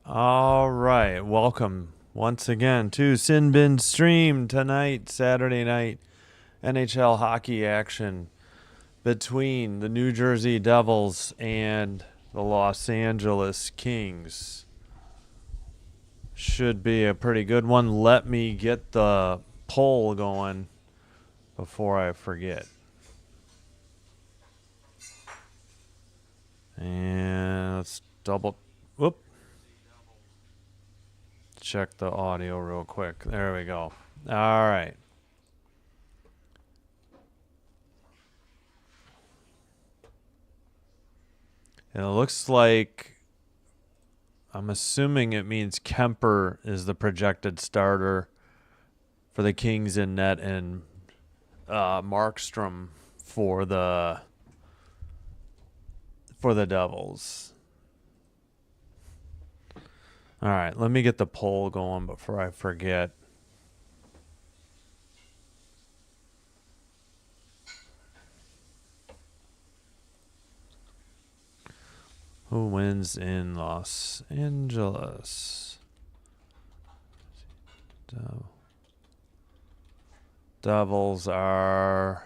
All right, welcome once again to Sin Bin Stream tonight, Saturday night NHL hockey action between the New Jersey Devils and the Los Angeles Kings. Should be a pretty good one. Let me get the poll going before I forget. And let's check the audio real quick. There we go. All right. And it looks like, I'm assuming it means Kemper is the projected starter for the Kings in net, and Markstrom for the Devils. All right, let me get the poll going before I forget. Who wins in Los Angeles? Devils are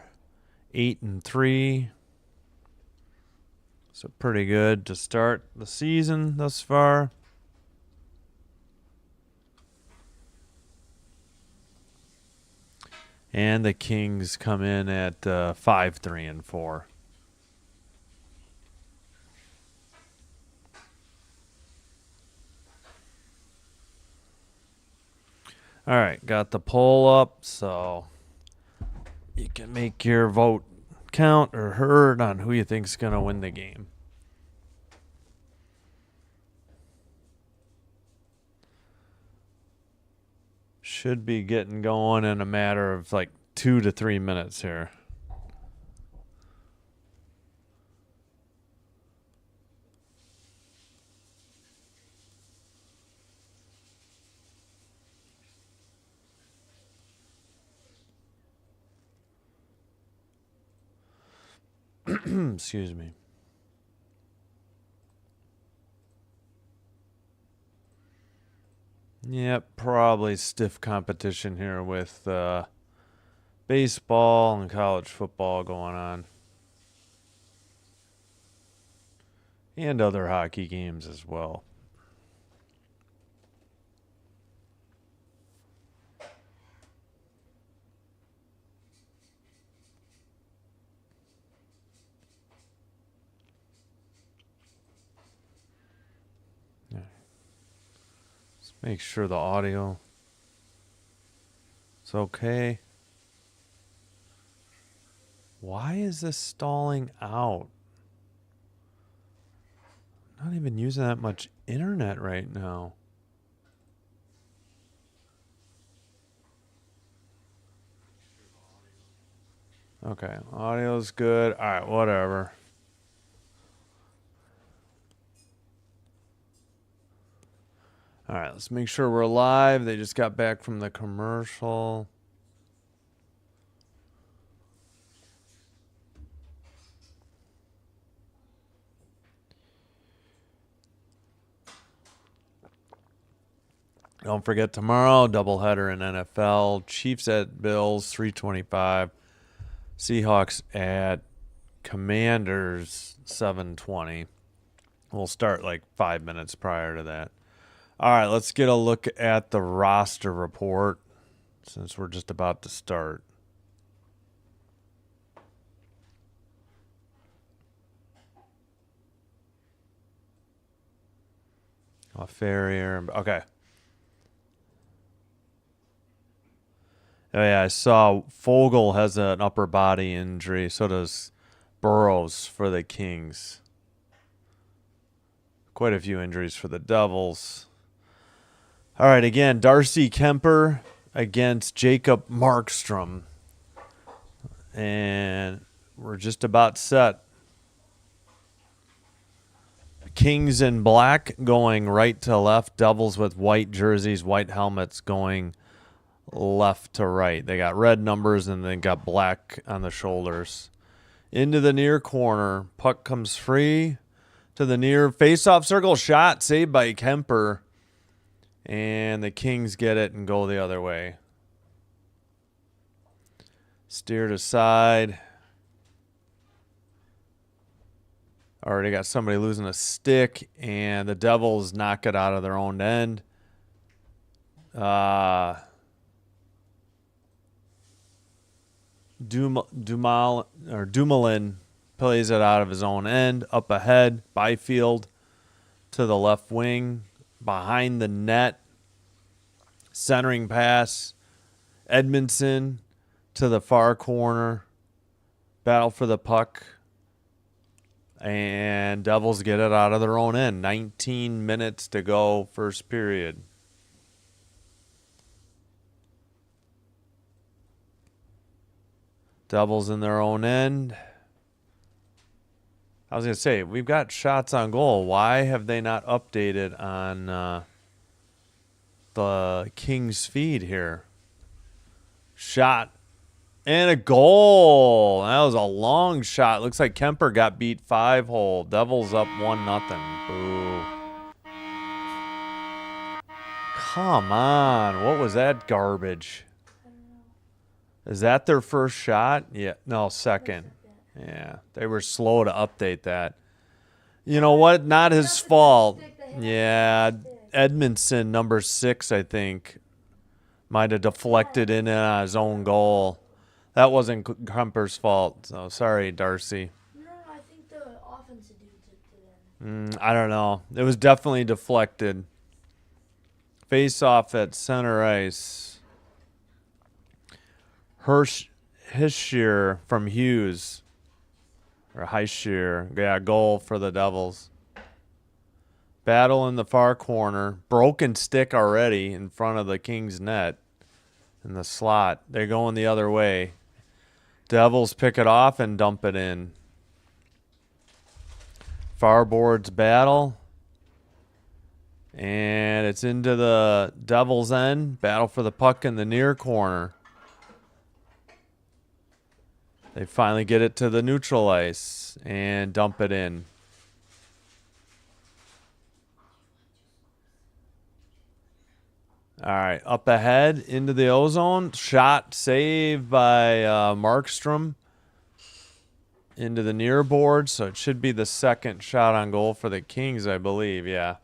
8-3. So pretty good to start the season thus far. And the Kings come in at 5-3-4. All right, got the poll up, so you can make your vote count or heard on who you think's going to win the game. Should be getting going in a matter of like 2 to 3 minutes here. Excuse me. Yep, probably stiff competition here with baseball and college football going on. And other hockey games as well. Let's make sure the audio is okay. Why is this stalling out? I'm not even using that much internet right now. Okay, audio's good. All right, whatever. All right, let's make sure we're live. They just got back from the commercial. Don't forget tomorrow, doubleheader in NFL. Chiefs at Bills, 3:25. Seahawks at Commanders, 7:20. We'll start like 5 minutes prior to that. All right, let's get a look at the roster report since we're just about to start. Farrier. Okay. Oh, yeah, I saw Fogel has an upper body injury. So does Burrows for the Kings. Quite a few injuries for the Devils. All right, again, Darcy Kemper against Jacob Markstrom. And we're just about set. Kings in black going right to left. Devils with white jerseys, white helmets going left to right. They got red numbers and they got black on the shoulders. Into the near corner. Puck comes free. to the near face-off circle. Shot saved by Kemper. And the Kings get it and go the other way. Steered aside. Already got somebody losing a stick. And the Devils knock it out of their own end. Dumoulin plays it out of his own end. Up ahead. Byfield to the left wing. Behind the net. Centering pass. Edmondson to the far corner. Battle for the puck. And Devils get it out of their own end. 19 minutes to go, first period. Devils in their own end. I was going to say, we've got shots on goal. Why have they not updated on the Kings feed here? Shot and a goal. That was a long shot. Looks like Kemper got beat 5-hole. Devils up 1-0. Boo. Come on. What was that garbage? Is that their first shot? Yeah. No, second. Yeah. They were slow to update that. You know what? Not his fault. Yeah. Edmondson, number 6, I think, might have deflected in on his own goal. That wasn't Kemper's fault. So sorry, Darcy. No, I think the offensive dude tipped it in. I don't know. It was definitely deflected. Face off at center ice. Hischier from Hughes. Or Hischier. Yeah, goal for the Devils. Battle in the far corner. Broken stick already in front of the Kings net. In the slot. They're going the other way. Devils pick it off and dump it in. Far boards battle. And it's into the Devils' end. Battle for the puck in the near corner. They finally get it to the neutral ice and dump it in. All right, up ahead into the ozone. Shot saved by Markstrom into the near board. So it should be the second shot on goal for the Kings, I believe. Yeah.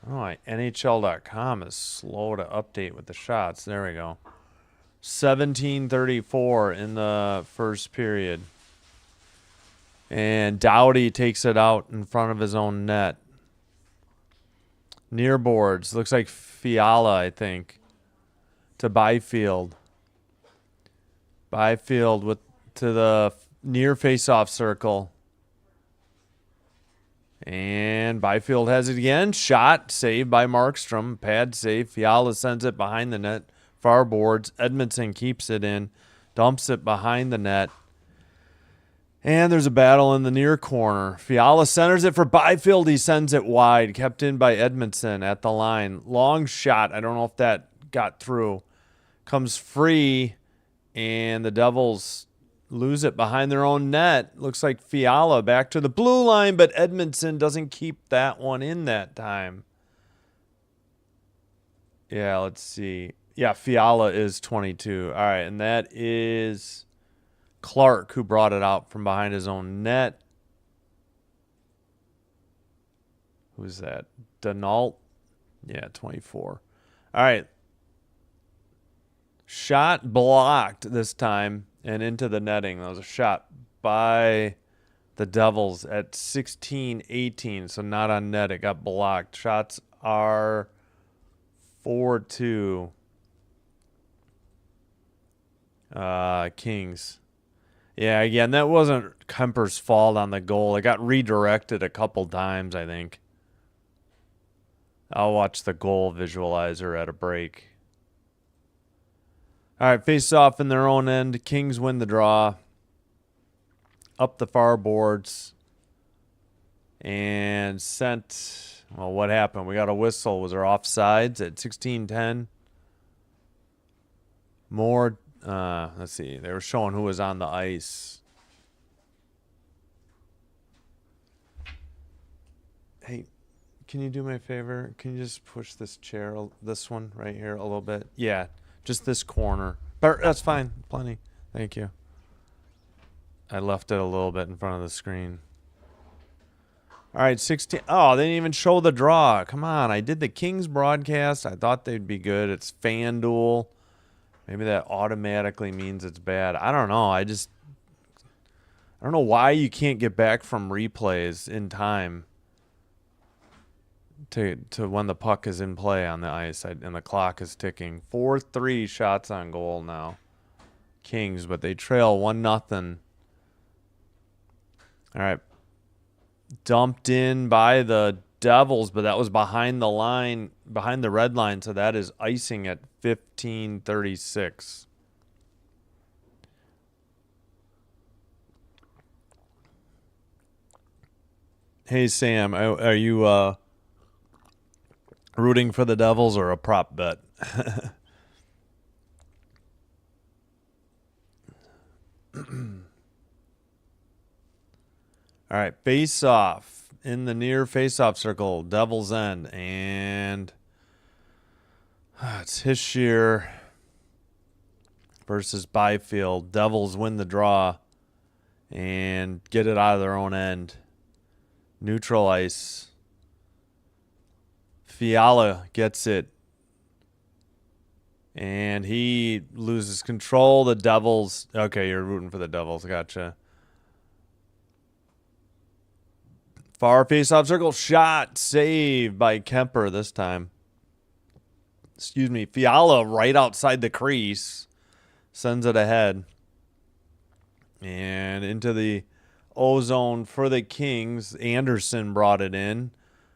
Oh, NHL.com is slow to update with the shots. There we go. 17:34 in the first period. And Doughty takes it out in front of his own net. Near boards. Looks like Fiala, I think. To Byfield. Byfield to the near face-off circle. And Byfield has it again. Shot. Saved by Markstrom. Pad save. Fiala sends it behind the net. Far boards. Edmondson keeps it in. Dumps it behind the net. And there's a battle in the near corner. Fiala centers it for Byfield. He sends it wide. Kept in by Edmondson at the line. Long shot. I don't know if that got through. Comes free. And the Devils lose it behind their own net. Looks like Fiala back to the blue line. But Edmondson doesn't keep that one in that time. Yeah, let's see. Yeah, Fiala is 22. All right, and that is Clark who brought it out from behind his own net. Who's that? Denault? Yeah, 24. All right. Shot blocked this time and into the netting. That was a shot by the Devils at 16-18, so not on net. It got blocked. Shots are 4-2. Kings. Yeah, again, that wasn't Kemper's fault on the goal. It got redirected a couple times, I think. I'll watch the goal visualizer at a break. All right, face off in their own end. Kings win the draw. Up the far boards. And sent. Well, what happened? We got a whistle. Was there offsides at 16-10? More. Let's see. They were showing who was on the ice. can you do me a favor? Can you just push this chair, this one right here, a little bit? Yeah, just this corner. But that's fine. Plenty. Thank you. I left it a little bit in front of the screen. All right, 16. Oh, they didn't even show the draw. Come on. I did the Kings broadcast. I thought they'd be good. It's FanDuel. Maybe that automatically means it's bad. I don't know. I don't know why you can't get back from replays in time to when the puck is in play on the ice and the clock is ticking. 4-3 shots on goal now. Kings, but they trail 1-0. All right. Dumped in by the Devils, but that was behind the line, behind the red line, so that is icing at 15:36. Hey, Sam, are you rooting for the Devils or a prop bet? All right, face-off in the near face-off circle, Devil's End, and it's Hischier versus Byfield. Devils win the draw and get it out of their own end. Neutral ice. Fiala gets it, and he loses control. The Devils. Okay, you're rooting for the Devils. Gotcha. Far face-off circle shot, saved by Kemper this time. Excuse me. Fiala right outside the crease. Sends it ahead. And into the O-zone for the Kings. Anderson brought it in.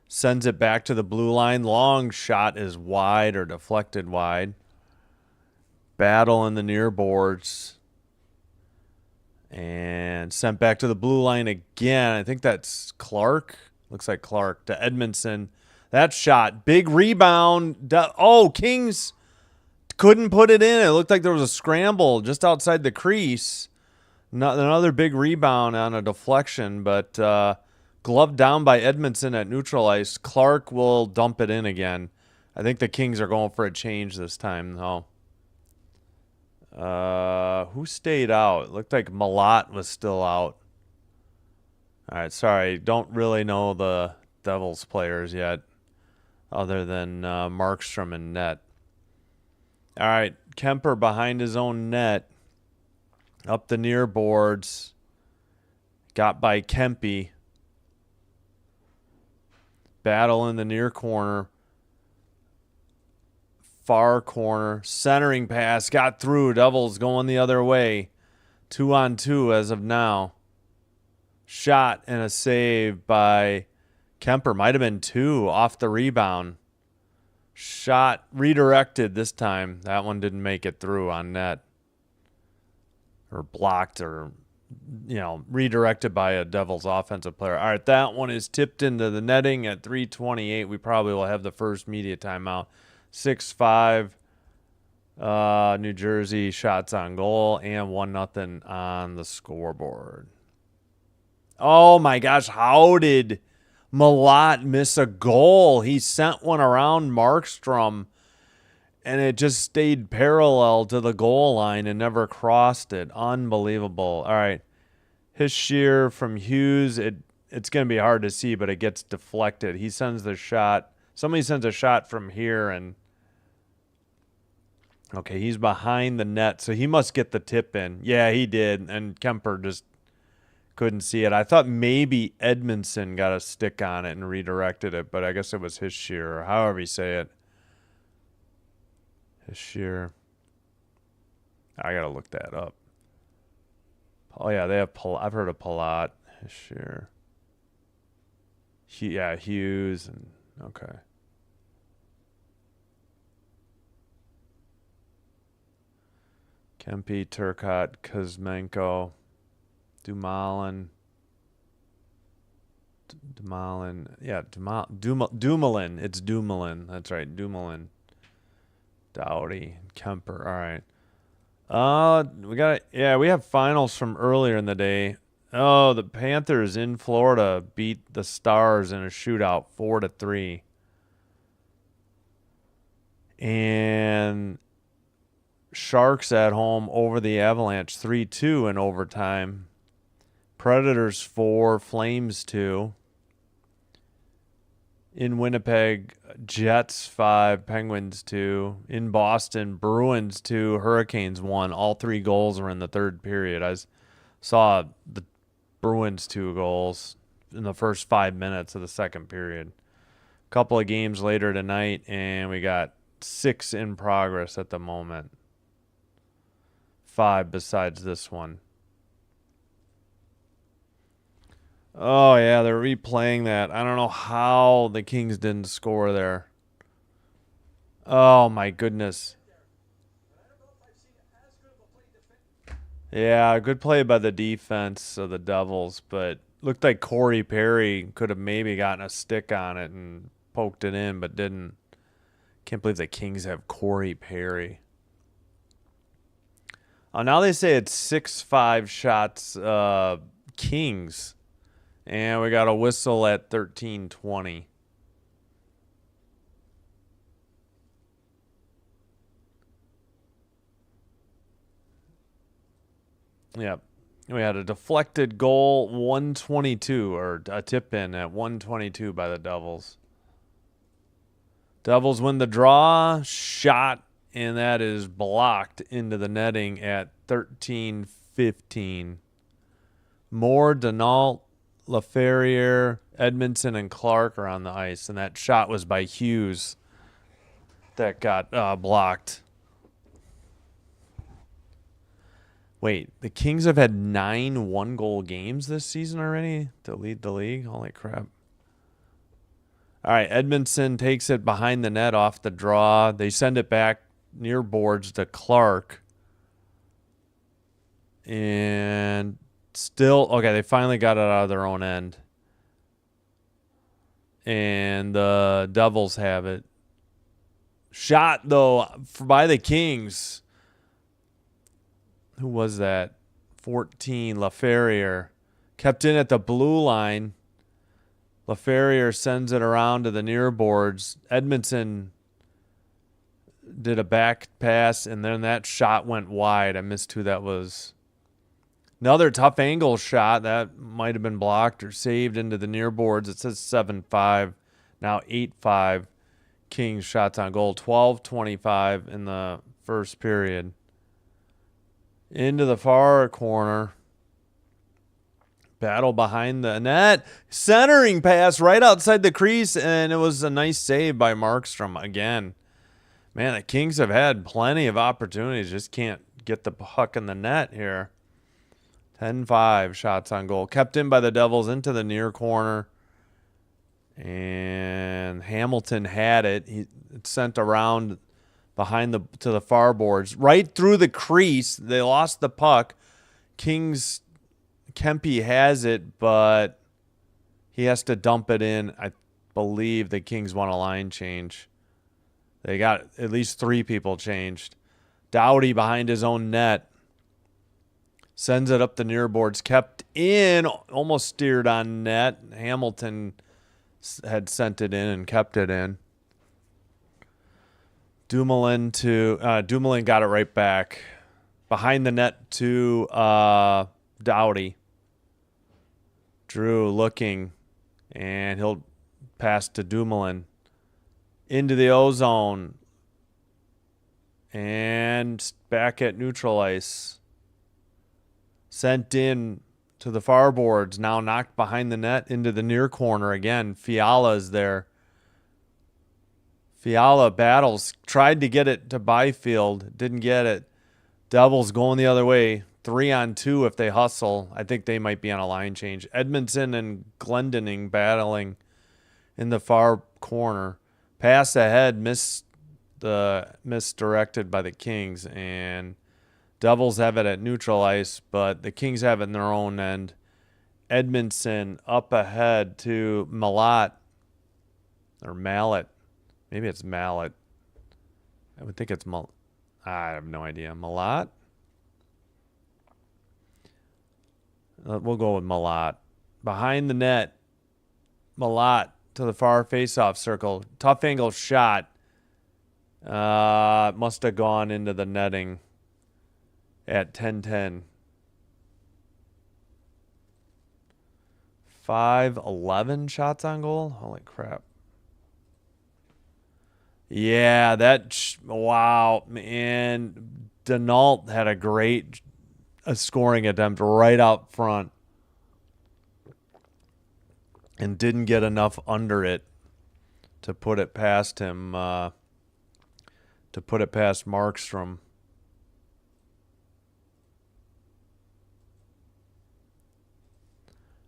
Sends it back to the blue line. Long shot is wide or deflected wide. Battle in the near boards. And sent back to the blue line again. I think that's Clark. Looks like Clark to Edmondson. That shot. Big rebound. Kings couldn't put it in. It looked like there was a scramble just outside the crease. Another big rebound on a deflection, but gloved down by Edmondson at neutral ice. Clark will dump it in again. I think the Kings are going for a change this time, though. Who stayed out? It looked like Malat was still out. All right, sorry. Don't really know the Devils players yet other than Markstrom and net. All right, Kemper behind his own net. Up the near boards. Got by Kempe. Battle in the near corner. Far corner. Centering pass. Got through. Devils going the other way. 2-on-2 as of now. Shot and a save by Kemper. Might have been 2 off the rebound. Shot redirected this time. That one didn't make it through on net. Or blocked or, redirected by a Devils offensive player. All right, that one is tipped into the netting at 3:28. We probably will have the first media timeout. 6-5, New Jersey shots on goal and 1-0 on the scoreboard. Oh, my gosh. How did Malat miss a goal? He sent one around Markstrom, and it just stayed parallel to the goal line and never crossed it. Unbelievable. All right. Hischier from Hughes. It's going to be hard to see, but it gets deflected. He sends the shot. Somebody sends a shot from here, and okay, he's behind the net, so he must get the tip in. Yeah, he did, and Kemper just couldn't see it. I thought maybe Edmondson got a stick on it and redirected it, but I guess it was Hischier, or however you say it. Hischier. I got to look that up. Oh, yeah, they have I've heard of Palat. Hischier. Hughes. And okay. Kempe, Turcotte, Kuzmenko, Dumoulin. Yeah, Dumoulin. It's Dumoulin. That's right, Dumoulin. Doughty, Kemper. All right. We have finals from earlier in the day. Oh, the Panthers in Florida beat the Stars in a shootout 4-3. And Sharks at home over the Avalanche 3-2 in overtime. Predators 4, Flames 2. In Winnipeg, Jets 5, Penguins 2. In Boston, Bruins 2, Hurricanes 1. All 3 goals were in the third period. I saw the Bruins 2 goals in the first 5 minutes of the second period. A couple of games later tonight, and we got 6 in progress at the moment. 5 besides this one. Oh, yeah, they're replaying that. I don't know how the Kings didn't score there. Oh, my goodness. Yeah, good play by the defense of the Devils, but looked like Corey Perry could have maybe gotten a stick on it and poked it in, but didn't. Can't believe the Kings have Corey Perry. Now they say it's 6-5 shots Kings. And we got a whistle at 13:20. Yep. We had a deflected goal, 122, or a tip in at 122 by the Devils. Devils win the draw, shot, and that is blocked into the netting at 13:15. Moore, Denault, LaFerriere, Edmondson, and Clark are on the ice, and that shot was by Hughes that got blocked. Wait, the Kings have had 9 one-goal games this season already to lead the league? Holy crap. All right, Edmondson takes it behind the net off the draw. They send it back near boards to Clark. And still, okay, they finally got it out of their own end. And the Devils have it. Shot, though, by the Kings. Who was that? 14, LaFerriere. Kept in at the blue line. LaFerriere sends it around to the near boards. Edmondson did a back pass, and then that shot went wide. I missed who that was. Another tough angle shot. That might have been blocked or saved into the near boards. It says 7-5. Now 8-5. Kings shots on goal. 12-25 in the first period. Into the far corner. Battle behind the net. Centering pass right outside the crease, and it was a nice save by Markstrom again. Man, the Kings have had plenty of opportunities. Just can't get the puck in the net here. 10-5 shots on goal. Kept in by the Devils into the near corner. And Hamilton had it. He sent around behind to the far boards. Right through the crease. They lost the puck. Kings, Kempe has it, but he has to dump it in. I believe the Kings want a line change. They got at least 3 people changed. Doughty behind his own net. Sends it up the near boards. Kept in. Almost steered on net. Hamilton had sent it in and kept it in. Dumoulin got it right back. Behind the net to Doughty. Drew looking. And he'll pass to Dumoulin. Into the O-zone. And back at neutral ice. Sent in to the far boards. Now knocked behind the net into the near corner again. Fiala is there. Fiala battles. Tried to get it to Byfield. Didn't get it. Devils going the other way. 3-on-2 if they hustle. I think they might be on a line change. Edmondson and Glendening battling in the far corner. Pass ahead. Misdirected by the Kings. And Devils have it at neutral ice, but the Kings have it in their own end. Edmondson up ahead to Malott. Or Mallet. Maybe it's Mallet. I would think it's I have no idea. Malott? We'll go with Malat. Behind the net, Malat to the far face-off circle. Tough angle shot. Must have gone into the netting at 10-10. 5-11 shots on goal? Holy crap. Yeah, wow, man. Denault had a great scoring attempt right out front and didn't get enough under it to put it past him, to put it past Markstrom.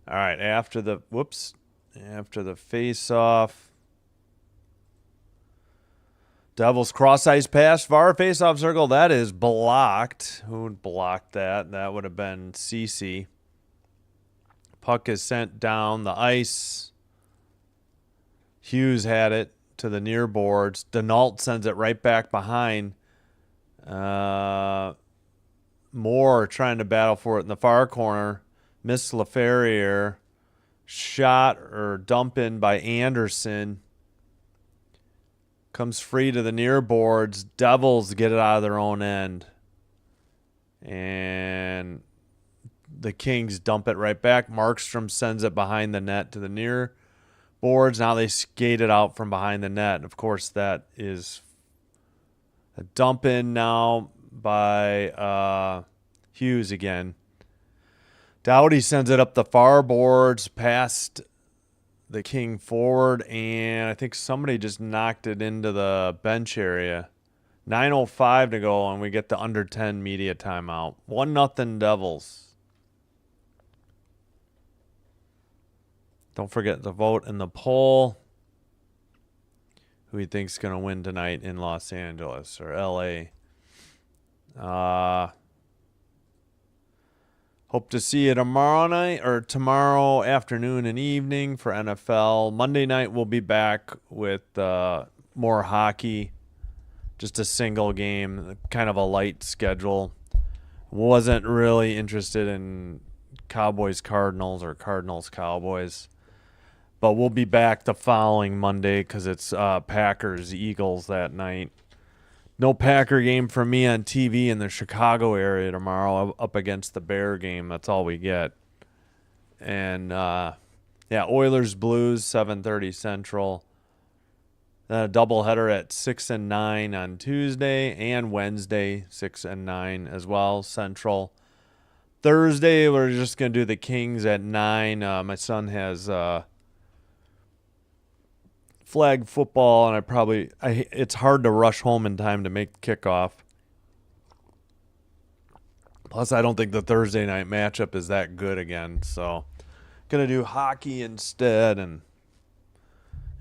All right, after the face-off, Devils cross-ice pass, far face-off circle. That is blocked. Who would block that? That would have been Cece. Puck is sent down the ice. Hughes had it to the near boards. Denault sends it right back behind. Moore trying to battle for it in the far corner. Miss LaFerriere. Shot or dump in by Anderson. Comes free to the near boards. Devils get it out of their own end. And the Kings dump it right back. Markstrom sends it behind the net to the near boards. Now they skate it out from behind the net. Of course, that is a dump in now by Hughes again. Doughty sends it up the far boards past the King forward, and I think somebody just knocked it into the bench area. 9:05 to go, and we get the under 10 media timeout. 1-0 Devils. Don't forget to vote in the poll. Who you think's going to win tonight in Los Angeles or LA? Hope to see you tomorrow night or tomorrow afternoon and evening for NFL. Monday night we'll be back with more hockey. Just a single game, kind of a light schedule. Wasn't really interested in Cowboys-Cardinals or Cardinals-Cowboys. But we'll be back the following Monday because it's Packers-Eagles that night. No Packer game for me on TV in the Chicago area tomorrow up against the Bear game. That's all we get. And, Oilers Blues, 7:30 Central. Then a doubleheader at 6 and 9 on Tuesday and Wednesday, 6 and 9 as well, Central. Thursday, we're just going to do the Kings at 9. My son has flag football, and it's hard to rush home in time to make the kickoff. Plus, I don't think the Thursday night matchup is that good again. So, going to do hockey instead and,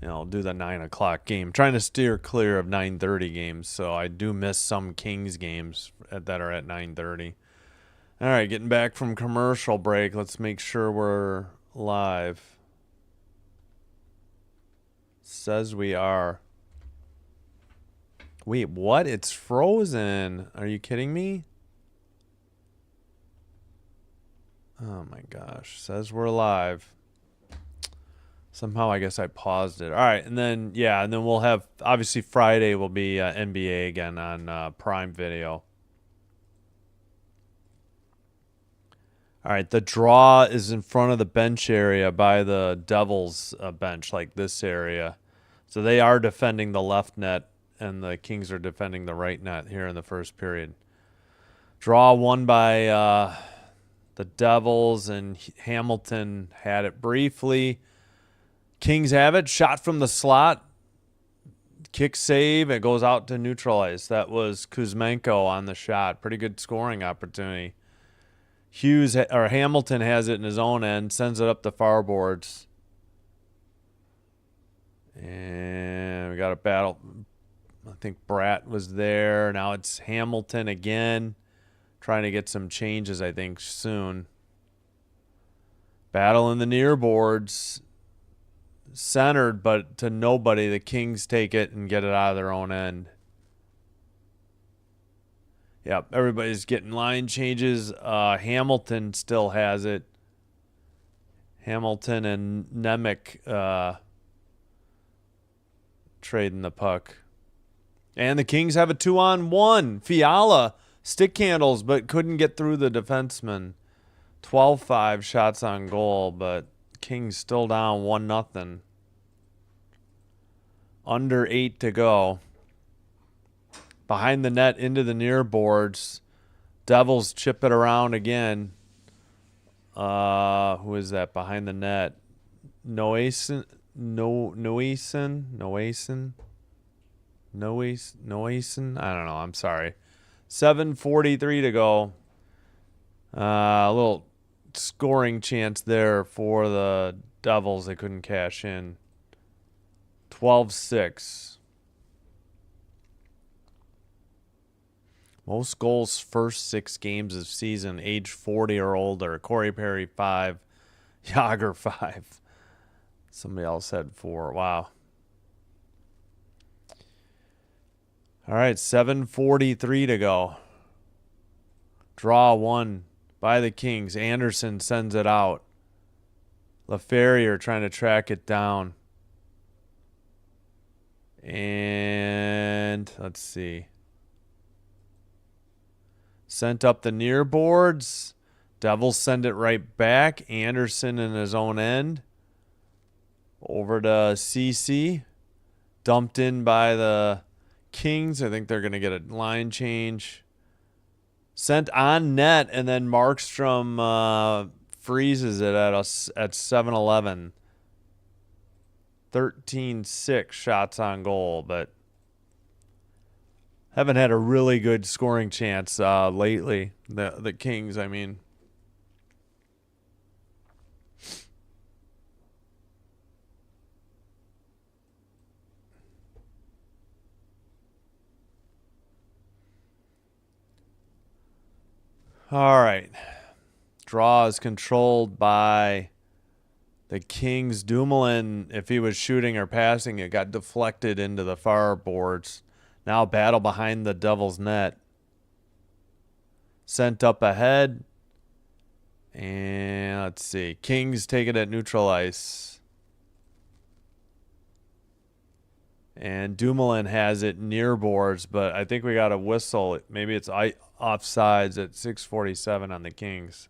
do the 9 o'clock game. Trying to steer clear of 9:30 games. So, I do miss some Kings games that are at 9:30. All right, getting back from commercial break. Let's make sure we're live. Says we are. Wait, what? It's frozen. Are you kidding me? Oh my gosh. Says we're live. Somehow I guess I paused it. All right, and then we'll have, obviously Friday will be NBA again on Prime Video. All right, the draw is in front of the bench area by the Devils bench, like this area. So they are defending the left net, and the Kings are defending the right net here in the first period. Draw won by the Devils, and Hamilton had it briefly. Kings have it. Shot from the slot. Kick save. It goes out to neutralize. That was Kuzmenko on the shot. Pretty good scoring opportunity. Hamilton has it in his own end, sends it up the far boards. And we got a battle. I think Bratt was there. Now it's Hamilton again, trying to get some changes, I think, soon. Battle in the near boards. Centered, but to nobody. The Kings take it and get it out of their own end. Yep, everybody's getting line changes. Hamilton still has it. Hamilton and Nemec trading the puck. And the Kings have a 2-on-1. Fiala stick handles, but couldn't get through the defenseman. 12-5 shots on goal, but Kings still down 1-0. Under 8 to go. Behind the net into the near boards. Devils chip it around again. Who is that behind the net? Noasen? I don't know. I'm sorry. 7:43 to go. A little scoring chance there for the Devils. They couldn't cash in. 12-6. Most goals first 6 games of season, age 40 or older. Corey Perry 5, Yager 5. Somebody else had 4. Wow. All right, 7:43 to go. Draw 1 by the Kings. Anderson sends it out. LaFerriere trying to track it down. And let's see. Sent up the near boards. Devils send it right back. Anderson in his own end. Over to CC. Dumped in by the Kings. I think they're going to get a line change. Sent on net, and then Markstrom freezes it at 7-11. 13-6 shots on goal, but haven't had a really good scoring chance lately. The Kings, I mean. All right. Draw is controlled by the Kings. Dumoulin, if he was shooting or passing, it got deflected into the far boards. Now battle behind the Devils' net. Sent up ahead. And let's see. Kings take it at neutral ice. And Dumoulin has it near boards, but I think we got a whistle. Maybe it's offsides at 6:47 on the Kings.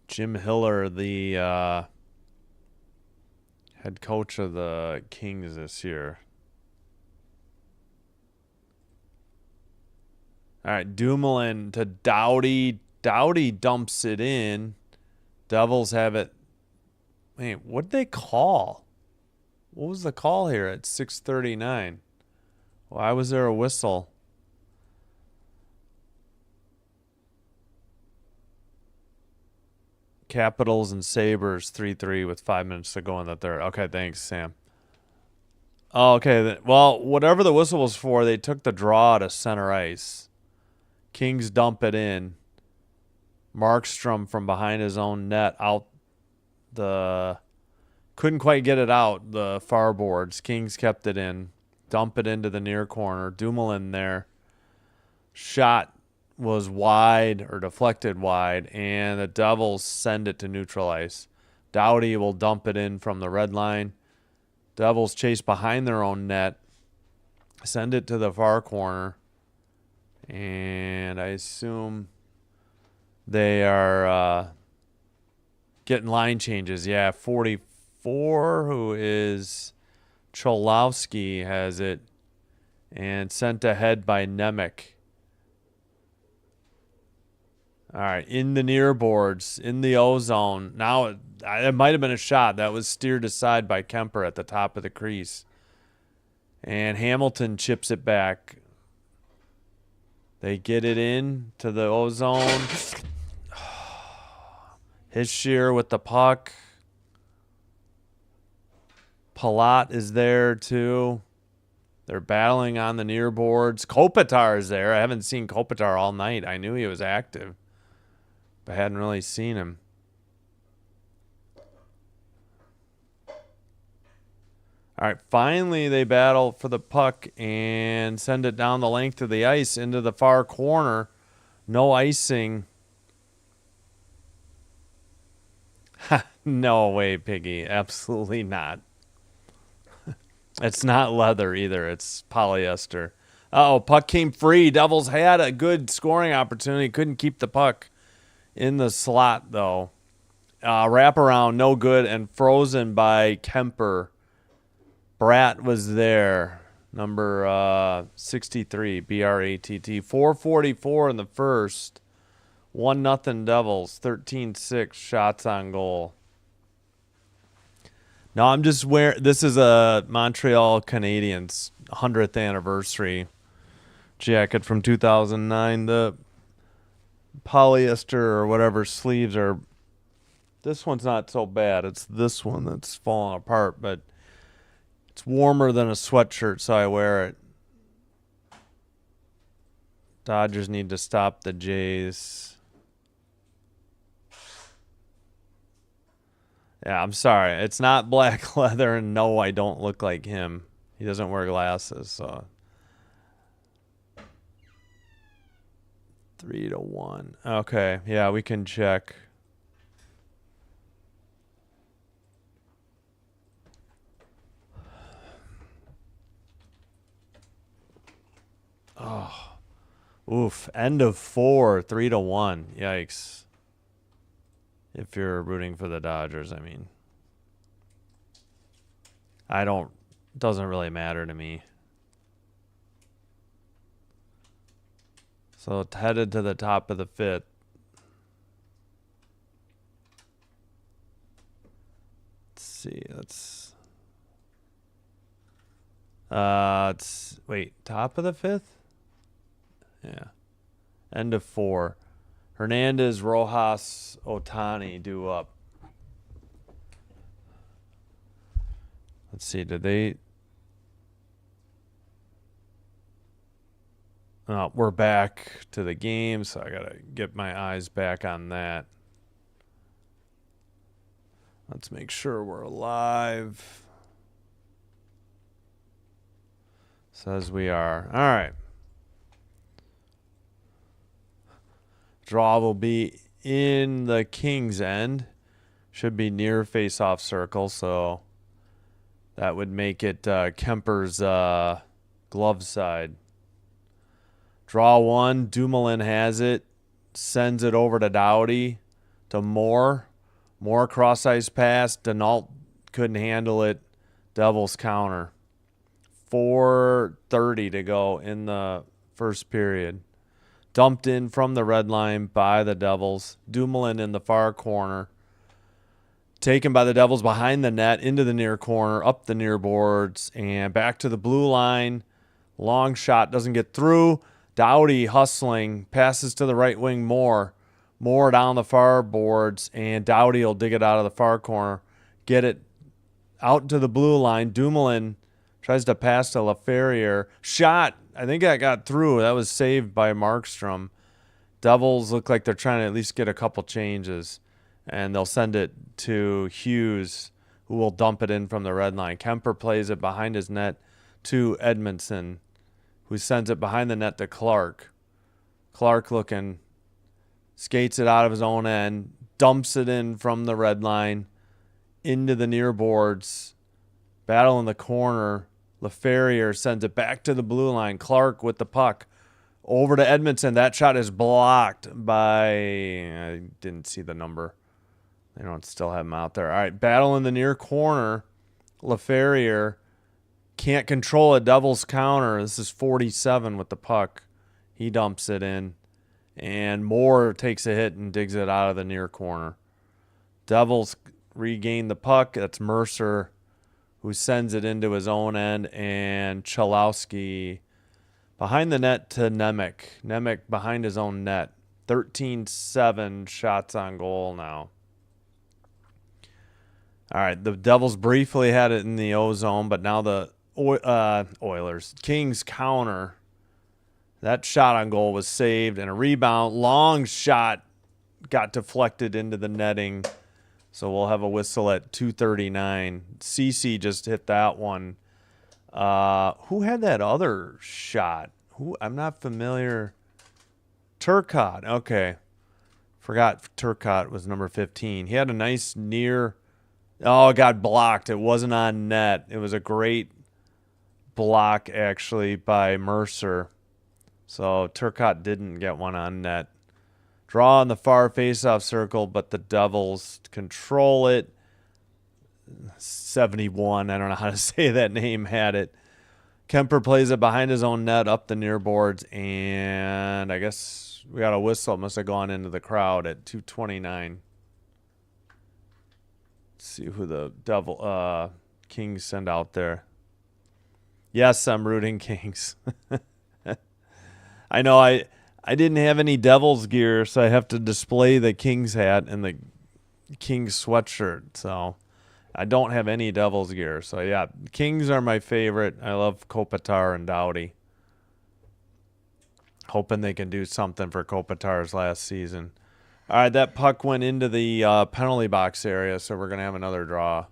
Jim Hiller, the head coach of the Kings this year. All right, Dumoulin to Doughty. Doughty dumps it in. Devils have it. Man, what'd they call? What was the call here at 6:39? Why was there a whistle? Capitals and Sabres 3-3 with 5 minutes to go in the third. Okay, thanks, Sam. Oh, okay. Well, whatever the whistle was for, they took the draw to center ice. Kings dump it in. Markstrom from behind his own net out the... Couldn't quite get it out, the far boards. Kings kept it in. Dump it into the near corner. Dumoulin there. Shot was wide or deflected wide, and the Devils send it to neutral ice. Doughty will dump it in from the red line. Devils chase behind their own net. Send it to the far corner. And I assume they are getting line changes. Yeah, 44, who is Cholowski, has it. And sent ahead by Nemec. All right, in the near boards, in the O-zone. Now, it might have been a shot. That was steered aside by Kemper at the top of the crease. And Hamilton chips it back. They get it in to the O-zone. Hischier with the puck. Palat is there, too. They're battling on the near boards. Kopitar's there. I haven't seen Kopitar all night. I knew he was active, but hadn't really seen him. All right, finally they battle for the puck and send it down the length of the ice into the far corner. No icing. No way, Piggy. Absolutely not. It's not leather either. It's polyester. Uh-oh, puck came free. Devils had a good scoring opportunity. Couldn't keep the puck in the slot, though. Wraparound, no good, and frozen by Kemper. Bratt was there. Number 63, B-R-A-T-T. 4:44 in the first. 1-0 Devils. 13-6 shots on goal. Now I'm just wearing. This is a Montreal Canadiens 100th anniversary jacket from 2009. The polyester or whatever sleeves are. This one's not so bad. It's this one that's falling apart, but it's warmer than a sweatshirt, so I wear it. Dodgers need to stop the Jays. Yeah, I'm sorry. It's not black leather, and no, I don't look like him. He doesn't wear glasses, so 3-1. Okay, yeah, we can check. Oh, oof! End of 4, 3-1. Yikes! If you're rooting for the Dodgers, I mean, I don't. Doesn't really matter to me. So it's headed to the top of the 5th. Let's see. Wait, top of the 5th? Yeah. End of 4. Hernandez, Rojas, Otani due up. Let's see. Did they? We're back to the game, so I gotta get my eyes back on that. Let's make sure we're alive. Says we are. All right. Draw will be in the Kings' end. Should be near face-off circle, so that would make it Kemper's glove side. Draw 1. Dumoulin has it. Sends it over to Doughty. To Moore. Moore cross-ice pass. Denault couldn't handle it. Devils counter. 4:30 to go in the first period. Dumped in from the red line by the Devils. Dumoulin in the far corner. Taken by the Devils behind the net, into the near corner, up the near boards, and back to the blue line. Long shot, doesn't get through. Doughty hustling, passes to the right wing Moore. Moore down the far boards, and Doughty will dig it out of the far corner. Get it out to the blue line. Dumoulin tries to pass to LaFerriere. Shot. I think that got through. That was saved by Markstrom. Devils look like they're trying to at least get a couple changes. And they'll send it to Hughes, who will dump it in from the red line. Kemper plays it behind his net to Edmondson, who sends it behind the net to Clark. Clark looking, skates it out of his own end, dumps it in from the red line into the near boards. Battle in the corner. LaFerriere sends it back to the blue line. Clark with the puck. Over to Edmondson. That shot is blocked by... I didn't see the number. They don't still have him out there. All right, battle in the near corner. LaFerriere can't control a Devils counter. This is 47 with the puck. He dumps it in. And Moore takes a hit and digs it out of the near corner. Devils regain the puck. That's Mercer, who sends it into his own end. And Chalowski behind the net to Nemec. Nemec behind his own net. 13-7 shots on goal now. All right, the Devils briefly had it in the O-zone, but now the Oilers. Kings counter. That shot on goal was saved, and a rebound. Long shot got deflected into the netting So we'll have a whistle at 2:39. CC just hit that one. Who had that other shot? Who? I'm not familiar. Turcotte. Okay. Forgot Turcotte was number 15. He had a nice near. Oh, it got blocked. It wasn't on net. It was a great block, actually, by Mercer. So Turcotte didn't get one on net. Draw on the far faceoff circle, but the Devils control it. 71. I don't know how to say that name. Had it. Kemper plays it behind his own net up the near boards, and I guess we got a whistle. It must have gone into the crowd at 2:29. Let's see who the Kings send out there. Yes, I'm rooting Kings. I know I didn't have any Devils gear, so I have to display the Kings hat and the Kings sweatshirt. So I don't have any Devils gear. So yeah, Kings are my favorite. I love Kopitar and Doughty. Hoping they can do something for Kopitar's last season. All right, that puck went into the penalty box area, so we're going to have another draw.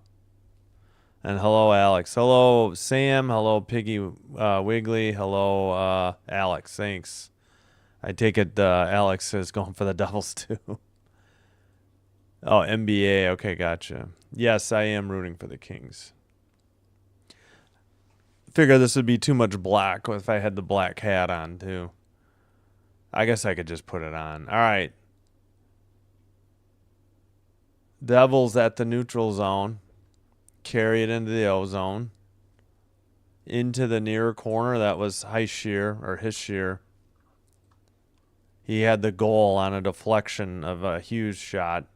And hello, Alex. Hello, Sam. Hello, Piggy Wiggly. Hello, Alex. Thanks. I take it Alex is going for the Devils, too. Oh, NBA. Okay, gotcha. Yes, I am rooting for the Kings. Figure this would be too much black if I had the black hat on, too. I guess I could just put it on. All right. Devils at the neutral zone. Carry it into the O zone. Into the near corner. That was Hischier. He had the goal on a deflection of a Hughes shot.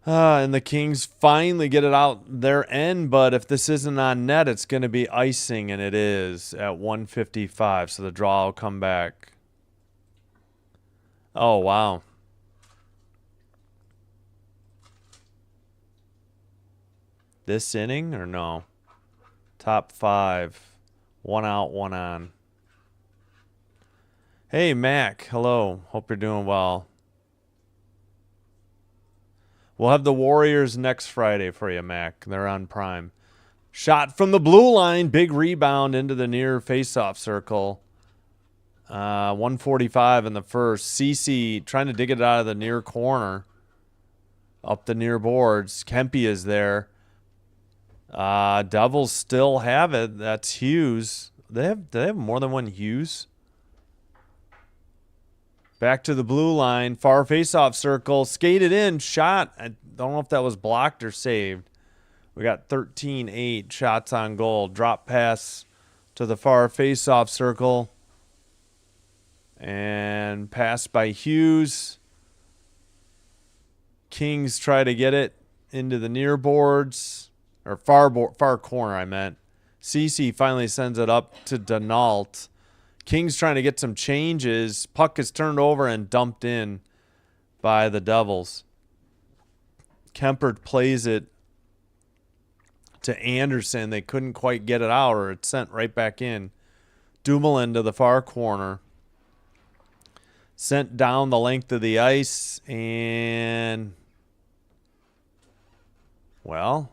And the Kings finally get it out their end, but if this isn't on net, it's going to be icing, and it is at 1:55, so the draw will come back. Oh, wow. This inning or no? Top 5. 1 out, 1 on. Hey, Mac. Hello. Hope you're doing well. We'll have the Warriors next Friday for you, Mac. They're on Prime. Shot from the blue line. Big rebound into the near faceoff circle. 1:45 in the first. CC trying to dig it out of the near corner. Up the near boards. Kempe is there. Devils still have it. That's Hughes. Do they have more than one Hughes? Back to the blue line. Far faceoff circle. Skated in. Shot. I don't know if that was blocked or saved. We got 13-8 shots on goal. Drop pass to the far faceoff circle. And pass by Hughes. Kings try to get it into the near boards. Or far corner, I meant. CC finally sends it up to Denault. Kings trying to get some changes. Puck is turned over and dumped in by the Devils. Kemper plays it to Anderson. They couldn't quite get it out, or it's sent right back in. Dumoulin to the far corner. Sent down the length of the ice, and, well,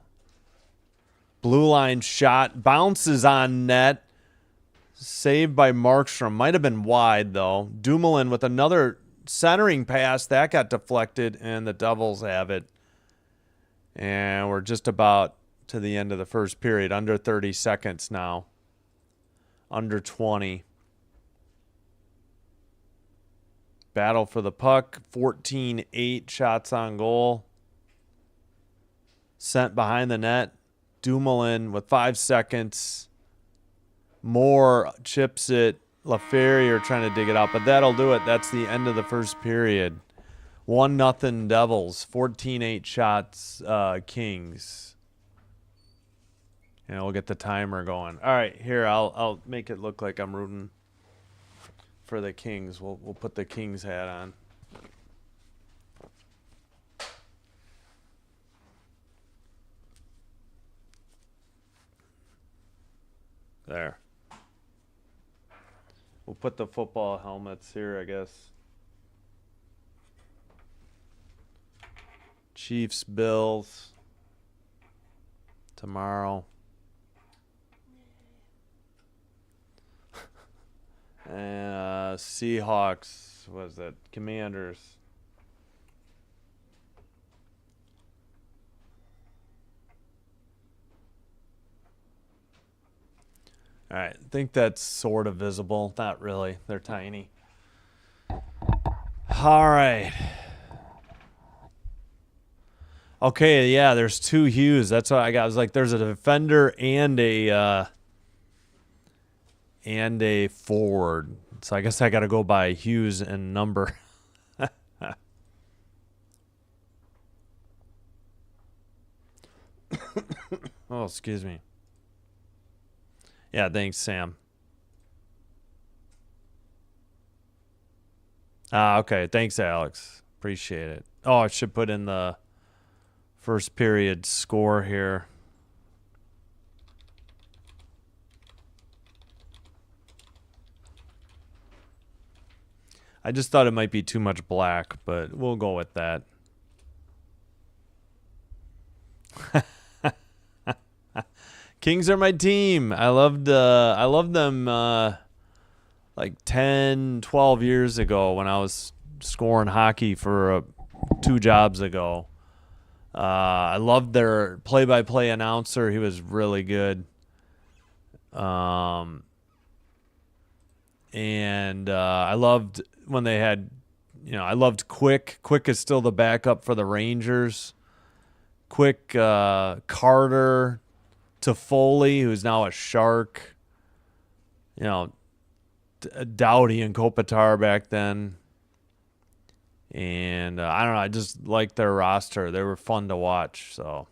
blue line shot. Bounces on net. Saved by Markstrom. Might have been wide, though. Dumoulin with another centering pass. That got deflected, and the Devils have it. And we're just about to the end of the first period. Under 30 seconds now. Under 20. Battle for the puck. 14-8 shots on goal. Sent behind the net. Dumoulin with 5 seconds. Moore chips it. LaFerrier trying to dig it out, but that'll do it. That's the end of the first period. 1-0 Devils. 14-8 shots Kings. And we'll get the timer going. All right, here I'll make it look like I'm rooting for the Kings. We'll put the Kings hat on. There. We'll put the football helmets here, I guess. Chiefs, Bills tomorrow. And Seahawks, was it? Commanders. All right, I think that's sort of visible. Not really. They're tiny. All right. Okay, yeah, there's two Hughes. That's what I got. I was like, there's a defender and a forward. So I guess I got to go by Hughes and number. Oh, excuse me. Yeah, thanks, Sam. Okay. Thanks, Alex. Appreciate it. Oh, I should put in the first period score here. I just thought it might be too much black, but we'll go with that. Kings are my team. I loved them like 10, 12 years ago when I was scoring hockey for 2 jobs ago. I loved their play-by-play announcer. He was really good. And I loved when they had, I loved Quick. Quick is still the backup for the Rangers. Quick, Carter, Toffoli, who's now a Shark. Doughty and Kopitar back then. And I don't know, I just liked their roster. They were fun to watch. So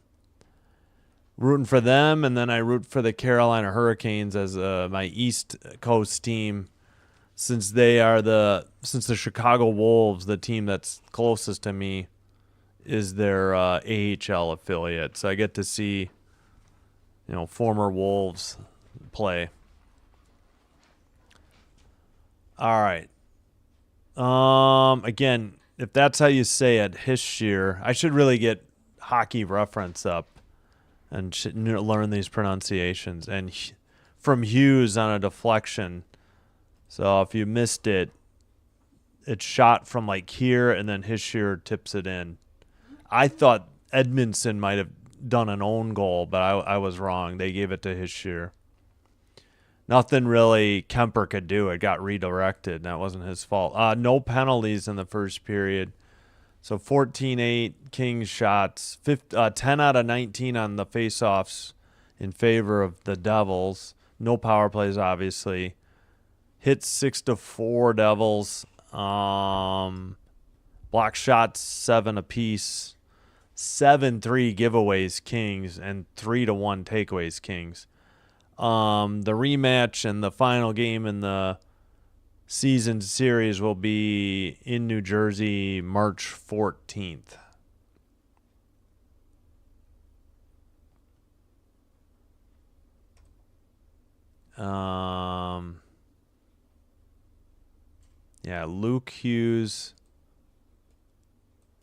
rooting for them, and then I root for the Carolina Hurricanes as my East Coast team, since the Chicago Wolves, the team that's closest to me, is their AHL affiliate. So I get to see, former Wolves play. All right. Again, if that's how you say it, Hischier. I should really get Hockey Reference up and learn these pronunciations. And from Hughes on a deflection. So if you missed it, it's shot from like here, and then Hischier tips it in. I thought Edmondson might have done an own goal, but I was wrong. They gave it to Hischier. Nothing really Kemper could do. It got redirected, and that wasn't his fault. No penalties in the first period. So 14-8 Kings shots. 10 out of 19 on the faceoffs in favor of the Devils. No power plays, obviously. Hits 6-4 Devils. Block shots 7 apiece. 7-3 giveaways Kings, and 3-1 takeaways Kings. The rematch and the final game in the season series will be in New Jersey, March 14th. Yeah, Luke Hughes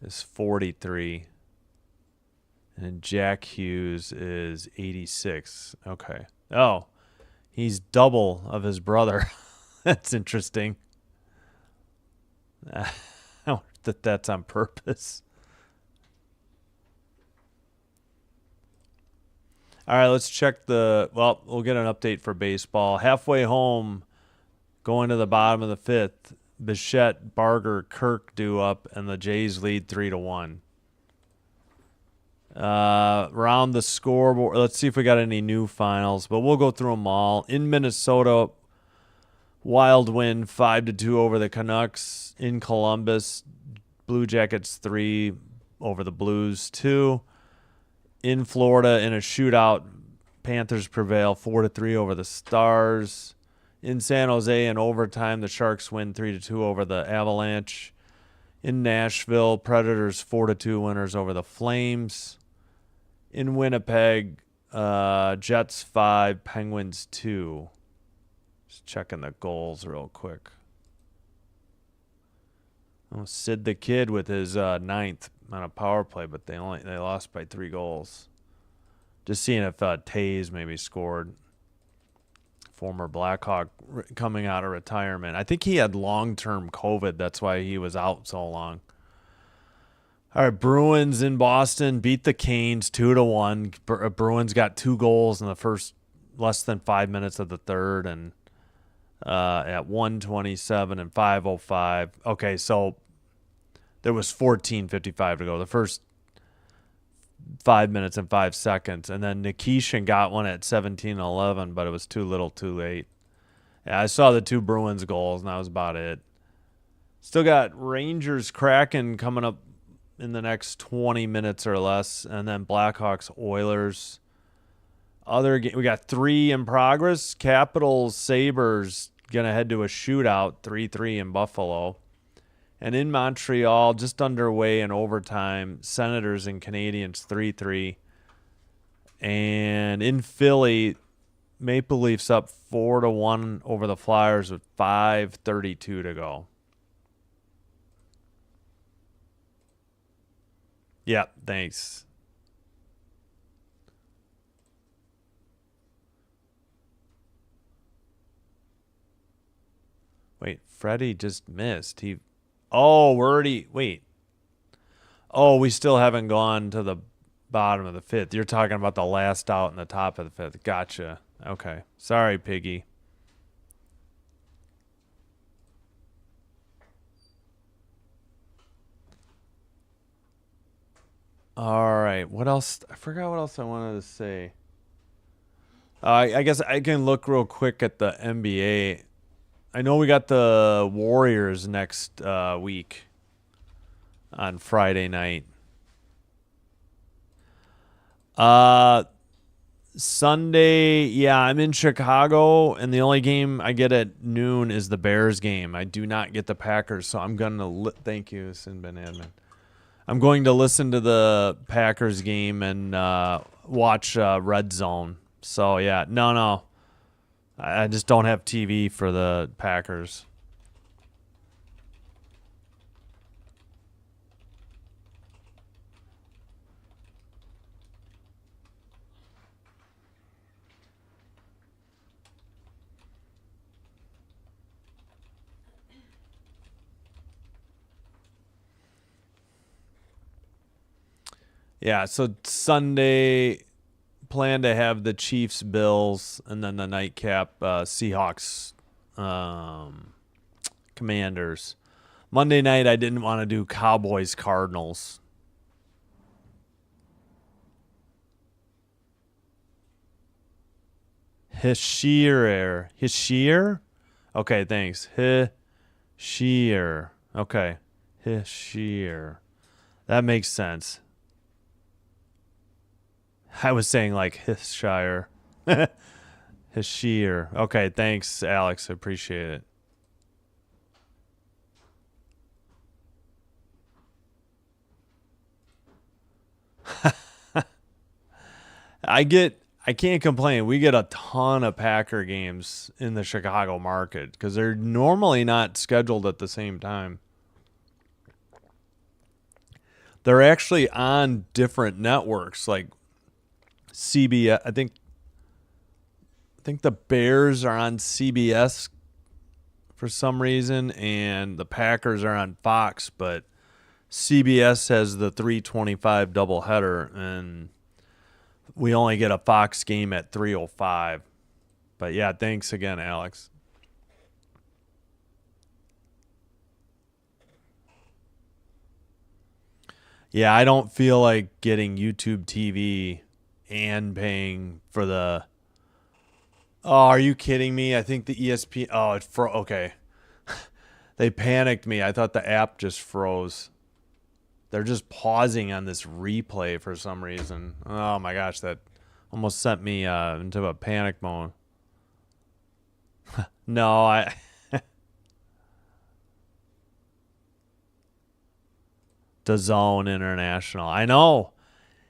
is 43. And Jack Hughes is 86. Okay. Oh, he's double of his brother. That's interesting. I wonder if that's on purpose. All right, let's check we'll get an update for baseball. Halfway home, going to the bottom of the 5th, Bichette, Barger, Kirk due up, and the Jays lead 3-1. Around the scoreboard, let's see if we got any new finals, but we'll go through them all. In Minnesota, Wild win 5-2 over the Canucks. In Columbus, Blue Jackets 3 over the Blues 2. In Florida, in a shootout, Panthers prevail 4-3 over the Stars. In San Jose, in overtime, the Sharks win 3-2 over the Avalanche. In Nashville, Predators 4-2 winners over the Flames. In Winnipeg, Jets 5, Penguins 2. Just checking the goals real quick. Oh, Sid the Kid with his 9th on a power play, but they lost by 3 goals. Just seeing if Taze maybe scored. Former Blackhawk coming out of retirement. I think he had long-term COVID. That's why he was out so long. All right, Bruins in Boston beat the Canes 2-1. Bruins got 2 goals in the first less than 5 minutes of the third, and at 1:27 and 5:05. Okay, so there was 14:55 to go. The first 5 minutes and 5 seconds, and then Nikishin got one at 17:11, but it was too little, too late. Yeah, I saw the 2 Bruins goals, and that was about it. Still got Rangers Kraken coming up in the next 20 minutes or less, and then Blackhawks Oilers. We got 3 in progress. Capitals Sabres gonna head to a shootout, 3-3 in Buffalo. And in Montreal, just underway in overtime, Senators and Canadiens 3-3. And in Philly, Maple Leafs up 4-1 over the Flyers with 5:32 to go. Yeah, thanks. Wait, Freddie just missed. We're already, wait. Oh, we still haven't gone to the bottom of the 5th. You're talking about the last out in the top of the 5th. Gotcha. Okay. Sorry, Piggy. All right. What else? I forgot what else I wanted to say. I guess I can look real quick at the NBA. I know we got the Warriors next week on Friday night. Sunday, yeah, I'm in Chicago, and the only game I get at noon is the Bears game. I do not get the Packers, so I'm going to thank you, Sinbin Admin. I'm going to listen to the Packers game and watch Red Zone. So, yeah, no. I just don't have TV for the Packers. Yeah, so Sunday, plan to have the Chiefs, Bills, and then the nightcap, Seahawks, Commanders. Monday night, I didn't want to do Cowboys, Cardinals. Hishir? Okay, thanks. Hishir. Okay. Hishir. That makes sense. I was saying like Hishire. Hishir. Okay, thanks, Alex. I appreciate it. I can't complain. We get a ton of Packer games in the Chicago market because they're normally not scheduled at the same time. They're actually on different networks, like CBS. I think the Bears are on CBS for some reason, and the Packers are on Fox, but CBS has the 3:25 doubleheader, and we only get a Fox game at 3:05. But yeah, thanks again, Alex. Yeah, I don't feel like getting YouTube TV and paying for the. Oh, are you kidding me? I think the ESPN. Oh, okay. They panicked me. I thought the app just froze. They're just pausing on this replay for some reason. Oh my gosh, that almost sent me into a panic mode. No, DAZN International. I know.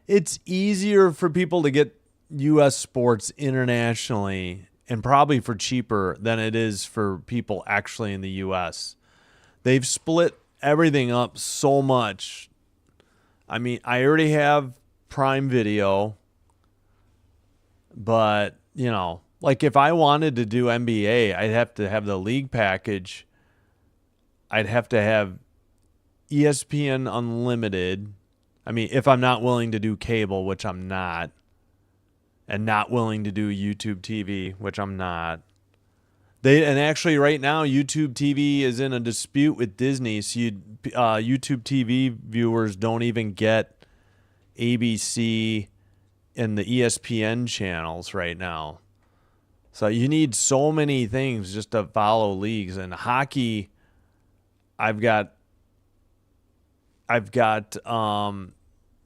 It's easier for people to get U.S. sports internationally and probably for cheaper than it is for people actually in the U.S. They've split everything up so much I mean, I already have Prime Video, but, you know, like if I wanted to do NBA, I'd have to have the league package. I'd have to have ESPN Unlimited. I mean, if I'm not willing to do cable, which I'm not, and not willing to do YouTube TV, which I'm not. And actually right now YouTube TV is in a dispute with Disney, so YouTube TV viewers don't even get ABC and the ESPN channels right now. So you need so many things just to follow leagues. And hockey, I've got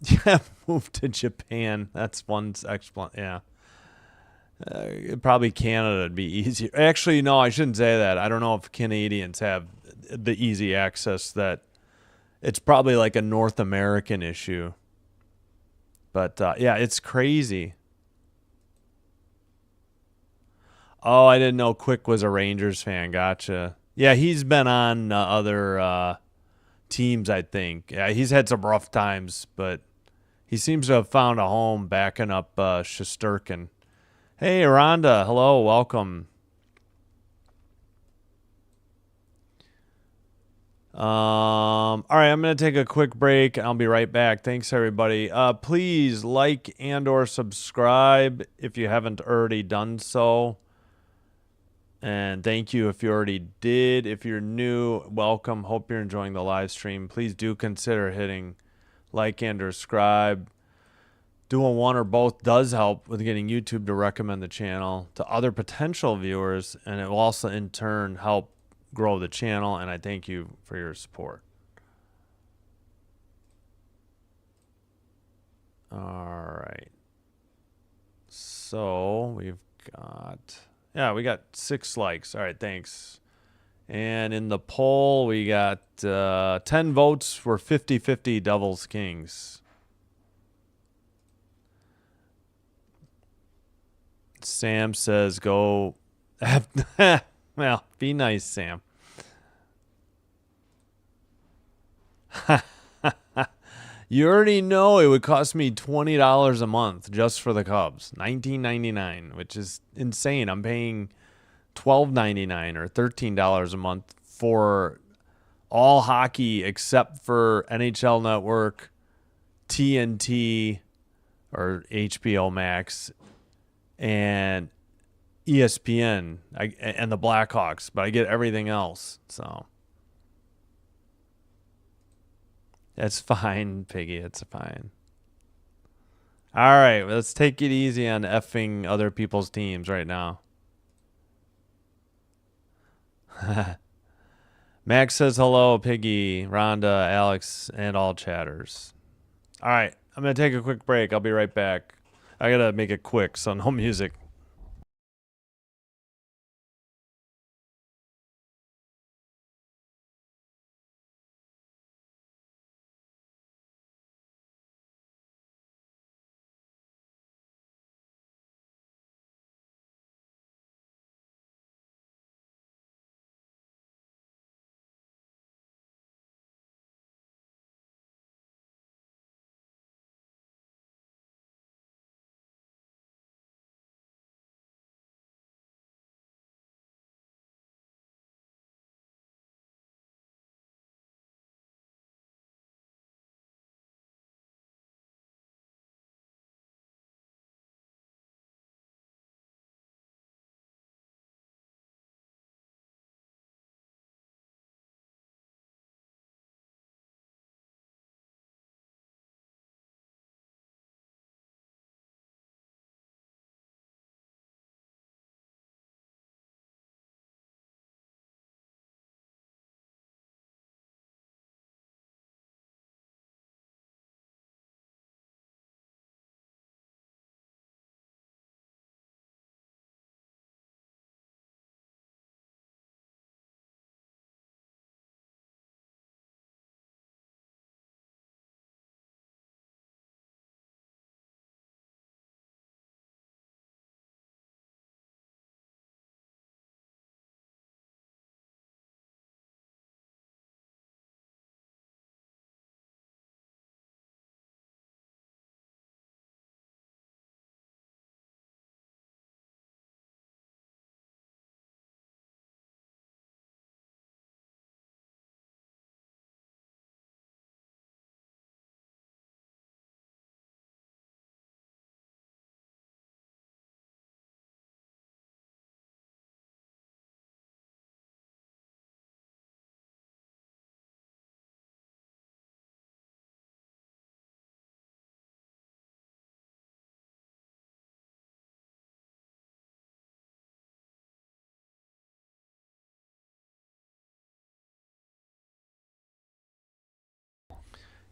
yeah, moved to Japan. That's one explanation. Yeah. Probably Canada would be easier. Actually, no, I shouldn't say that. I don't know if Canadians have the easy access that it's probably like a North American issue. But yeah, it's crazy. Oh, I didn't know Quick was a Rangers fan. Gotcha. Yeah, he's been on other teams, I think. Yeah, he's had some rough times, but he seems to have found a home backing up Shesterkin. Hey, Rhonda. Hello. Welcome. All right, I'm going to take a quick break. I'll be right back. Thanks, everybody. Please like and or subscribe if you haven't already done so. And thank you if you already did. If you're new, welcome. Hope you're enjoying the live stream. Please do consider hitting like and or subscribe. Doing one or both does help with getting YouTube to recommend the channel to other potential viewers, and it will also in turn help grow the channel, and I thank you for your support. All right. So we got 6 likes. All right, thanks. And in the poll, we got 10 votes for 50-50 Devils Kings. Sam says go. Well, be nice, Sam. You already know it would cost me $20 a month just for the Cubs. $19.99, which is insane. I'm paying $12.99 or $13 a month for all hockey except for NHL Network, TNT or HBO Max, and ESPN and the Blackhawks, but I get everything else. So it's fine, Piggy. It's fine. All right, let's take it easy on effing other people's teams right now. Max says hello, Piggy, Rhonda, Alex, and all chatters. All right, I'm going to take a quick break. I'll be right back. I got to make it quick, so no music.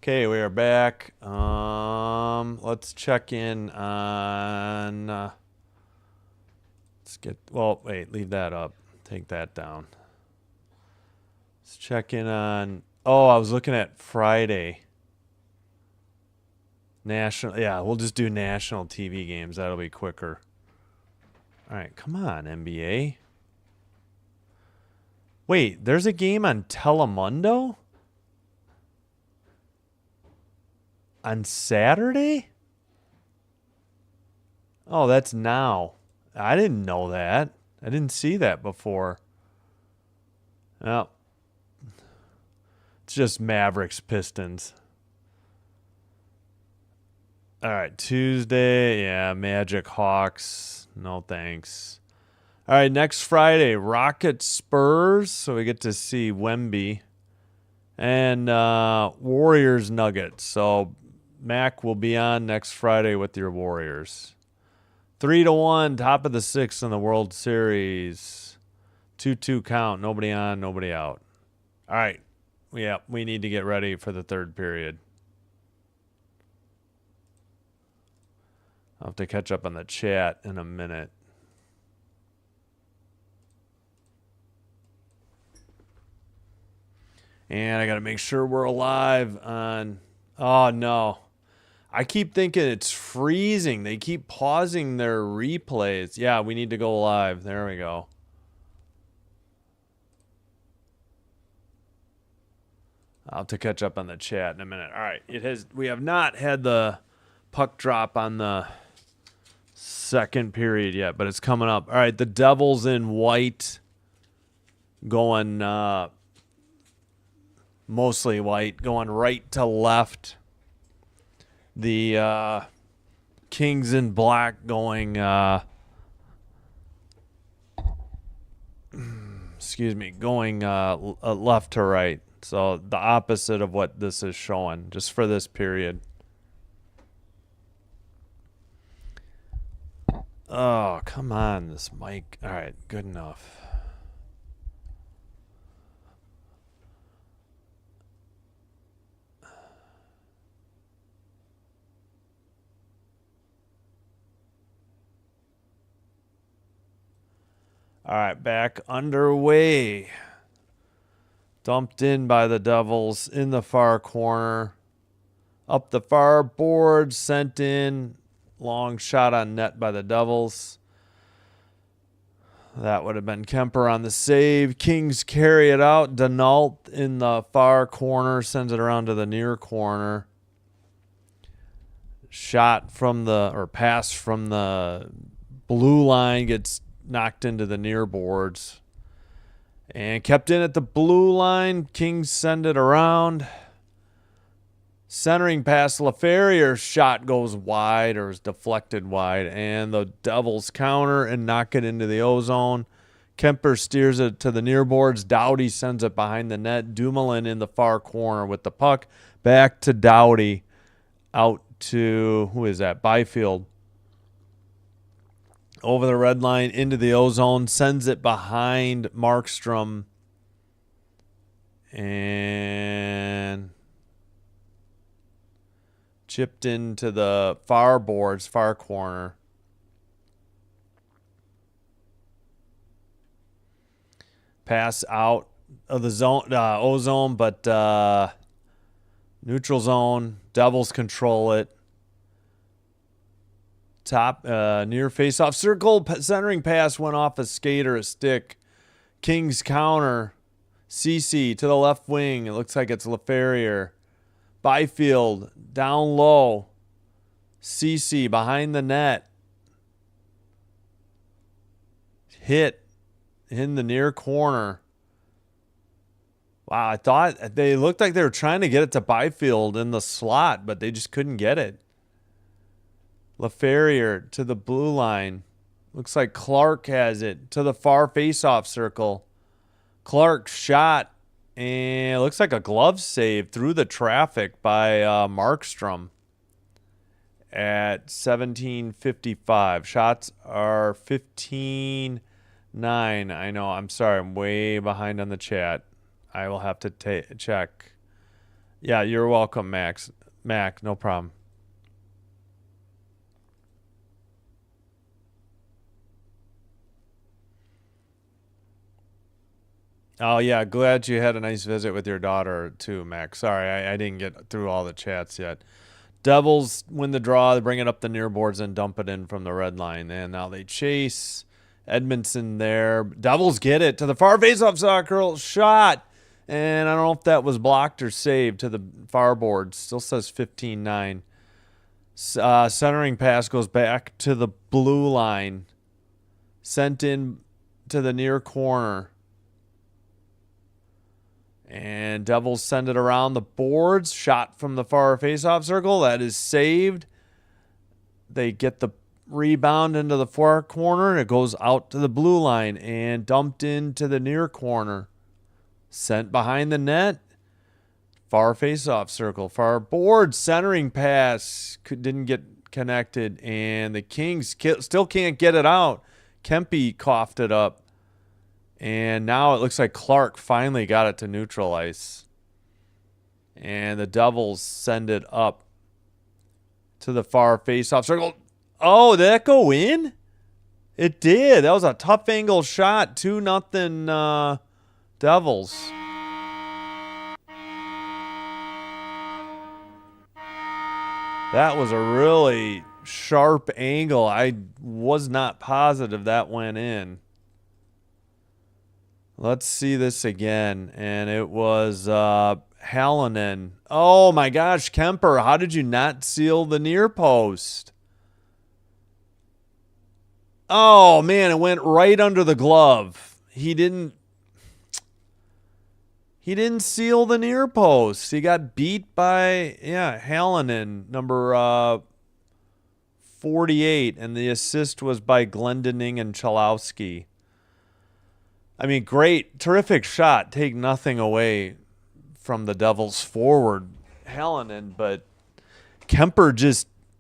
Okay, we are back. Let's check in on. Let's get. Well, wait, leave that up. Take that down. Let's check in on. Oh, I was looking at Friday. National. Yeah, we'll just do national TV games. That'll be quicker. All right, come on, NBA. Wait, there's a game on Telemundo? On Saturday? Oh, that's now. I didn't know that. I didn't see that before. Oh, it's just Mavericks Pistons. All right, Tuesday. Yeah, Magic Hawks. No thanks. All right, next Friday, Rockets Spurs. So we get to see Wemby. And Warriors Nuggets. So Mac will be on next Friday with your Warriors. 3-1, top of the sixth in the World Series. 2-2 count. Nobody on, nobody out. All right. Yeah, we need to get ready for the third period. I'll have to catch up on the chat in a minute. And I got to make sure we're alive on... Oh, no. I keep thinking it's freezing. They keep pausing their replays. Yeah, we need to go live. There we go. I'll have to catch up on the chat in a minute. All right. We have not had the puck drop on the second period yet, but it's coming up. All right, the Devils in white going mostly white, going right to left. The Kings in black going going left to right. So the opposite of what this is showing, just for this period. Oh, come on, this mic. All right, good enough. All right, back underway. Dumped in by the Devils in the far corner. Up the far board, sent in. Long shot on net by the Devils. That would have been Kemper on the save. Kings carry it out. Denault in the far corner sends it around to the near corner. Shot from pass from the blue line gets knocked into the near boards. And kept in at the blue line. Kings send it around. Centering pass, LaFerrier's shot goes wide or is deflected wide. And the Devils counter and knock it into the O-zone. Kemper steers it to the near boards. Doughty sends it behind the net. Dumoulin in the far corner with the puck. Back to Doughty. Out to, who is that? Byfield. Over the red line into the O-zone. Sends it behind Markstrom. And chipped into the far boards, far corner. Pass out of the zone, O-zone, but neutral zone. Devils control it. Top near face-off circle. Centering pass went off a skate or a stick. Kings counter. CC to the left wing. It looks like it's LaFerrier. Byfield down low. CC behind the net. Hit in the near corner. Wow, I thought they looked like they were trying to get it to Byfield in the slot, but they just couldn't get it. LaFerrier to the blue line. Looks like Clark has it to the far face-off circle. Clark shot, and it looks like a glove save through the traffic by Markstrom at 17:55. Shots are 15-9. I know, I'm sorry, I'm way behind on the chat. I will have to check. Yeah, you're welcome, Max. Mac, no problem. Oh, yeah, glad you had a nice visit with your daughter, too, Max. Sorry, I didn't get through all the chats yet. Devils win the draw. They bring it up the near boards and dump it in from the red line. And now they chase. Edmondson there. Devils get it to the far faceoff circle. Shot. And I don't know if that was blocked or saved to the far board. Still says 15-9. Centering pass goes back to the blue line. Sent in to the near corner. And Devils send it around the boards. Shot from the far faceoff circle. That is saved. They get the rebound into the far corner. And it goes out to the blue line and dumped into the near corner. Sent behind the net. Far faceoff circle. Far board. Centering pass. Didn't get connected. And the Kings still can't get it out. Kempe coughed it up. And now it looks like Clark finally got it to neutral ice. And the Devils send it up to the far face-off circle. Oh, did that go in? It did. That was a tough angle shot. 2-0 Devils. That was a really sharp angle. I was not positive that went in. Let's see this again. And it was Hallinan. Oh, my gosh, Kemper. How did you not seal the near post? Oh, man, it went right under the glove. He didn't seal the near post. He got beat by, Hallinan, number 48. And the assist was by Glendening and Chalowski. I mean, great, terrific shot. Take nothing away from the Devils forward, Hallinan, but Kemper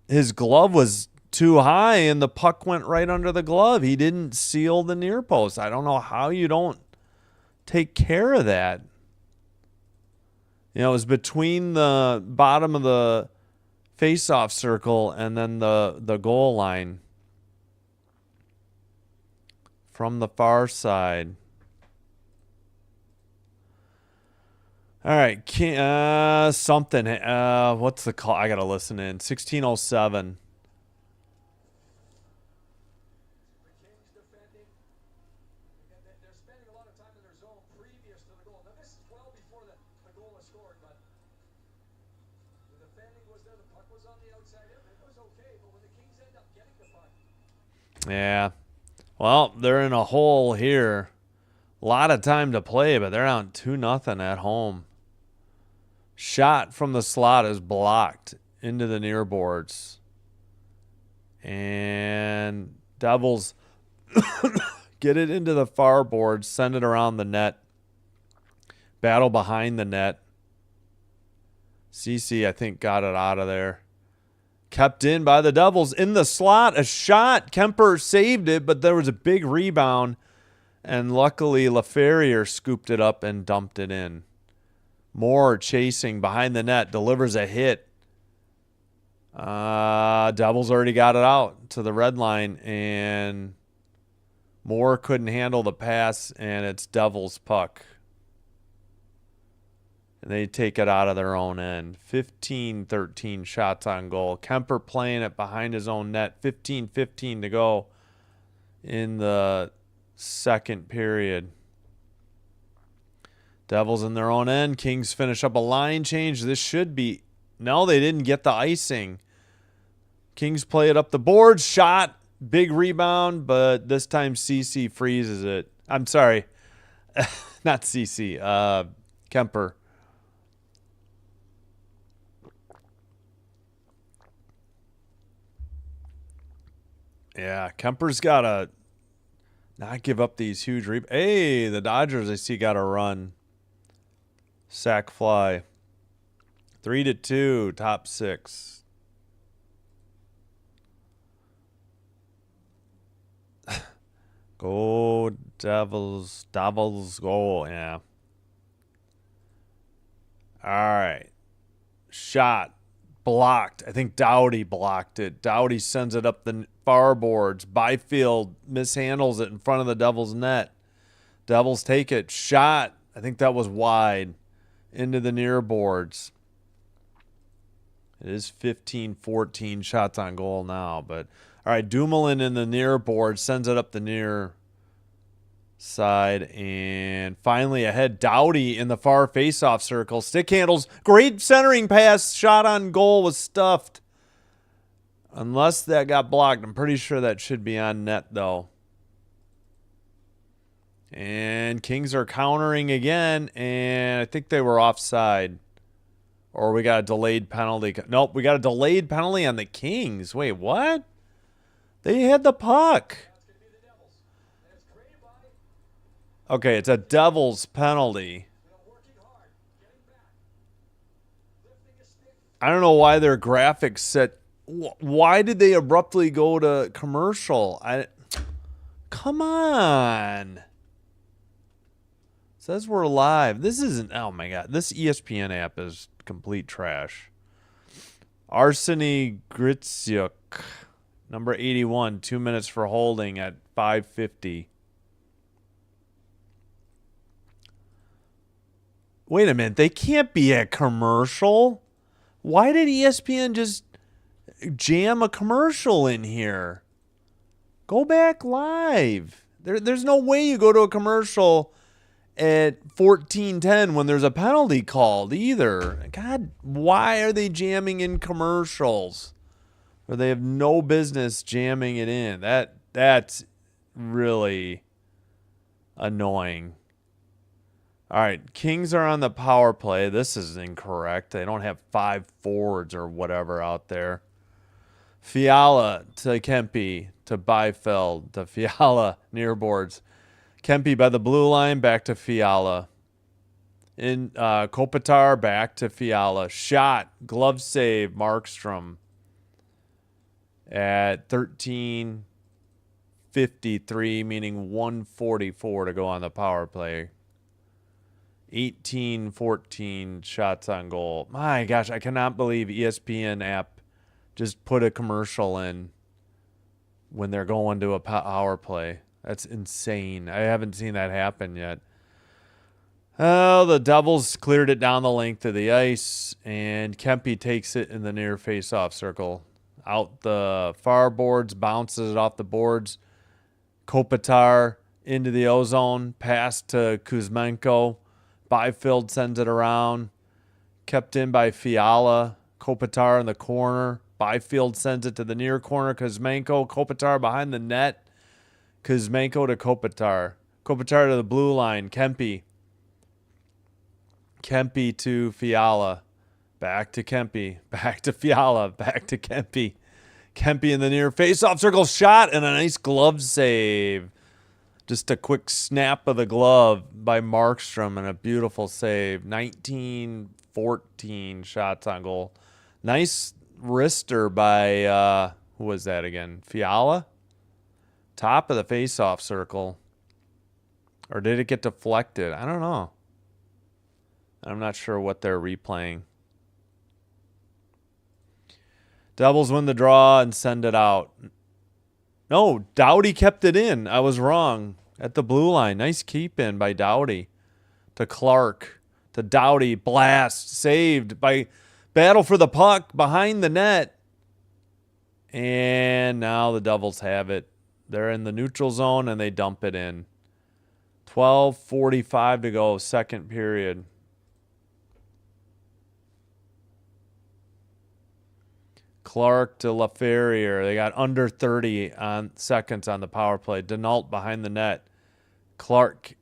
his glove was too high and the puck went right under the glove. He didn't seal the near post. I don't know how you don't take care of that. You know, it was between the bottom of the face-off circle and then the goal line from the far side. All right, something. What's the call? I gotta listen in. 1607. The Kings defending, and they're spending a lot of time in their zone previous to the goal. Now this is well before the goal was scored, but the defending was there. The puck was on the outside. It was okay, but when the Kings end up getting the puck, Yeah. Well, they're in a hole here. A lot of time to play, but they're on 2-0 at home. Shot from the slot is blocked into the near boards. And Devils get it into the far boards, send it around the net. Battle behind the net. CC, I think, got it out of there. Kept in by the Devils in the slot. A shot. Kemper saved it, but there was a big rebound. And luckily, LaFerriere scooped it up and dumped it in. Moore chasing behind the net, delivers a hit. Devils already got it out to the red line, and Moore couldn't handle the pass, and it's Devils' puck. And they take it out of their own end. 15-13 shots on goal. Kemper playing it behind his own net. 15-15 to go in the second period. Devils in their own end. Kings finish up a line change. This should be... No, they didn't get the icing. Kings play it up the boards. Shot. Big rebound, but this time CC freezes it. I'm sorry. Not CC. Kemper. Yeah, Kemper's got to not give up these huge Hey, the Dodgers, I see, got a run. Sack fly. 3-2, top six. Go Devils. Devils go, yeah. All right. Shot. Blocked. I think Doughty blocked it. Doughty sends it up the far boards. Byfield mishandles it in front of the Devils' net. Devils take it. Shot. I think that was wide. Into the near boards. It is 15-14 shots on goal now. But all right, Dumoulin in the near board sends it up the near side, and finally ahead. Doughty in the far face-off circle. Stick handles. Great centering pass. Shot on goal was stuffed. Unless that got blocked. I'm pretty sure that should be on net, though. And Kings are countering again, and I think they were offside. Or we got a delayed penalty. Nope, we got a delayed penalty on the Kings. Wait, what? They had the puck. Okay, it's a Devils penalty. I don't know why their graphics said. Why did they abruptly go to commercial? Come on. It says we're live. This isn't. Oh my God. This ESPN app is complete trash. Arseny Gritsyuk, number 81, 2 minutes for holding at 5:50. Wait a minute. They can't be a commercial. Why did ESPN just jam a commercial in here? Go back live. There's no way you go to a commercial at 14:10 when there's a penalty called either. God, why are they jamming in commercials? Or they have no business jamming it in. That's really annoying. All right, Kings are on the power play. This is incorrect. They don't have 5 forwards or whatever out there. Fiala to Kempe to Byfield to Fiala near boards. Kempe by the blue line, back to Fiala. In Kopitar, back to Fiala. Shot, glove save, Markstrom. At 13:53, meaning 1:44 to go on the power play. 18-14 shots on goal. My gosh, I cannot believe ESPN app just put a commercial in when they're going to a power play. That's insane. I haven't seen that happen yet. Oh, the Devils cleared it down the length of the ice, and Kempe takes it in the near face-off circle. Out the far boards, bounces it off the boards. Kopitar into the ozone, pass to Kuzmenko. Byfield sends it around. Kept in by Fiala. Kopitar in the corner. Byfield sends it to the near corner. Kuzmenko. Kopitar behind the net. Kuzmenko to Kopitar. Kopitar to the blue line. Kempe. Kempe to Fiala. Back to Kempe. Back to Fiala. Back to Kempe. Kempe in the near face-off circle. Shot and a nice glove save. Just a quick snap of the glove by Markstrom and a beautiful save. 19-14 shots on goal. Nice wrister by, who was that again? Fiala? Top of the face-off circle. Or did it get deflected? I don't know. I'm not sure what they're replaying. Devils win the draw and send it out. No, Doughty kept it in. I was wrong. At the blue line. Nice keep in by Doughty. To Clark. To Doughty. Blast. Saved by battle for the puck behind the net. And now the Devils have it. They're in the neutral zone and they dump it in. 12:45 to go. Second period. Clark to LaFerriere. They got under 30 seconds on the power play. Denault behind the net. Clark,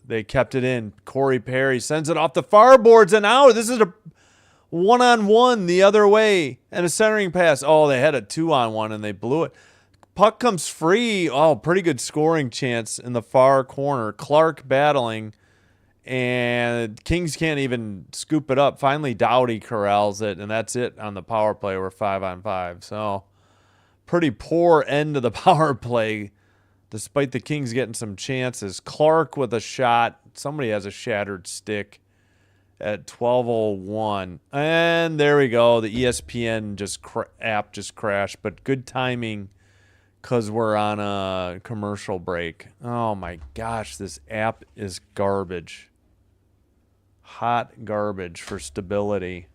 they kept it in. Corey Perry sends it off the far boards and out. This is a one-on-one the other way. And a centering pass. Oh, they had a 2-on-1 and they blew it. Puck comes free. Oh, pretty good scoring chance in the far corner. Clark battling. And Kings can't even scoop it up. Finally, Doughty corrals it, and that's it on the power play. We're 5-on-5. So, pretty poor end of the power play, despite the Kings getting some chances. Clark with a shot. Somebody has a shattered stick. at 12:01. And there we go. The ESPN app just crashed, but good timing because we're on a commercial break. Oh my gosh, this app is garbage. Hot garbage for stability.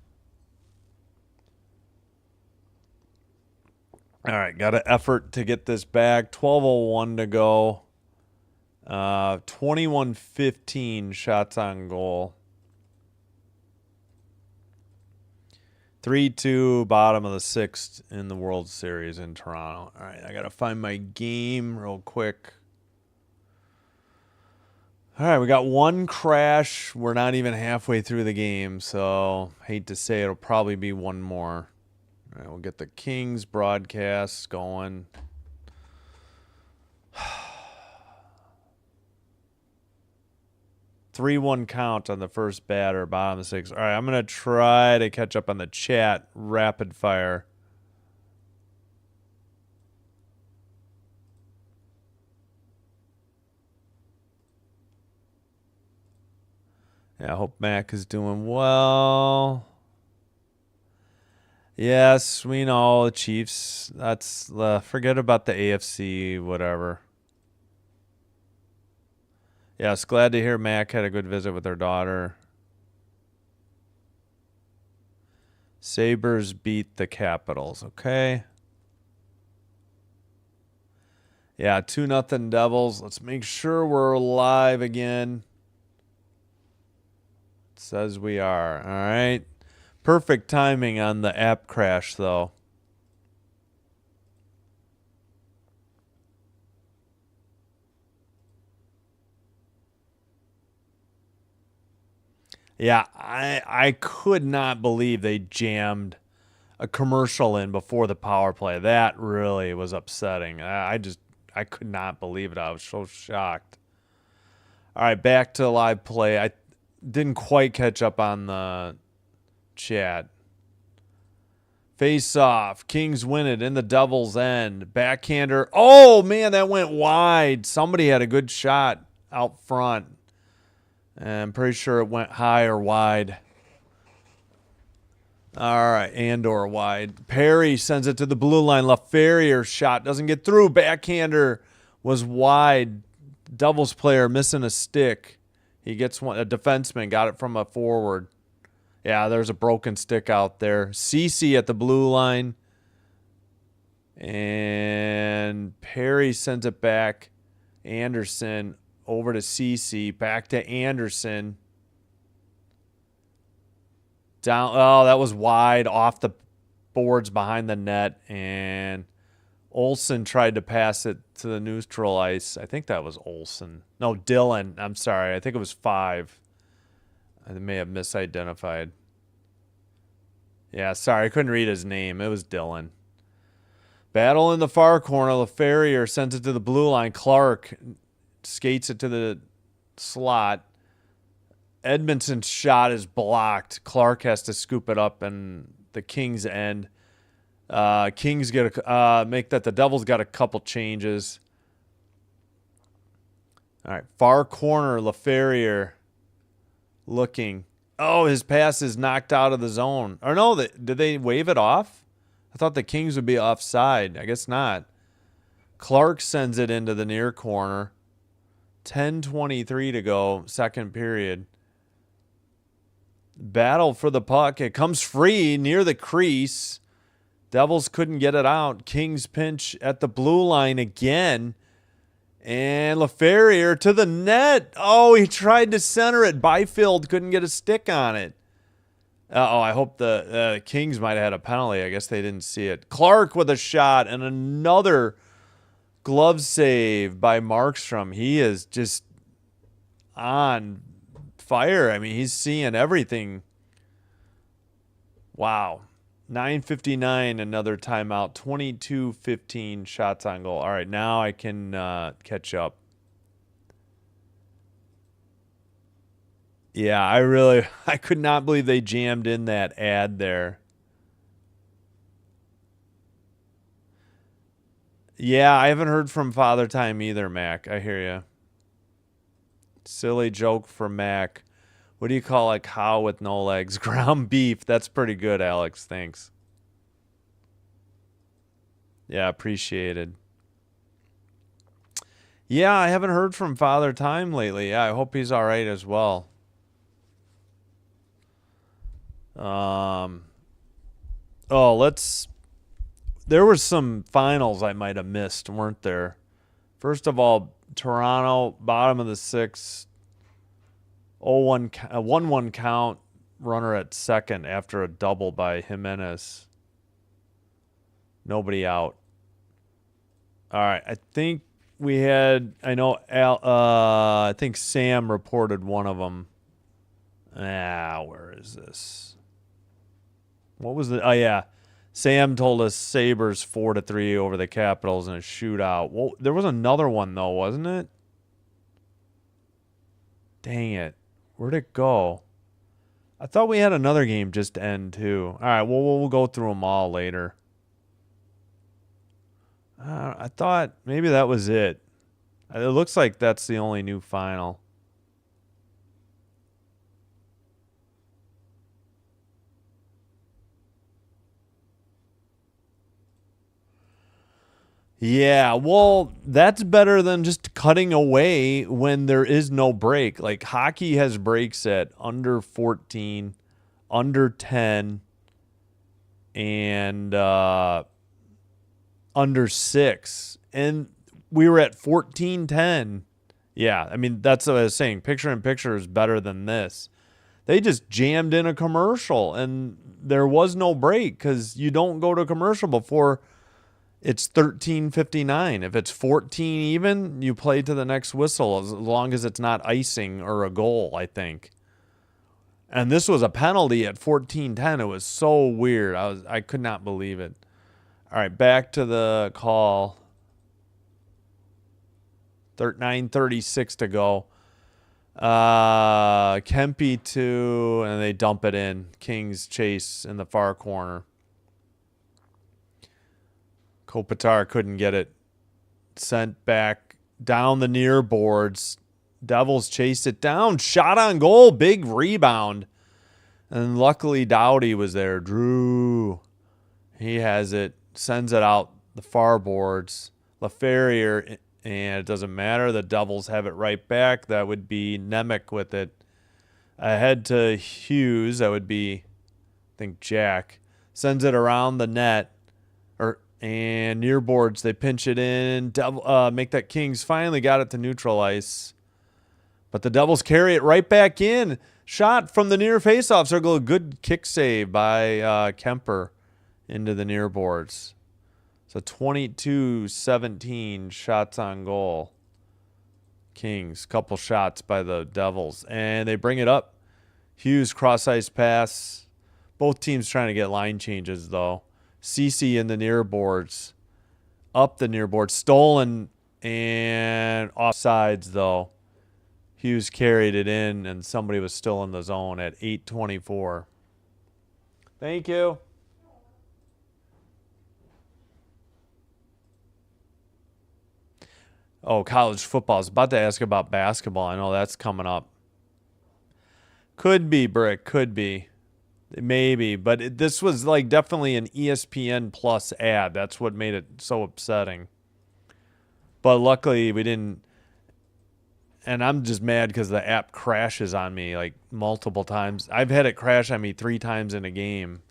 All right, got an effort to get this back. 12:01 to go. 21-15 shots on goal. 3-2, bottom of the sixth in the World Series in Toronto. All right, I got to find my game real quick. All right, we got one crash. We're not even halfway through the game, so hate to say it'll probably be one more. All right, we'll get the Kings broadcast going. 3-1 count on the first batter, bottom of the sixth. All right, I'm going to try to catch up on the chat rapid fire. Yeah, I hope Mac is doing well. Yes, we know the Chiefs. That's forget about the AFC, whatever. Yes, glad to hear Mac had a good visit with her daughter. Sabres beat the Capitals. Okay. Yeah, 2-0 Devils. Let's make sure we're live again. It says we are. All right. Perfect timing on the app crash, though. Yeah, I could not believe they jammed a commercial in before the power play. That really was upsetting. I could not believe it. I was so shocked. All right, back to live play. I didn't quite catch up on the chat. Face off. Kings win it in the Devils' end. Backhander. Oh, man, that went wide. Somebody had a good shot out front. And I'm pretty sure it went high or wide. All right, and/or wide. Perry sends it to the blue line. LaFerrier shot doesn't get through. Backhander was wide. Devils player missing a stick. He gets one. A defenseman got it from a forward. Yeah, there's a broken stick out there. Cece at the blue line. And Perry sends it back. Anderson over to Cece. Back to Anderson. Down. Oh, that was wide off the boards behind the net. And Olsen tried to pass it to the neutral ice. I think that was Olsen. No, Dylan. I'm sorry. I think it was 5. I may have misidentified. Yeah, sorry. I couldn't read his name. It was Dylan. Battle in the far corner. LaFerrier sends it to the blue line. Clark skates it to the slot. Edmondson's shot is blocked. Clark has to scoop it up, and the Kings end. Kings get make that. The Devils got a couple changes. All right, far corner. LaFerrier looking. Oh, his pass is knocked out of the zone. Or no, did they wave it off? I thought the Kings would be offside. I guess not. Clark sends it into the near corner. 10:23 to go, second period. Battle for the puck. It comes free near the crease. Devils couldn't get it out. Kings pinch at the blue line again. And LaFerrier to the net. Oh, he tried to center it. Byfield couldn't get a stick on it. I hope the Kings might have had a penalty. I guess they didn't see it. Clark with a shot and another glove save by Markstrom. He is just on fire. I mean, he's seeing everything. Wow. 9:59, another timeout. 22-15 shots on goal. All right, now I can catch up. Yeah, I could not believe they jammed in that ad there. Yeah, I haven't heard from Father Time either, Mac. I hear you. Silly joke for Mac. What do you call a cow with no legs? Ground beef. That's pretty good, Alex. Thanks. Yeah, appreciated. Yeah, I haven't heard from Father Time lately. Yeah, I hope he's all right as well. There were some finals I might have missed, weren't there? First of all, Toronto, bottom of the sixth, 1-1 count, runner at second after a double by Jimenez. Nobody out. All right, I think we had. I think Sam reported one of them. Where is this? What was the? Oh yeah, Sam told us Sabres 4-3 over the Capitals in a shootout. Well, there was another one though, wasn't it? Dang it, where'd it go? I thought we had another game just end too. All right, well we'll go through them all later. I thought maybe that was it. It looks like that's the only new final. Yeah, well, that's better than just cutting away when there is no break. Like hockey has breaks at under 14, under 10, and under 6. And we were at 14-10. Yeah, I mean, that's what I was saying. Picture in picture is better than this. They just jammed in a commercial, and there was no break because you don't go to commercial before it's 13:59. If it's 14 even, you play to the next whistle as long as it's not icing or a goal, I think. And this was a penalty at 14:10. It was so weird. I could not believe it. All right, back to the call. 9:36 to go. Kempe 2, and they dump it in. Kings chase in the far corner. Kopitar couldn't get it sent back down the near boards. Devils chased it down. Shot on goal. Big rebound. And luckily Doughty was there. Drew. He has it. Sends it out the far boards. LaFerrier, and it doesn't matter. The Devils have it right back. That would be Nemec with it. Ahead to Hughes. That would be, I think, Jack. Sends it around the net. And near boards, they pinch it in. Make that Kings finally got it to neutral ice. But the Devils carry it right back in. Shot from the near faceoff circle. A good kick save by Kemper into the near boards. So 22-17 shots on goal. Kings, couple shots by the Devils. And they bring it up. Hughes cross-ice pass. Both teams trying to get line changes, though. Cece in the near boards. Up the near boards. Stolen and offsides, though. Hughes carried it in, and somebody was still in the zone at 8:24. Thank you. Oh, college football. I was about to ask about basketball. I know that's coming up. Could be, Brick. Could be. Maybe. But this was like definitely an ESPN Plus ad. That's what made it so upsetting. But luckily we didn't. And I'm just mad because the app crashes on me like multiple times. I've had it crash on me 3 times in a game.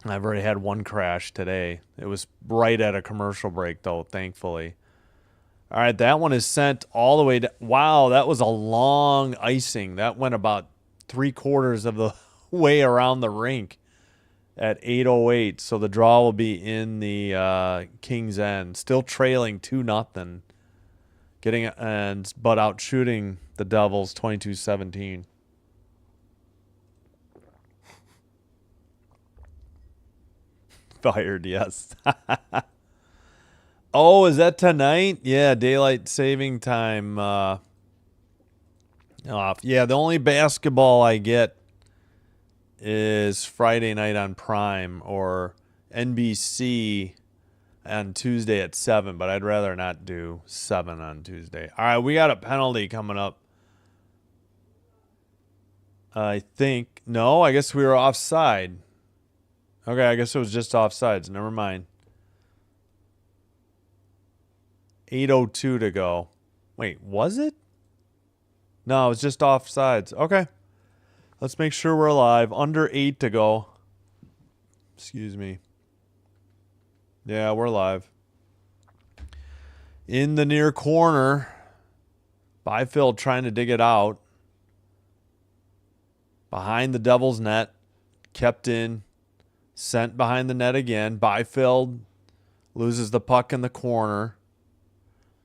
I've already had one crash today. It was right at a commercial break, though, thankfully. All right, that one is sent all the way to... Wow, that was a long icing. That went about 3/4 of the way around the rink at 8:08. So the draw will be in the Kings' end. Still trailing 2-0. But out shooting the Devils 22-17. Fired, yes. Oh, is that tonight? Yeah, daylight saving time off. Yeah, the only basketball I get is Friday night on Prime or NBC on Tuesday at 7, but I'd rather not do 7 on Tuesday. All right, we got a penalty coming up. I think. No, I guess we were offside. Okay, I guess it was just offsides. Never mind. 8:02 to go. Wait, was it? No, it was just offsides. Okay. Let's make sure we're alive. Under 8 to go. Excuse me. Yeah, we're live. In the near corner. Byfield trying to dig it out. Behind the Devils' net. Kept in. Sent behind the net again. Byfield loses the puck in the corner.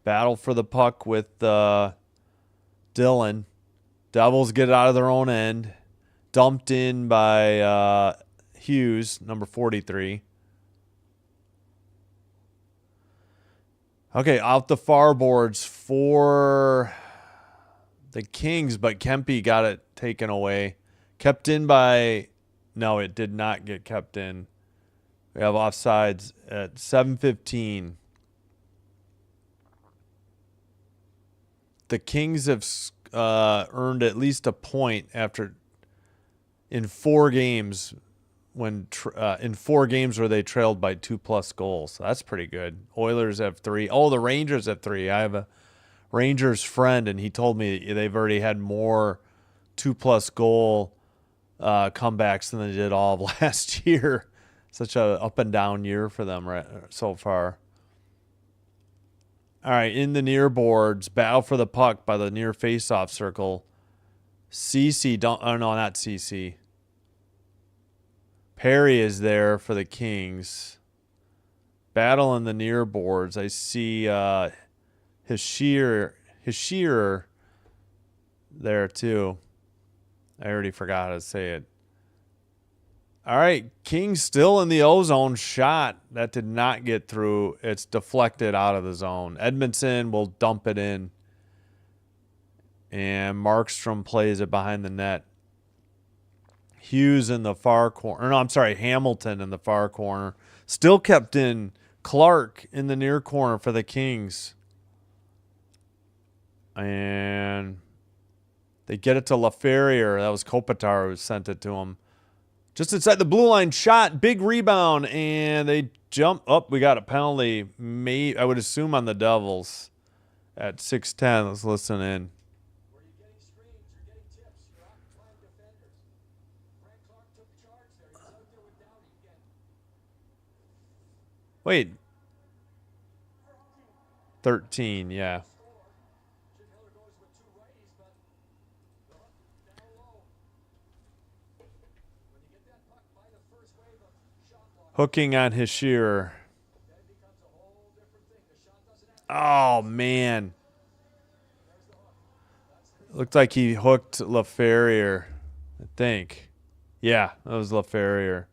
Battle for the puck with Dillon. Devils get it out of their own end. Dumped in by Hughes, number 43. Okay, out the far boards for the Kings, but Kempe got it taken away. Kept in by... No, it did not get kept in. We have offsides at 7:15. The Kings have earned at least a point after in 4 games in 4 games where they trailed by 2+ goals. So that's pretty good. Oilers have 3. Oh, the Rangers have 3. I have a Rangers friend, and he told me they've already had more 2+ goal comebacks than they did all of last year. Such a up and down year for them so far. All right, in the near boards, battle for the puck by the near face-off circle. not CC. Perry is there for the Kings. Battle in the near boards. I see Hischier there too. I already forgot how to say it. All right, Kings still in the O-zone. Shot that did not get through. It's deflected out of the zone. Edmondson will dump it in. And Markstrom plays it behind the net. Hughes in the far corner. No, I'm sorry, Hamilton in the far corner. Still kept in. Clark in the near corner for the Kings. And they get it to LaFerrier. That was Kopitar who sent it to him. Just inside the blue line, shot, big rebound, and they jump up. We got a penalty, I would assume on the Devils at 6:10. Let's listen in. Where you're getting screens, you're getting tips, you're occupying defenders. Frank Clark took charge there. He's out there with Downey again. Wait. 13, yeah. Jim Miller goes with 2 righties, but down low. When you get that puck by the first wave of shot block, Hooking on Hischier. that becomes a whole different thing. The shot doesn't have Oh, man. there's the hook. Looked like he hooked LaFerrier, I think. Yeah, that was LaFerrier.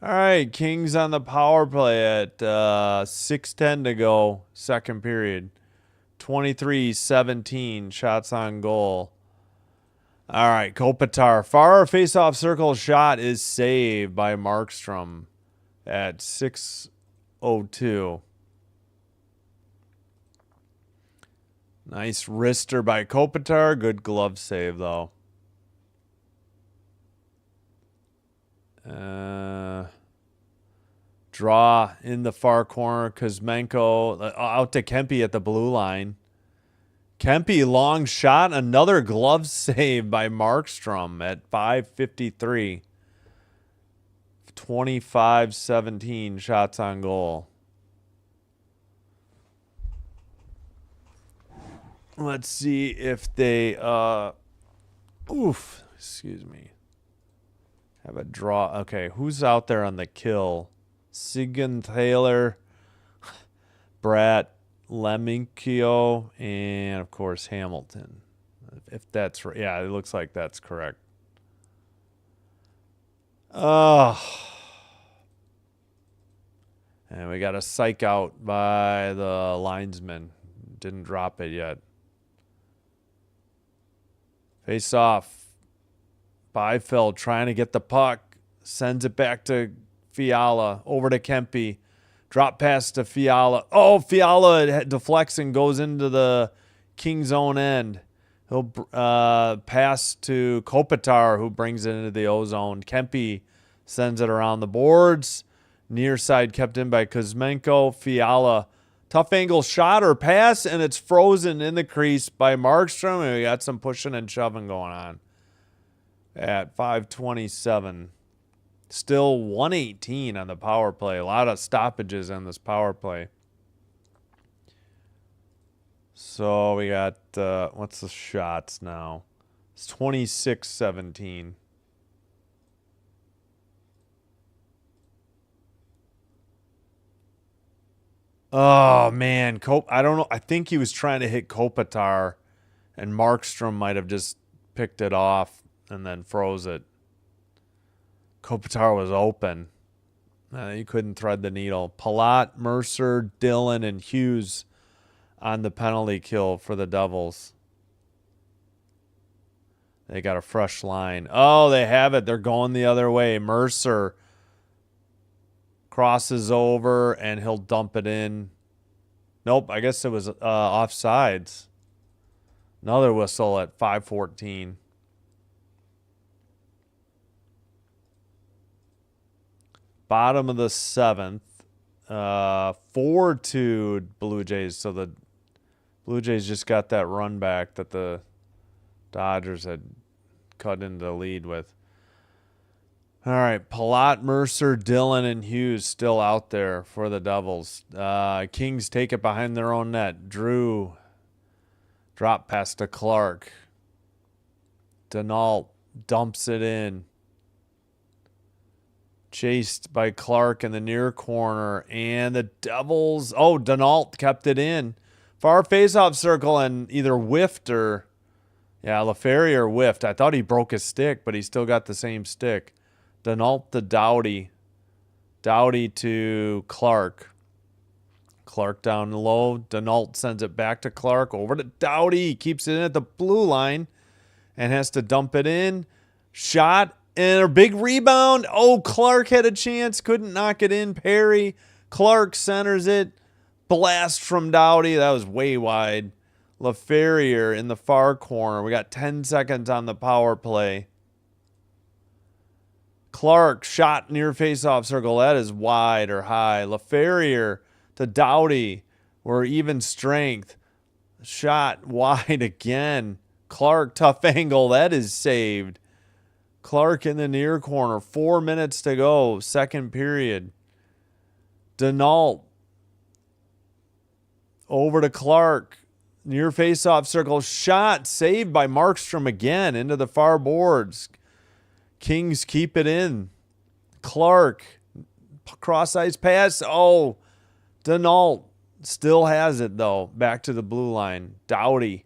All right, Kings on the power play at 6:10 to go, second period. 23-17, shots on goal. All right, Kopitar. Far face-off circle shot is saved by Markstrom at 6:02. Nice wrister by Kopitar. Good glove save, though. Draw in the far corner. Kuzmenko out to Kempe at the blue line. Kempe long shot. Another glove save by Markstrom at 5:53. 25-17 shots on goal. Let's see if they excuse me. Have a draw. Okay, who's out there on the kill? Sigan Taylor, Bratt, Leminkio, and of course Hamilton. If that's right. Yeah, it looks like that's correct. And we got a psych out by the linesman. Didn't drop it yet. Face off. Byfield trying to get the puck. Sends it back to Fiala. Over to Kempe. Drop pass to Fiala. Oh, Fiala deflects and goes into the King's own end. He'll pass to Kopitar, who brings it into the O-zone. Kempe sends it around the boards. Near side kept in by Kuzmenko. Fiala, tough angle shot or pass, and it's frozen in the crease by Markstrom. And we got some pushing and shoving going on at 5:27. Still 118 on the power play. A lot of stoppages on this power play. So we got, what's the shots now? It's 26-17. Oh, man. I don't know. I think he was trying to hit Kopitar, and Markstrom might have just picked it off and then froze it. Kopitar was open. He couldn't thread the needle. Palat, Mercer, Dillon, and Hughes on the penalty kill for the Devils. They got a fresh line. Oh, they have it. They're going the other way. Mercer crosses over, and he'll dump it in. Nope, I guess it was offsides. Another whistle at 5:14. Bottom of the 7th. 4-2 Blue Jays. So the Blue Jays just got that run back that the Dodgers had cut into the lead with. All right, Palat, Mercer, Dillon, and Hughes still out there for the Devils. Kings take it behind their own net. Drew drop pass to Clark. Denault dumps it in. Chased by Clark in the near corner. And the Devils... Oh, Denault kept it in. Far faceoff circle and either whiffed or... Yeah, LaFerrier whiffed. I thought he broke his stick, but he still got the same stick. Denault to Doughty. Doughty to Clark. Clark down low. Denault sends it back to Clark. Over to Doughty. Keeps it in at the blue line and has to dump it in. Shot. And a big rebound. Oh, Clark had a chance. Couldn't knock it in. Perry. Clark centers it. Blast from Doughty. That was way wide. LaFerrier in the far corner. We got 10 seconds on the power play. Clark shot near faceoff circle. That is wide or high. LaFerrier to Doughty. We're even strength. Shot wide again. Clark, tough angle. That is saved. Clark in the near corner. 4 minutes to go. Second period. Denault. Over to Clark. Near faceoff circle. Shot saved by Markstrom again into the far boards. Kings keep it in. Clark. Cross ice pass. Oh. Denault still has it though. Back to the blue line. Doughty.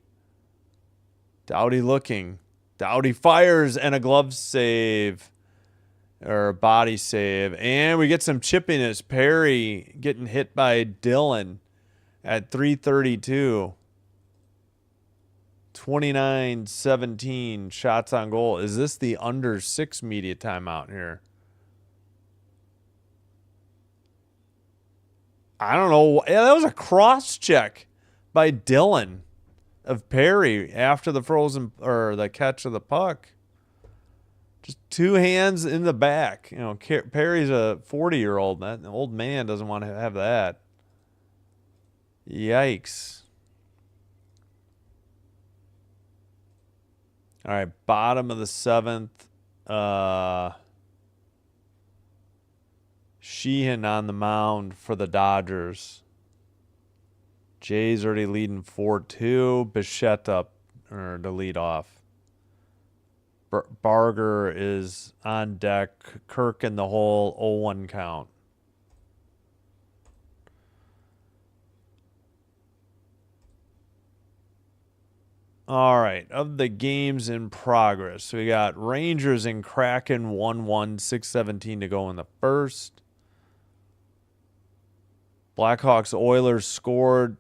Doughty looking. Doughty fires and a glove save or a body save. And we get some chippiness. Perry getting hit by Dillon at 3:32. 29-17 shots on goal. Is this the under 6 media timeout here? I don't know. Yeah, that was a cross check by Dillon of Perry after the frozen or the catch of the puck. Just two hands in the back. You know, Perry's a 40-year-old. That old man doesn't want to have that. Yikes. All right, bottom of the 7th. Sheehan on the mound for the Dodgers. Jays already leading 4-2. Bichette up or to lead off. Barger is on deck. Kirk in the hole. 0-1 count. All right, of the games in progress, we got Rangers and Kraken 1-1, 6:17 to go in the first. Blackhawks Oilers scoreless,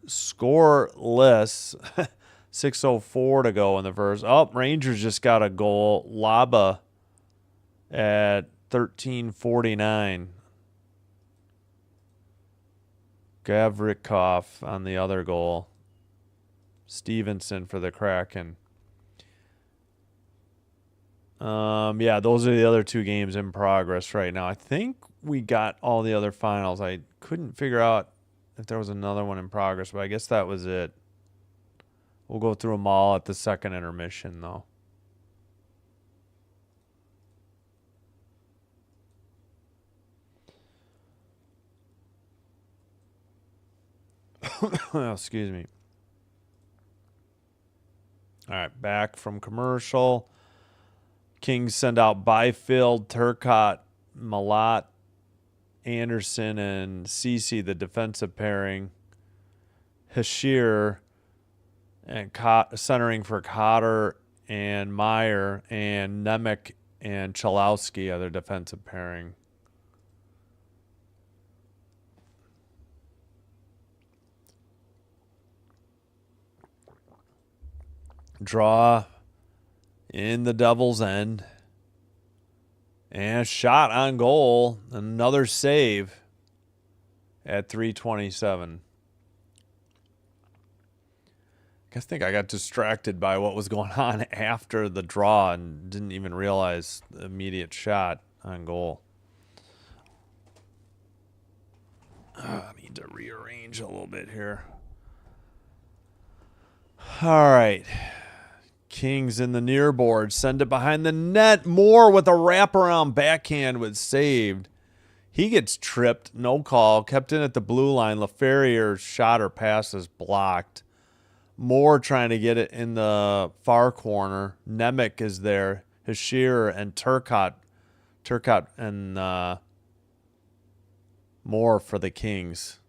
6:04 to go in the first. Oh, Rangers just got a goal. Laba at 13:49. Gavrikov on the other goal. Stevenson for the Kraken. Yeah, those are the other two games in progress right now. I think we got all the other finals. I couldn't figure out if there was another one in progress, but I guess that was it. We'll go through them all at the second intermission, though. Excuse me. All right, back from commercial. Kings send out Byfield, Turcotte, Malat, Anderson, and Cece, the defensive pairing. Hashir and centering for Cotter and Meyer, and Nemec and Chalowski, other defensive pairing. Draw in the Devil's end. And a shot on goal. Another save at 3:27. I think I got distracted by what was going on after the draw and didn't even realize the immediate shot on goal. I need to rearrange a little bit here. All right. Kings in the near board. Send it behind the net. Moore with a wraparound backhand was saved. He gets tripped. No call. Kept in at the blue line. LaFerrier's shot or pass is blocked. Moore trying to get it in the far corner. Nemec is there. Hashir and Turcotte. Turcotte and Moore for the Kings.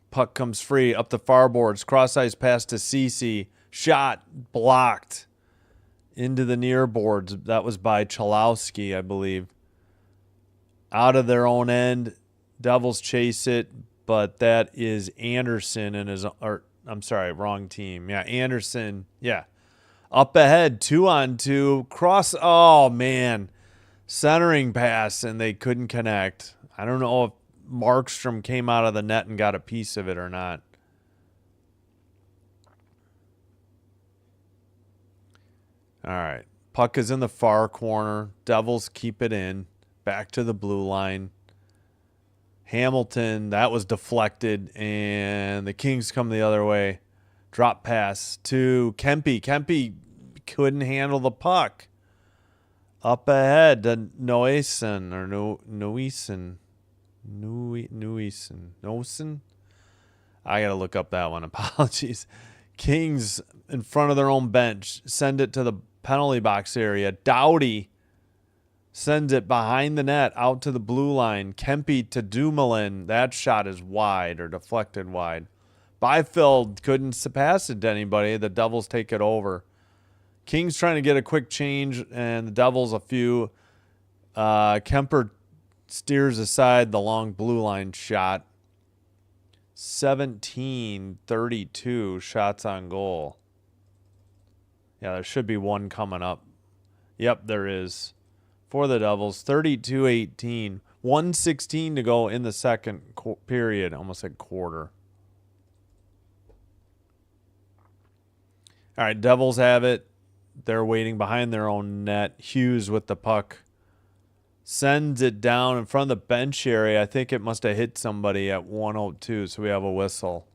Puck comes free up the far boards. Cross ice pass to Cece. Shot blocked into the near boards. That was by Chalowski, I believe. Out of their own end. Devils chase it, but that is Anderson and his. I'm sorry, wrong team. Yeah, Anderson. Yeah. Up ahead, 2-on-2. Cross. Oh, man. Centering pass, and they couldn't connect. I don't know if Markstrom came out of the net and got a piece of it or not. All right. Puck is in the far corner. Devils keep it in. Back to the blue line. Hamilton, that was deflected, and the Kings come the other way. Drop pass to Kempe. Kempe couldn't handle the puck. Up ahead to Noesen or Noesen. Noesen? I got to look up that one. Apologies. Kings in front of their own bench. Send it to the penalty box area. Doughty sends it behind the net out to the blue line. Kempe to Dumoulin. That shot is wide or deflected wide. Byfield couldn't pass it to anybody. The Devils take it over. Kings trying to get a quick change, and the Devils a few. Kemper steers aside the long blue line shot. 17-32 shots on goal. Yeah, there should be one coming up. Yep, there is. For the Devils, 32-18. 1:16 to go in the second period. Almost said quarter. All right, Devils have it. They're waiting behind their own net. Hughes with the puck. Sends it down in front of the bench area. I think it must have hit somebody at 1:02, so we have a whistle.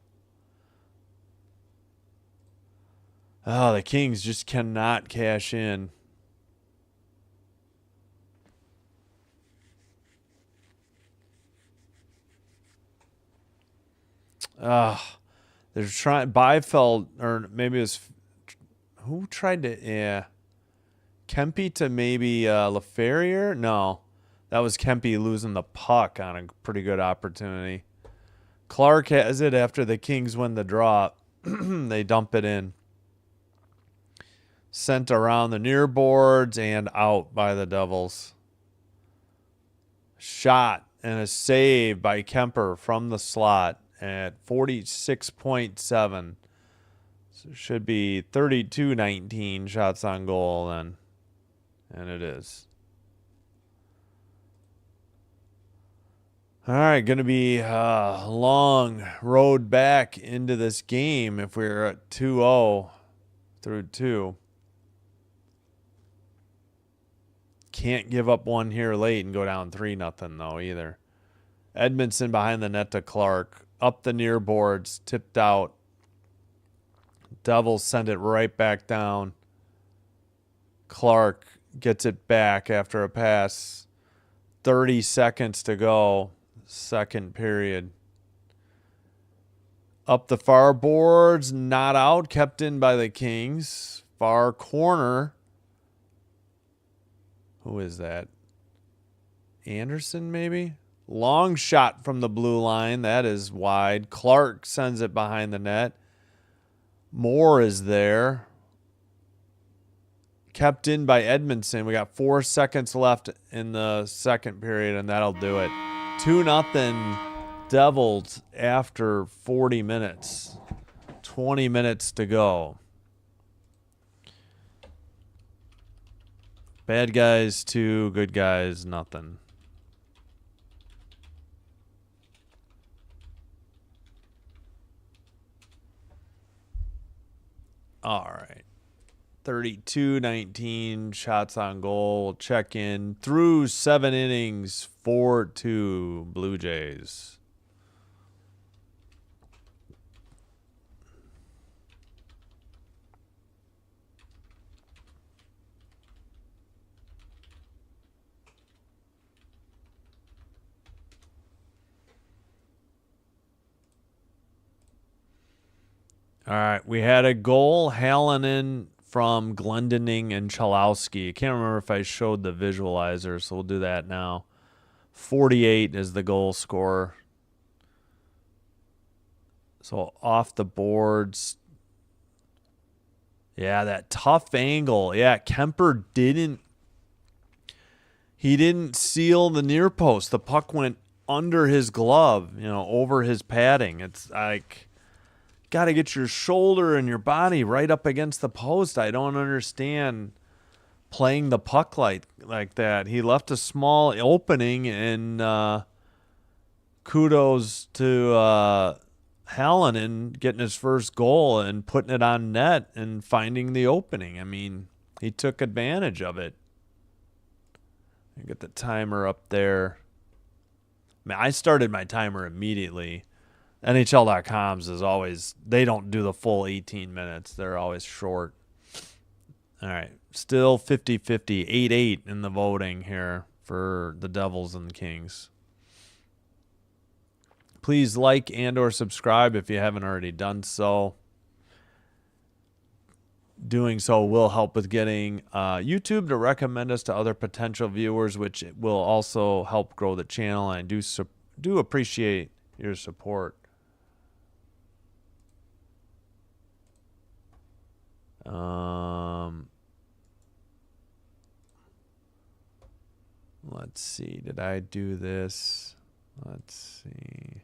Oh, the Kings just cannot cash in. They're trying. Byfeld, or maybe it was who tried to? Yeah, Kempe to maybe LaFerrier. No, that was Kempe losing the puck on a pretty good opportunity. Clark has it after the Kings win the draw. They dump it in. Sent around the near boards and out by the Devils. Shot and a save by Kemper from the slot at 46.7. So it should be 32-19 shots on goal then. And it is. All right, going to be a long road back into this game if we're at 2-0 through 2. Can't give up one here late and go down 3-0 though either. Edmondson behind the net to Clark. Up the near boards, tipped out. Devils send it right back down. Clark gets it back after a pass. 30 seconds to go. Second period. Up the far boards, not out, kept in by the Kings. Far corner. Who is that? Anderson, maybe? Long shot from the blue line. That is wide. Clark sends it behind the net. Moore is there. Kept in by Edmondson. We got 4 seconds left in the second period, and that'll do it. 2-0 Devils after 40 minutes. 20 minutes to go. Bad guys 2, good guys nothing. All right. 32-19 shots on goal. We'll check in through 7 innings. 4-2 Blue Jays. All right, we had a goal, Hallinan from Glendening and Chalowski. I can't remember if I showed the visualizer, so we'll do that now. 48 is the goal scorer. So off the boards. Yeah, that tough angle. Yeah, Kemper didn't seal the near post. The puck went under his glove, over his padding. It's like, got to get your shoulder and your body right up against the post. I don't understand playing the puck like that. He left a small opening, and kudos to Hallinan getting his first goal and putting it on net and finding the opening. I mean, he took advantage of it. Get the timer up there. I mean, I started my timer immediately. NHL.com's is always, they don't do the full 18 minutes. They're always short. All right. Still 50-50, 8-8 in the voting here for the Devils and the Kings. Please like and or subscribe if you haven't already done so. Doing so will help with getting YouTube to recommend us to other potential viewers, which will also help grow the channel. And I do appreciate your support. Let's see. Did I do this? Let's see.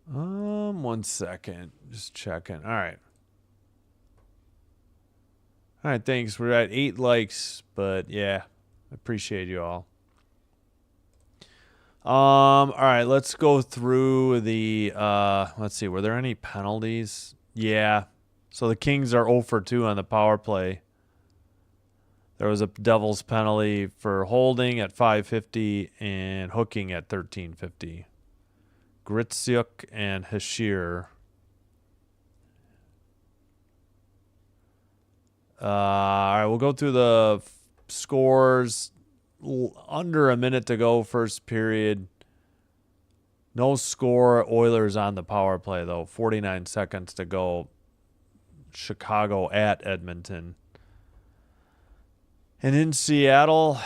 One second. Just checking. All right. All right, thanks. We're at 8 likes, but yeah, appreciate you all. All right, let's go through the let's see, were there any penalties? Yeah. So the Kings are 0 for 2 on the power play. There was a Devils penalty for holding at 5:50 and hooking at 13:50. Gritsyuk and Hashir. All right, we'll go through the scores. Under a minute to go, first period. No score. Oilers on the power play, though. 49 seconds to go. Chicago at Edmonton. And in Seattle,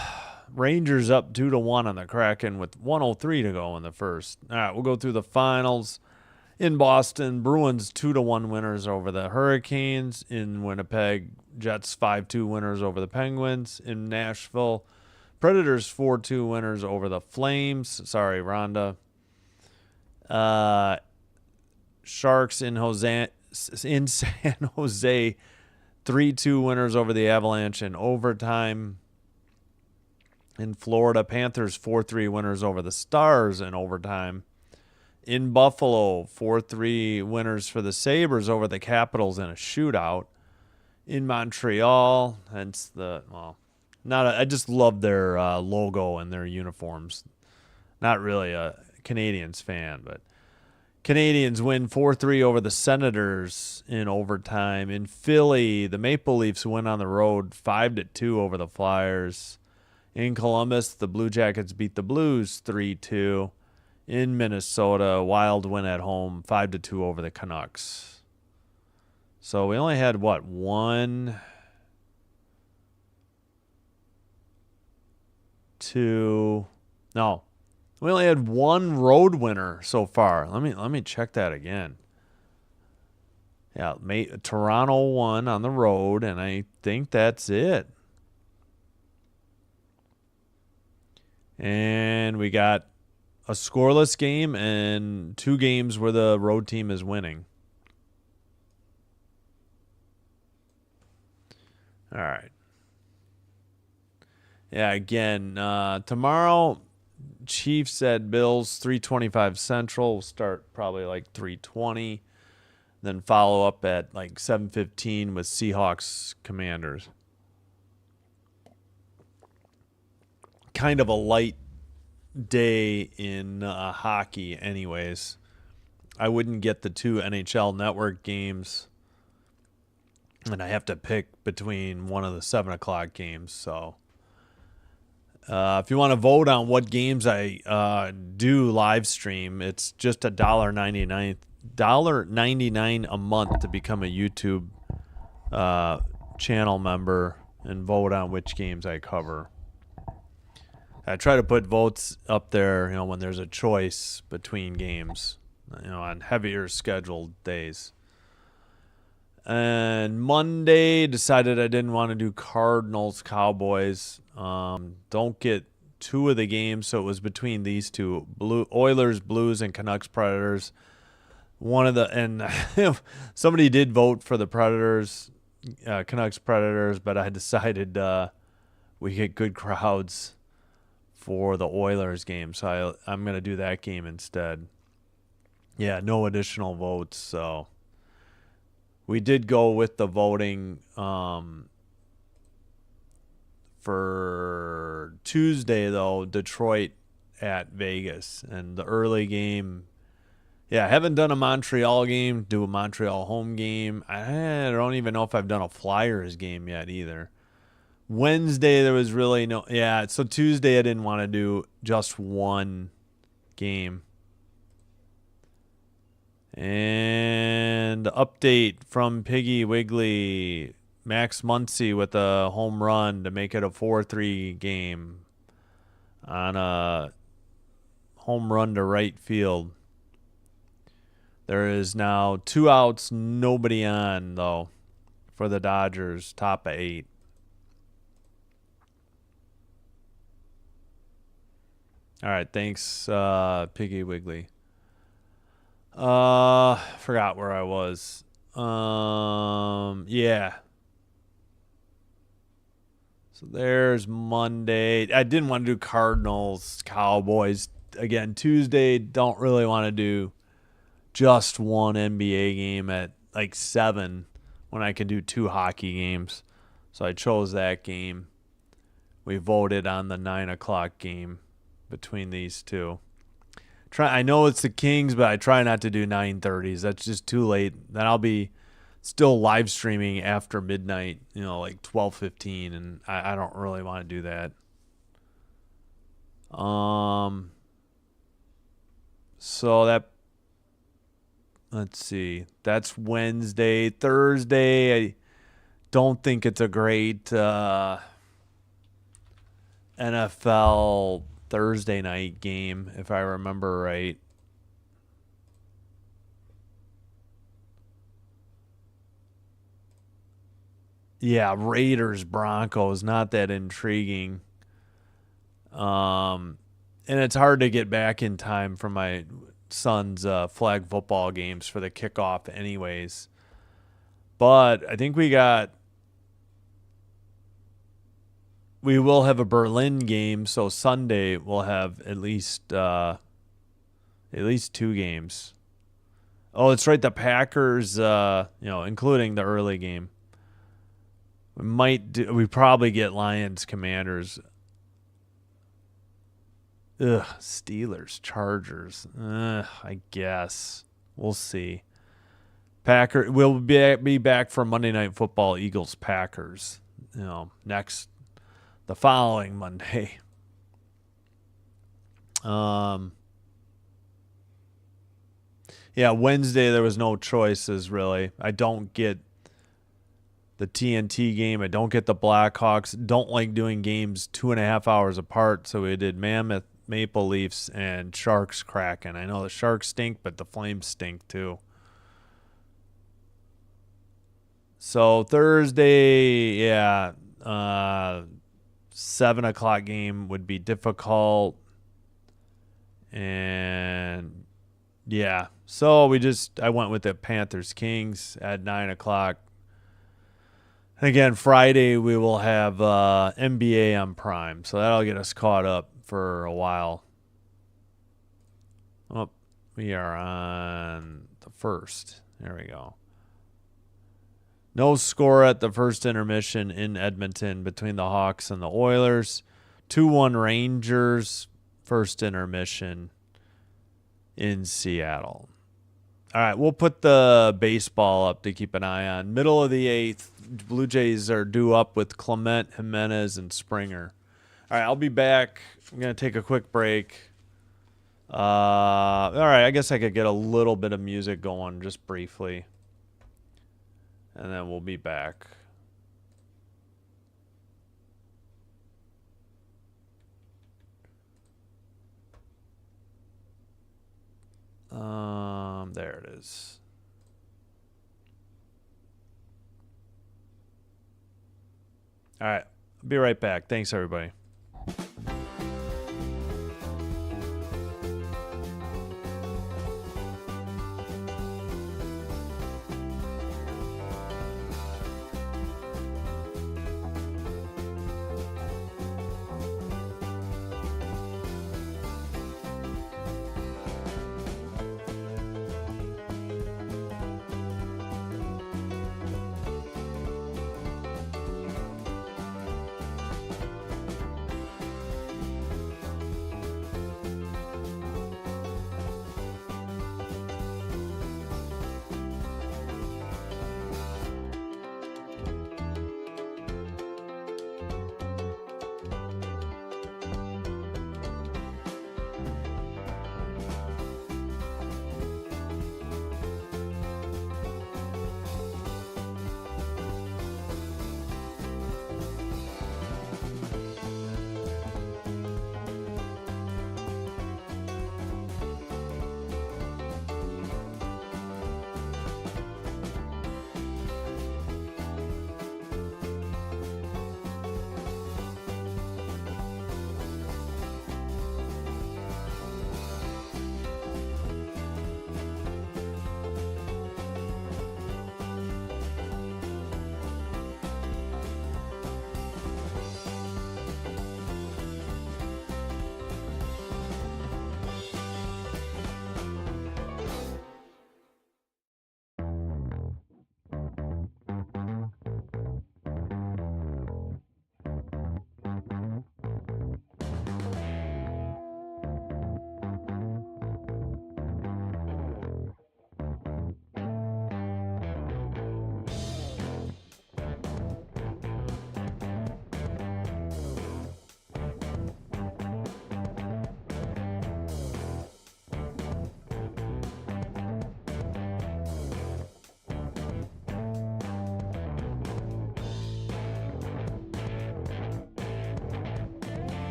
Rangers up 2-1 on the Kraken with 1:03 to go in the first. All right, we'll go through the finals. In Boston, Bruins 2-1 winners over the Hurricanes. In Winnipeg, Jets 5-2 winners over the Penguins. In Nashville, Predators 4-2 winners over the Flames. Sorry, Rhonda. Sharks in San Jose, 3-2 winners over the Avalanche in overtime. In Florida, Panthers 4-3 winners over the Stars in overtime. in Buffalo, 4-3 winners for the Sabres over the Capitals in a shootout. In Montreal, hence I just love their logo and their uniforms. Not really a Canadiens fan, but Canadiens win 4-3 over the Senators in overtime. In Philly, the Maple Leafs win on the road 5-2 over the Flyers. In Columbus, the Blue Jackets beat the Blues 3-2. In Minnesota, Wild win at home 5-2 over the Canucks. So we only had, one, two. No, we only had one road winner so far. Let me check that again. Yeah, Toronto won on the road, and I think that's it. And we got a scoreless game and 2 games where the road team is winning. All right. Yeah, again, tomorrow, Chiefs at Bills, 3:25 Central. We'll start probably like 3:20. Then follow up at like 7:15 with Seahawks Commanders. Kind of a light day in hockey anyways. I wouldn't get the 2 NHL Network games. And I have to pick between one of the 7 o'clock games. So if you want to vote on what games I do live stream, it's just $1.99 a month to become a YouTube channel member and vote on which games I cover. I try to put votes up there, when there's a choice between games, on heavier scheduled days. And Monday, decided I didn't want to do Cardinals Cowboys. Don't get 2 of the games, so it was between these 2: Oilers Blues and Canucks Predators. Somebody did vote for the Predators, Canucks Predators, but I decided we get good crowds for the Oilers game, so I'm going to do that game instead. Yeah, no additional votes, so. We did go with the voting for Tuesday, though, Detroit at Vegas. And the early game, I haven't done a Montreal game, do a Montreal home game. I don't even know if I've done a Flyers game yet either. Wednesday, there was really so Tuesday I didn't want to do just one game. And update from Piggy Wiggly. Max Muncy with a home run to make it a 4-3 game on a home run to right field. There is now 2 outs, nobody on, though, for the Dodgers, top of 8. All right, thanks, Piggy Wiggly. Forgot where I was. Yeah. So there's Monday. I didn't want to do Cardinals, Cowboys. Again, Tuesday, don't really want to do just one NBA game at like 7 when I can do 2 hockey games. So I chose that game. We voted on the 9 o'clock game between these 2. I know it's the Kings, but I try not to do 9:30s. That's just too late. Then I'll be still live streaming after midnight, like 12:15, and I don't really want to do that. So let's see. That's Wednesday. Thursday, I don't think it's a great NFL Thursday night game, if I remember right. Yeah, Raiders Broncos, not that intriguing. And it's hard to get back in time for my son's flag football games for the kickoff anyways. But I think we will have a Berlin game, so Sunday we'll have at least At least 2 games. Oh, it's right. The Packers, including the early game. We probably get Lions, Commanders. Ugh, Steelers, Chargers. I guess. We'll see. We'll be back for Monday Night Football, Eagles, Packers. The following Monday. Wednesday there was no choices really. I don't get the TNT game. I don't get the Blackhawks. Don't like doing games 2.5 hours apart. So we did Mammoth, Maple Leafs, and Sharks, Kraken. I know the Sharks stink, but the Flames stink too. So Thursday, 7:00 game would be difficult. And so I went with the Panthers Kings at 9:00. Again, Friday we will have NBA on Prime, so that'll get us caught up for a while. Oh, we are on the first. There we go. No score at the first intermission in Edmonton between the Hawks and the Oilers. 2-1 Rangers, first intermission in Seattle. All right, we'll put the baseball up to keep an eye on. Middle of the 8th, Blue Jays are due up with Clement, Jimenez, and Springer. All right, I'll be back. I'm going to take a quick break. All right, I guess I could get a little bit of music going just briefly. And then we'll be back. There it is. All right. I'll be right back. Thanks, everybody.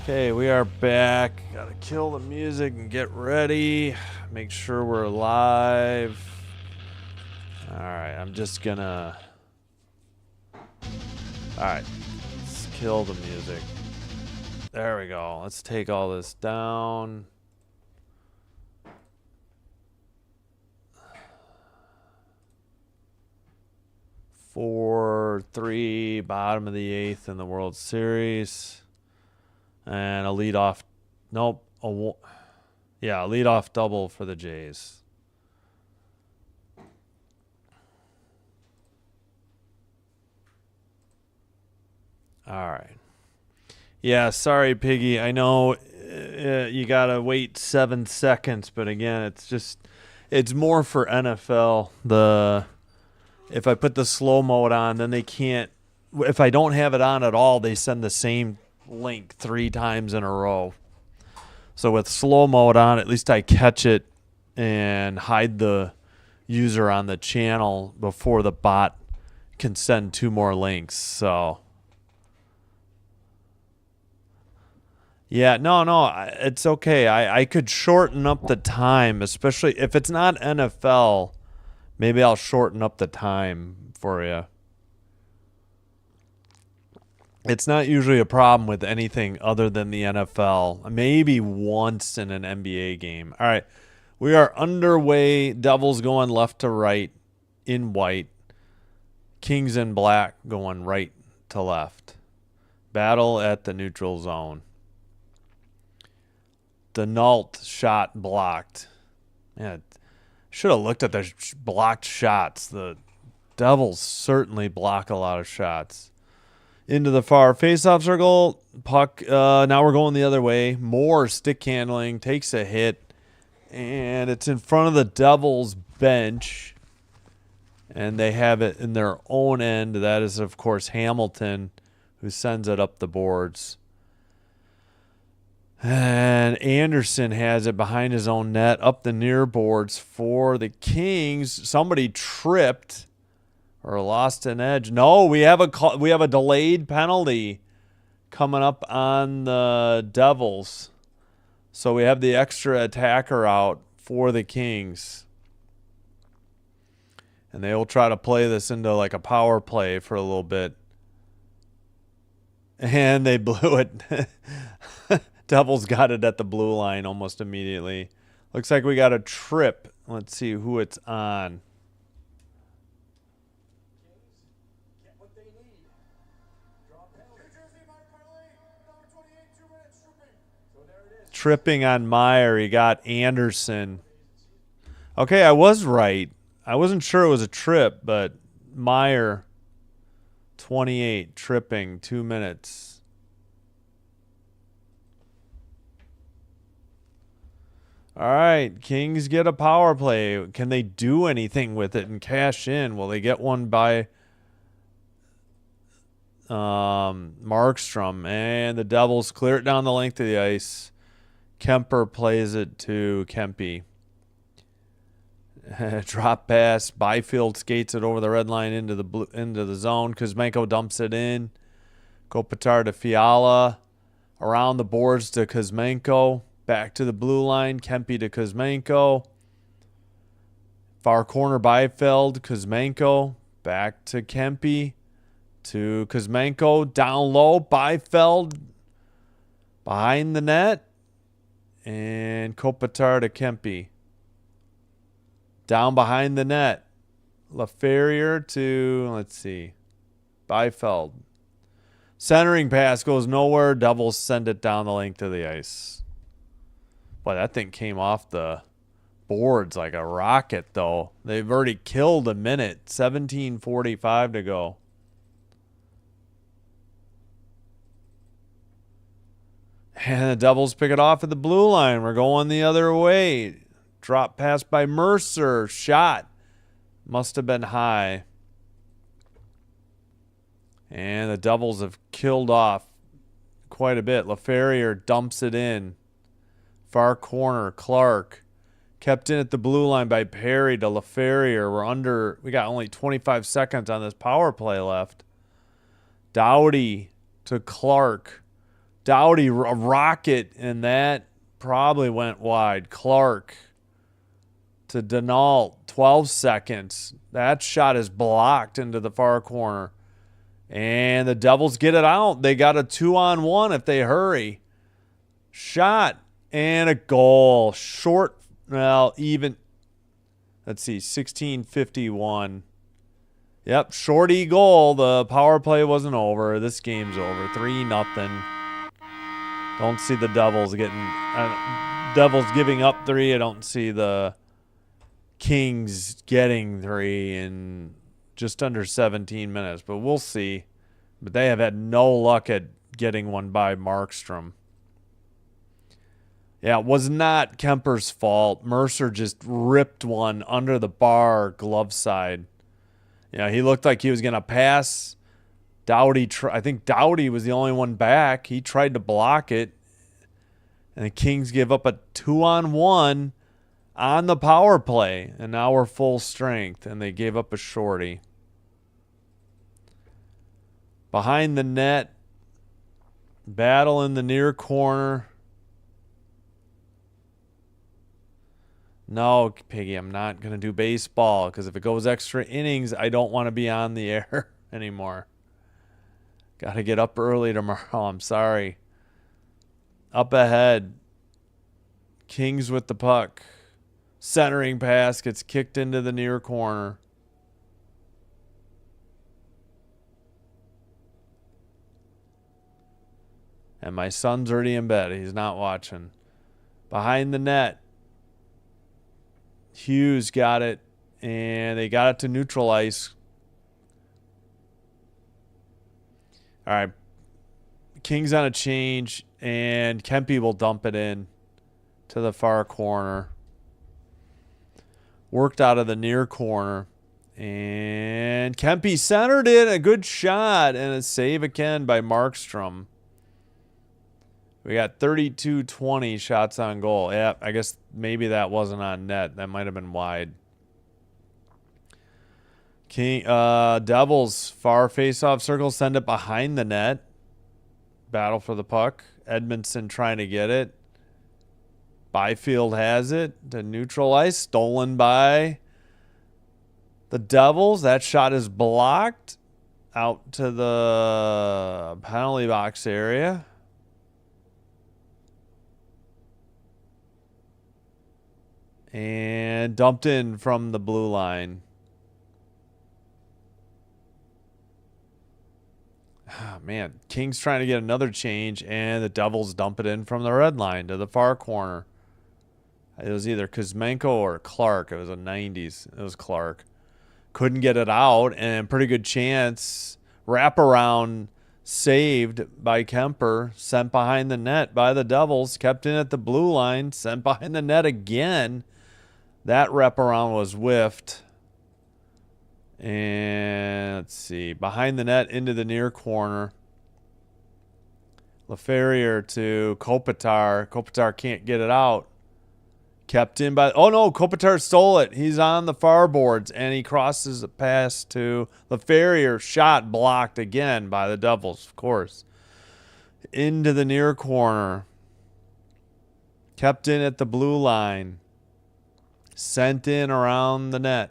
Okay, we are back. Gotta kill the music and get ready. Make sure we're live. Alright, I'm just gonna... Alright, let's kill the music. There we go. Let's take all this down. Four, three, bottom of the eighth in the World Series. And a leadoff. Nope. A leadoff double for the Jays. All right. Yeah, sorry, Piggy. I know you got to wait 7 seconds, but again, it's more for NFL. If I put the slow mode on, then they can't. If I don't have it on at all, they send the same link 3 times in a row. So with slow mode on, at least I catch it and hide the user on the channel before the bot can send 2 more links. So yeah, no, it's okay. I could shorten up the time, especially if it's not NFL. Maybe I'll shorten up the time for you. It's not usually a problem with anything other than the NFL. Maybe once in an NBA game. All right. We are underway. Devils going left to right in white. Kings in black going right to left. Battle at the neutral zone. Denault shot blocked. Yeah, should have looked at the blocked shots. The Devils certainly block a lot of shots. Into the far faceoff circle. Puck. Now we're going the other way. More stick handling. Takes a hit. And it's in front of the Devils bench. And they have it in their own end. That is, of course, Hamilton, who sends it up the boards. And Anderson has it behind his own net, up the near boards for the Kings. Somebody tripped or lost an edge. No, we have a delayed penalty coming up on the Devils. So we have the extra attacker out for the Kings. And they will try to play this into like a power play for a little bit. And they blew it. Devils got it at the blue line almost immediately. Looks like we got a trip. Let's see who it's on. Get what they need. Draw penalty. New Jersey, Mike Riley, number 28, 2 minutes, tripping. So there it is. Tripping on Meyer. He got Anderson. Okay, I was right. I wasn't sure it was a trip, but Meyer, 28, tripping, 2 minutes. All right, Kings get a power play. Can they do anything with it and cash in? Will they get one by Markstrom? And the Devils clear it down the length of the ice. Kemper plays it to Kempe. Drop pass. Byfield skates it over the red line into the zone. Kuzmenko dumps it in. Kopitar to Fiala. Around the boards to Kuzmenko. Back to the blue line. Kempe to Kuzmenko. Far corner Byfield. Kuzmenko. Back to Kempe. To Kuzmenko. Down low. Byfield. Behind the net. And Kopitar to Kempe. Down behind the net. LaFerrier to, let's see, Byfield. Centering pass goes nowhere. Devils send it down the length of the ice. Boy, that thing came off the boards like a rocket, though. They've already killed a minute. 17:45 to go. And the Devils pick it off at the blue line. We're going the other way. Drop pass by Mercer. Shot. Must have been high. And the Devils have killed off quite a bit. LaFerrier dumps it in. Far corner, Clark. Kept in at the blue line by Perry to LaFerrier. We got only 25 seconds on this power play left. Doughty to Clark. Doughty, a rocket, and that probably went wide. Clark to Denault, 12 seconds. That shot is blocked into the far corner. And the Devils get it out. They got a 2-on-1 if they hurry. Shot and a goal. Short, well, even. Let's see, 16:51. Yep, shorty goal. The power play wasn't over. This game's over. 3-0. Don't see the Devils Devils giving up 3. I don't see the Kings getting 3 in just under 17 minutes, but we'll see. But they have had no luck at getting one by Markstrom. Yeah, it was not Kemper's fault. Mercer just ripped one under the bar, glove side. Yeah, he looked like he was going to pass. Doughty, I think Doughty was the only one back. He tried to block it. And the Kings give up a 2-on-1 on the power play. And now we're full strength. And they gave up a shorty. Behind the net. Battle in the near corner. No, Piggy, I'm not going to do baseball. Because if it goes extra innings, I don't want to be on the air anymore. Got to get up early tomorrow. I'm sorry. Up ahead. Kings with the puck. Centering pass gets kicked into the near corner. And my son's already in bed. He's not watching. Behind the net. Hughes got it. And they got it to neutral ice. All right. Kings on a change. And Kempe will dump it in to the far corner. Worked out of the near corner. And Kempe centered it. A good shot. And a save again by Markstrom. We got 32-20 shots on goal. Yeah, I guess maybe that wasn't on net. That might have been wide. Devils, far face-off circle, send it behind the net. Battle for the puck. Edmondson trying to get it. Byfield has it to neutral ice. Stolen by the Devils. That shot is blocked out to the penalty box area. And dumped in from the blue line. Oh, man, Kings trying to get another change, and the Devils dump it in from the red line to the far corner. It was either Kuzmenko or Clark. It was a 90s. It was Clark. Couldn't get it out, and pretty good chance. Wraparound saved by Kemper. Sent behind the net by the Devils. Kept in at the blue line. Sent behind the net again. That wraparound was whiffed. And let's see. Behind the net into the near corner. LaFerriere to Kopitar. Kopitar can't get it out. Kept in by... Oh, no. Kopitar stole it. He's on the far boards. And he crosses the pass to LaFerriere. Shot blocked again by the Devils, of course. Into the near corner. Kept in at the blue line. Sent in around the net.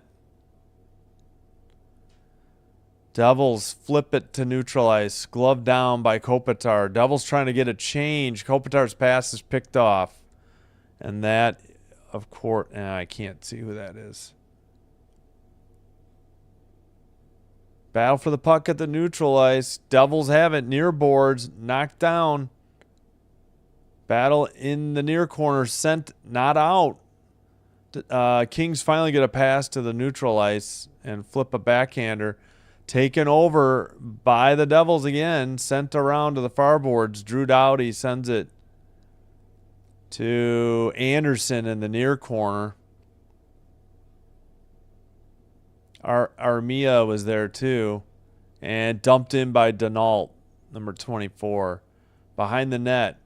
Devils flip it to neutral ice. Glove down by Kopitar. Devils trying to get a change. Kopitar's pass is picked off. And that, of course, I can't see who that is. Battle for the puck at the neutral ice. Devils have it near boards. Knocked down. Battle in the near corner. Sent not out. Kings finally get a pass to the neutral ice and flip a backhander. Taken over by the Devils again. Sent around to the far boards. Drew Doughty sends it to Anderson in the near corner. Armia was there too. And dumped in by Denault, number 24. Behind the net.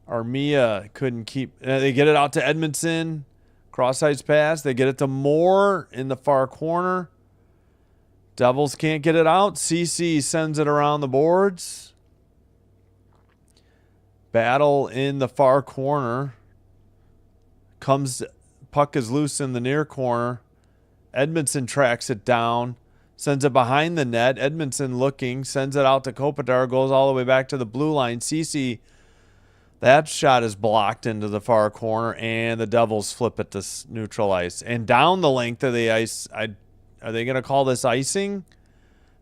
Armia couldn't keep... they get it out to Edmondson. Cross-ice pass. They get it to Moore in the far corner. Devils can't get it out. CC sends it around the boards. Battle in the far corner. Puck is loose in the near corner. Edmondson tracks it down. Sends it behind the net. Edmondson looking. Sends it out to Kopitar. Goes all the way back to the blue line. Cece, that shot is blocked into the far corner. And the Devils flip it to neutral ice. And down the length of the ice, are they going to call this icing?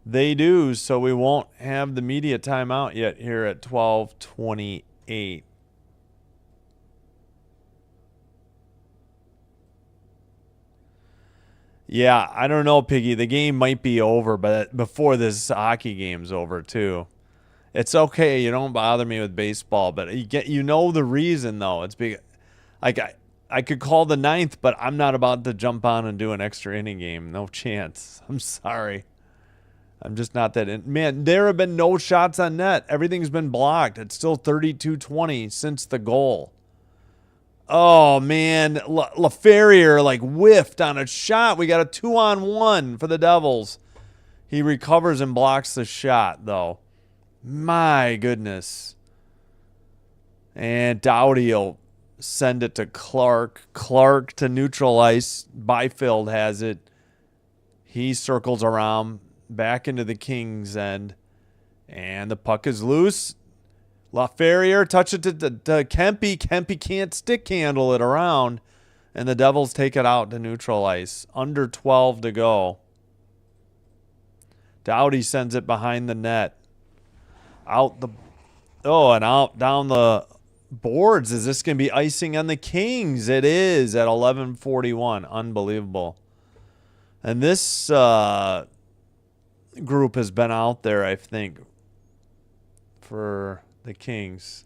They do, so we won't have the media timeout yet here at 12:28. Yeah, I don't know, Piggy. The game might be over, but before this hockey game's over too. It's okay. You don't bother me with baseball, but you know the reason though. It's because I could call the ninth, but I'm not about to jump on and do an extra inning game. No chance. I'm sorry. I'm just not that in. Man, there have been no shots on net. Everything's been blocked. It's still 32-20 since the goal. Oh, man. LaFerrier, whiffed on a shot. We got a 2-on-1 for the Devils. He recovers and blocks the shot, though. My goodness. And Doughty will send it to Clark. Clark to neutral ice. Byfield has it. He circles around back into the Kings' end. And the puck is loose. LaFerrier touch it to Kempe. Kempe can't stick handle it around. And the Devils take it out to neutral ice. Under 12 to go. Doughty sends it behind the net. Out down the boards. Is this going to be icing on the Kings? It is at 11:41. Unbelievable. And this group has been out there, I think, for the Kings.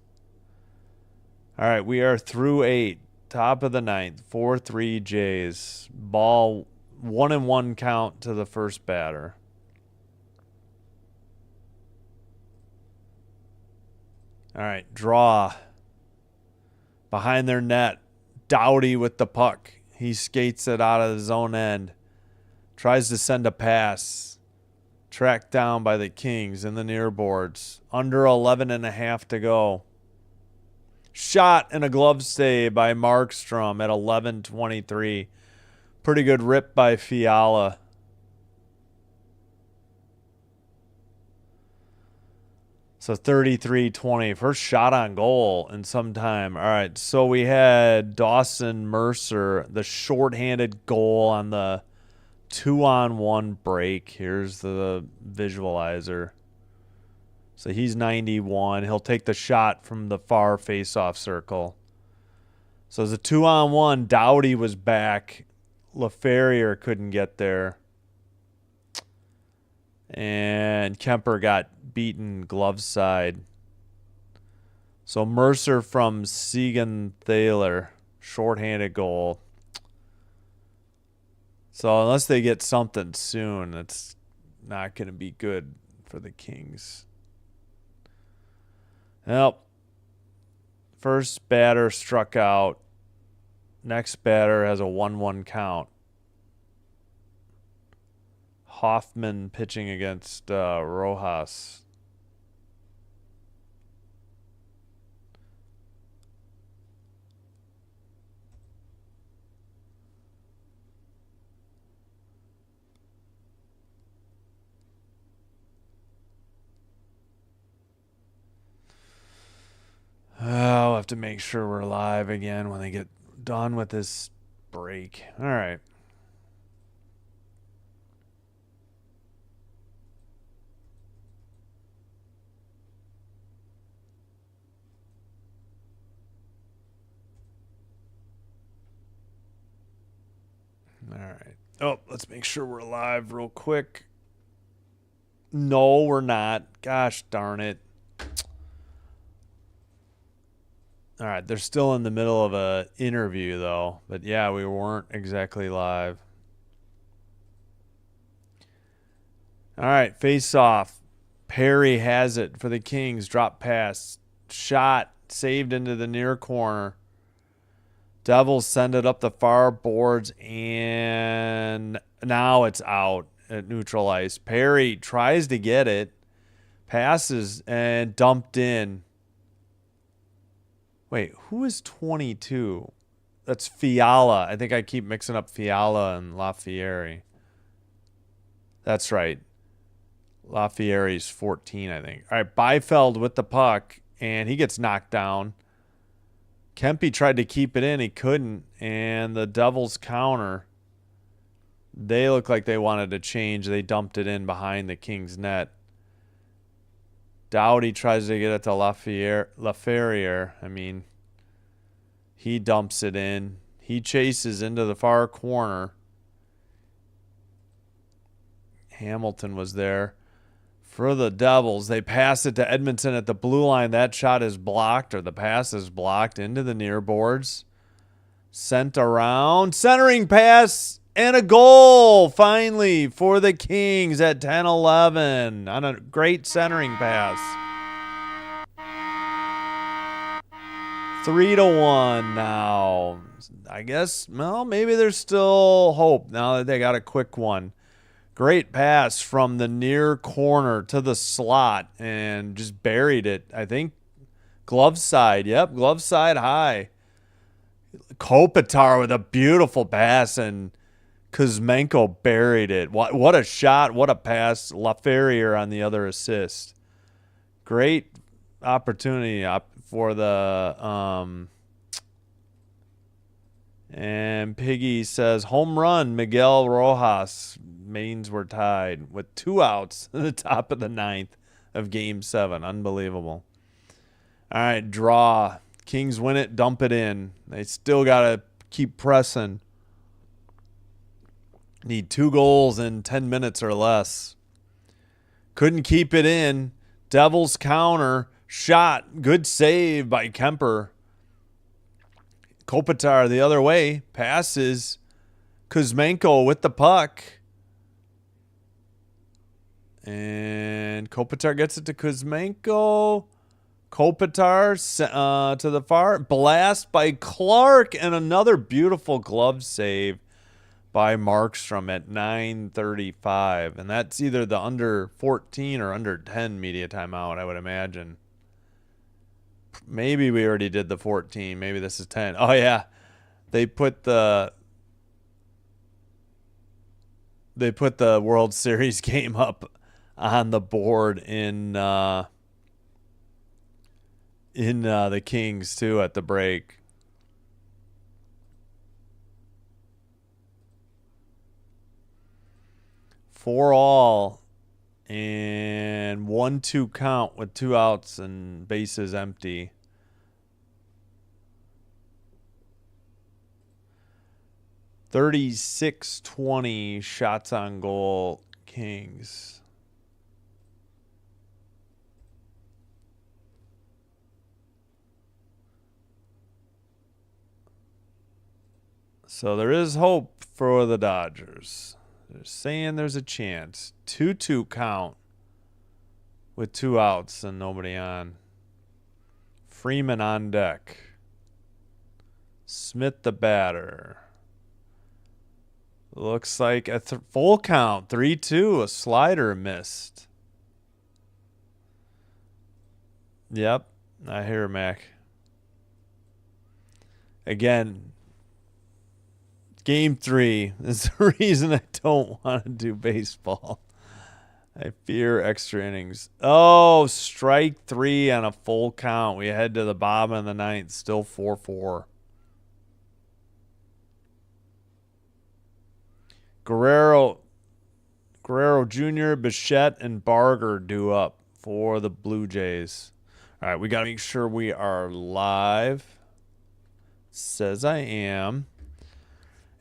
All right, we are through 8. Top of the ninth. 4-3 Jays. Ball 1-1 count to the first batter. All right, draw. Behind their net. Doughty with the puck. He skates it out of his own end. Tries to send a pass. Tracked down by the Kings in the near boards. Under 11.5 to go. Shot and a glove save by Markstrom at 11:23. Pretty good rip by Fiala. So 33-20. First shot on goal in some time. All right, so we had Dawson Mercer, the shorthanded goal on the 2-on-1 break. Here's the visualizer. So he's 91. He'll take the shot from the far face-off circle. So it's a 2-on-1. Doughty was back. LaFerrier couldn't get there. And Kemper got beaten glove side. So Mercer from Siegenthaler. Shorthanded goal. So unless they get something soon, it's not going to be good for the Kings. Well, first batter struck out. Next batter has a 1-1 count. Hoffman pitching against Rojas. I'll have to make sure we're live again when they get done with this break. All right. All right. Oh, let's make sure we're live real quick. No, we're not. Gosh darn it. All right, they're still in the middle of a interview, though. But, yeah, we weren't exactly live. All right, face-off. Perry has it for the Kings. Drop pass. Shot. Saved into the near corner. Devils send it up the far boards, and now it's out at neutral ice. Perry tries to get it. Passes and dumped in. Wait, who is 22? That's Fiala. I think I keep mixing up Fiala and Lafieri. That's right. Lafieri's 14, I think. All right, Byfeld with the puck, and he gets knocked down. Kempe tried to keep it in. He couldn't, and the Devils counter. They look like they wanted to change. They dumped it in behind the Kings' net. Doughty tries to get it to Laferriere. I mean, he dumps it in. He chases into the far corner. Hamilton was there for the Devils. They pass it to Edmondson at the blue line. That shot is blocked, or the pass is blocked into the near boards. Sent around. Centering pass. And a goal, finally, for the Kings at 10-11 on a great centering pass. 3-1 now. I guess, well, maybe there's still hope now that they got a quick one. Great pass from the near corner to the slot and just buried it. I think glove side. Yep, glove side high. Kopitar with a beautiful pass, and Kuzmenko buried it. What a shot. What a pass. Laferriere on the other assist. Great opportunity for the and Piggy says, home run, Miguel Rojas. Mains were tied with 2 outs at the top of the 9th of Game 7. Unbelievable. All right, draw. Kings win it, dump it in. They still got to keep pressing. Need 2 goals in 10 minutes or less. Couldn't keep it in. Devils counter. Shot. Good save by Kemper. Kopitar the other way. Passes. Kuzmenko with the puck. And Kopitar gets it to Kuzmenko. Kopitar to the far. Blast by Clark. And another beautiful glove save by Markstrom at 9:35. And that's either the under 14 or under 10 media timeout, I would imagine. Maybe we already did the 14. Maybe this is 10. Oh, yeah. They put the World Series game up on the board in the Kings, too, at the break. For all, and 1-2 count with 2 outs and bases empty. .36-20 shots on goal, Kings. So there is hope for the Dodgers. They're saying there's a chance. 2-2 count with 2 outs and nobody on. Freeman on deck. Smith the batter. Looks like a full count. 3-2. A slider missed. Yep. I hear Mac. Again, Game 3 is the reason I don't want to do baseball. I fear extra innings. Oh, strike 3 on a full count. We head to the bottom of the 9th. Still 4-4. Guerrero Jr., Bichette, and Barger due up for the Blue Jays. All right, we got to make sure we are live. Says I am.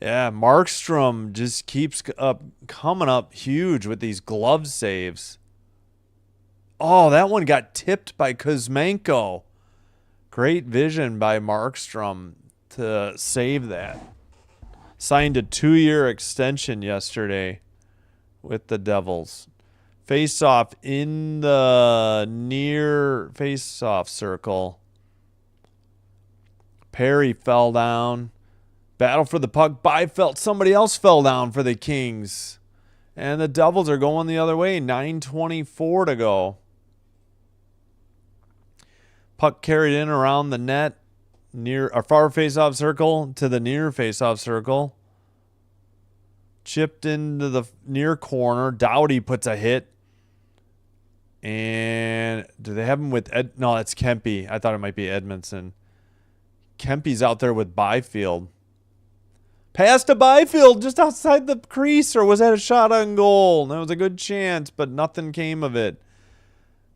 Yeah, Markstrom just keeps coming up huge with these glove saves. Oh, that one got tipped by Kuzmenko. Great vision by Markstrom to save that. Signed a 2-year extension yesterday with the Devils. Face-off in the near face-off circle. Perry fell down. Battle for the puck. Byfeld. Somebody else fell down for the Kings. And the Devils are going the other way. 9:24 to go. Puck carried in around the net. near our far face-off circle to the near face-off circle. Chipped into the near corner. Doughty puts a hit. And do they have him with Ed? No, it's Kempe. I thought it might be Edmondson. Kempe's out there with Byfield. Pass to Byfield just outside the crease, or was that a shot on goal? That was a good chance, but nothing came of it.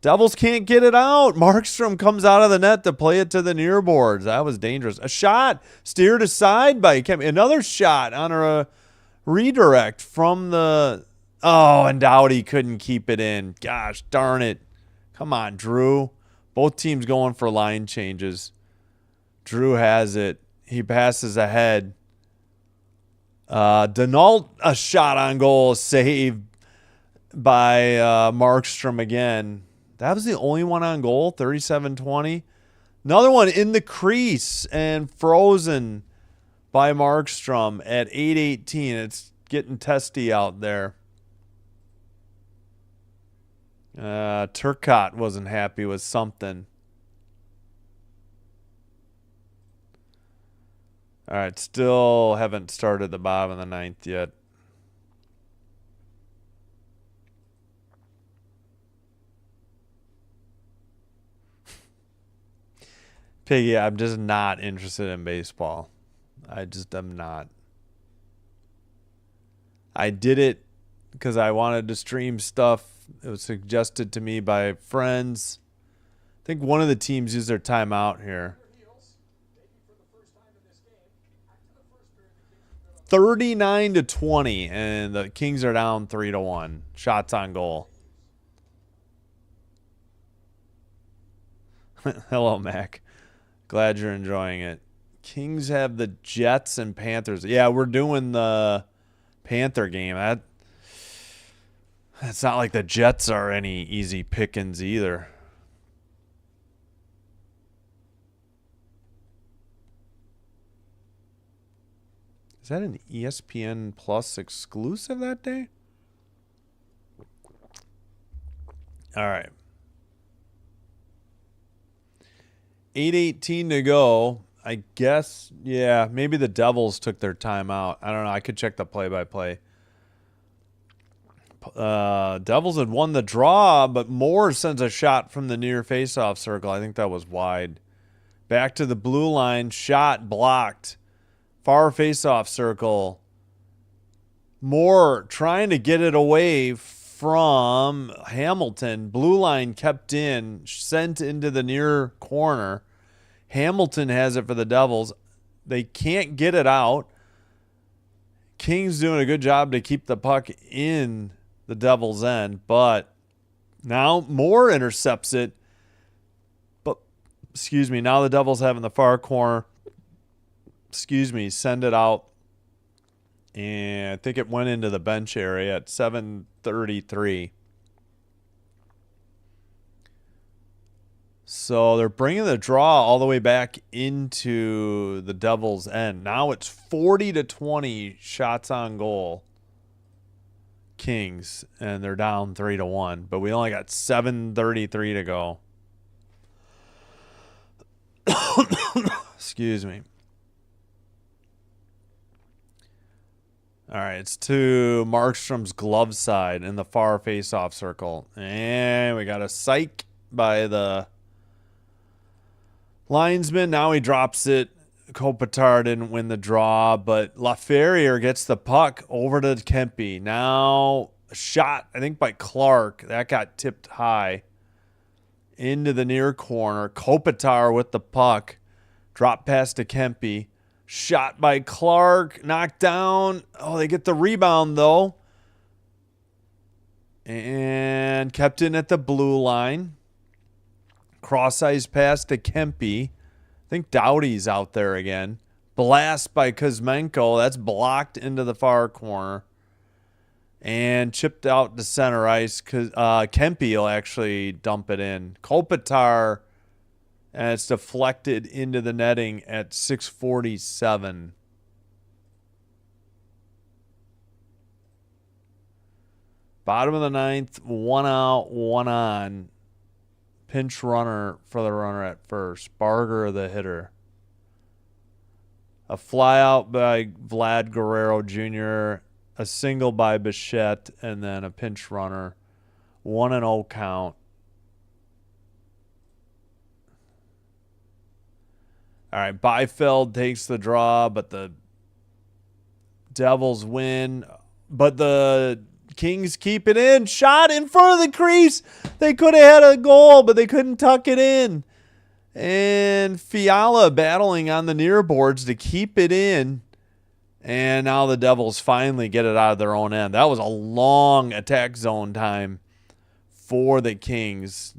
Devils can't get it out. Markstrom comes out of the net to play it to the near boards. That was dangerous. A shot steered aside by Kempe. Another shot on a redirect from the... Oh, and Doughty couldn't keep it in. Gosh darn it. Come on, Drew. Both teams going for line changes. Drew has it. He passes ahead. Denault, a shot on goal, saved by Markstrom again. That was the only one on goal, 37-20. Another one in the crease and frozen by Markstrom at 8:18. It's getting testy out there. Turcotte wasn't happy with something. All right, still haven't started the bottom of the ninth yet. Piggy, I'm just not interested in baseball. I just am not. I did it because I wanted to stream stuff. It was suggested to me by friends. I think one of the teams used their timeout here. 39-20, and the Kings are down 3-1. Shots on goal. Hello, Mac. Glad you're enjoying it. Kings have the Jets and Panthers. Yeah, we're doing the Panther game. It's not like the Jets are any easy pickings either. Is that an ESPN Plus exclusive that day? All right. 8:18 to go. I guess, yeah, maybe the Devils took their time out. I don't know. I could check the play-by-play. Devils had won the draw, but Moore sends a shot from the near face-off circle. I think that was wide. Back to the blue line. Shot blocked. Far face-off circle. Moore trying to get it away from Hamilton. Blue line kept in. Sent into the near corner. Hamilton has it for the Devils. They can't get it out. Kings doing a good job to keep the puck in the Devils' end, but now Moore intercepts it. But, now the Devils have in the far corner. Send it out. And I think it went into the bench area at 7:33. So they're bringing the draw all the way back into the Devils' end. Now it's 40-20 shots on goal. Kings, and they're down 3-1, but we only got 7:33 to go. Excuse me. All right, it's to Markstrom's glove side in the far face-off circle. And we got a psych by the linesman. Now he drops it. Kopitar didn't win the draw, but LaFerriere gets the puck over to Kempe. Now a shot, I think, by Clark. That got tipped high into the near corner. Kopitar with the puck. Drop pass to Kempe. Shot by Clark. Knocked down. Oh, they get the rebound, though. And kept in at the blue line. Cross-ice pass to Kempe. I think Doughty's out there again. Blast by Kuzmenko. That's blocked into the far corner. And chipped out to center ice. Kempe will actually dump it in. Kopitar, and it's deflected into the netting at 6:47. Bottom of the ninth, 1 out, 1 on. Pinch runner for the runner at first. Barger, the hitter. A fly out by Vlad Guerrero Jr., a single by Bichette, and then a pinch runner. 1-0 count. All right, Byfield takes the draw, but the Devils win. But the Kings keep it in. Shot in front of the crease. They could have had a goal, but they couldn't tuck it in. And Fiala battling on the near boards to keep it in. And now the Devils finally get it out of their own end. That was a long attack zone time for the Kings.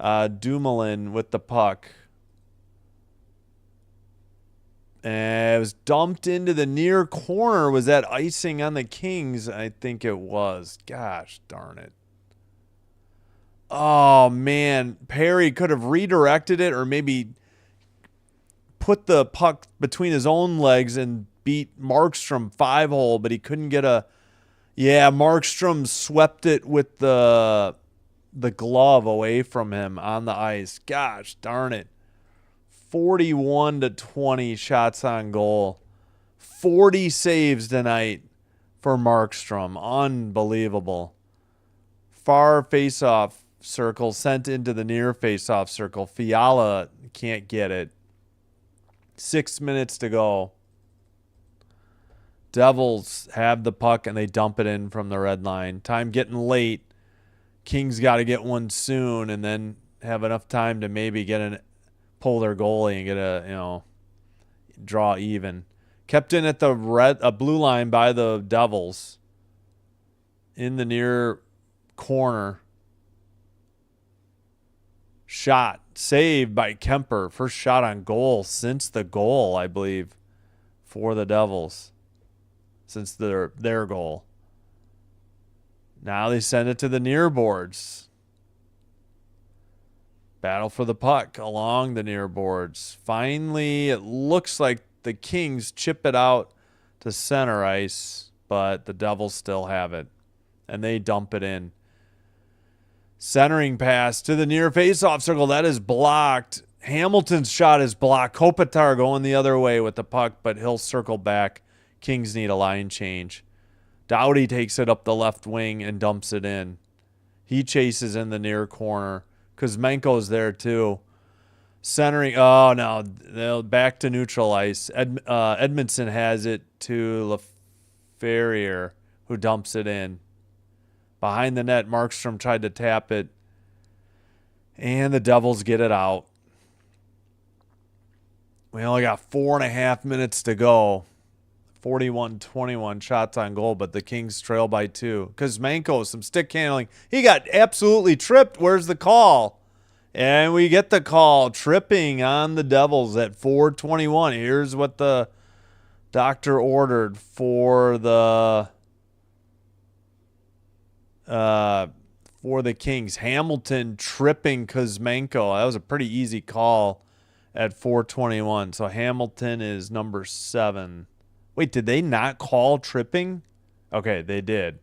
Dumoulin with the puck. And it was dumped into the near corner. Was that icing on the Kings? I think it was. Gosh darn it. Oh, man. Perry could have redirected it or maybe put the puck between his own legs and beat Markstrom 5-hole, but he couldn't get a... Yeah, Markstrom swept it with the glove away from him on the ice. Gosh darn it. 41-20 shots on goal. 40 saves tonight for Markstrom. Unbelievable. Far face-off circle sent into the near face-off circle. Fiala can't get it. 6 minutes to go. Devils have the puck and they dump it in from the red line. Time getting late. Kings got to get one soon and then have enough time to maybe pull their goalie and get a draw even. Kept in at the blue line by the Devils in the near corner. Shot saved by Kemper. First shot on goal since the goal, I believe, for the Devils. Since their goal. Now they send it to the near boards. Battle for the puck along the near boards. Finally, it looks like the Kings chip it out to center ice, but the Devils still have it. And they dump it in. Centering pass to the near faceoff circle. That is blocked. Hamilton's shot is blocked. Kopitar going the other way with the puck, but he'll circle back. Kings need a line change. Doughty takes it up the left wing and dumps it in. He chases in the near corner. Kuzmenko's there too. Centering. Oh, no. They'll back to neutral ice. Edmondson has it to LaFerriere, who dumps it in. Behind the net, Markstrom tried to tap it. And the Devils get it out. We only got 4.5 minutes to go. 41-21 shots on goal, but the Kings trail by 2. Kuzmenko, some stick handling. He got absolutely tripped. Where's the call? And we get the call. Tripping on the Devils at 4:21. Here's what the doctor ordered for the Kings. Hamilton tripping Kuzmenko. That was a pretty easy call at 4:21. So Hamilton is number 7. Wait, did they not call tripping? Okay, they did.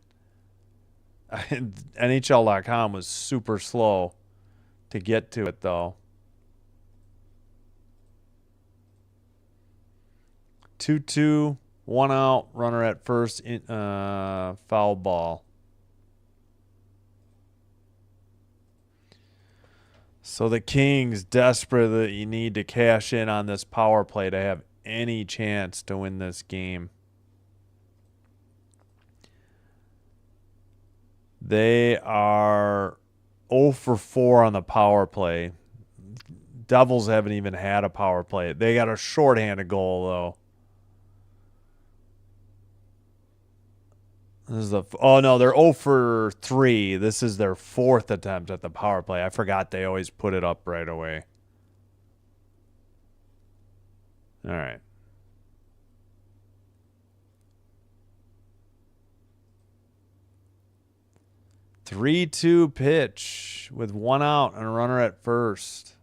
NHL.com was super slow to get to it, though. 2-2, 1 out, runner at first, foul ball. So the Kings desperately need to cash in on this power play to have any chance to win this game. They are 0 for 4 on the power play. Devils haven't even had a power play. They got a shorthanded goal, though. This is they're 0 for 3. This is their 4th attempt at the power play. I forgot they always put it up right away. All right. Three-two pitch with 1 out and a runner at first.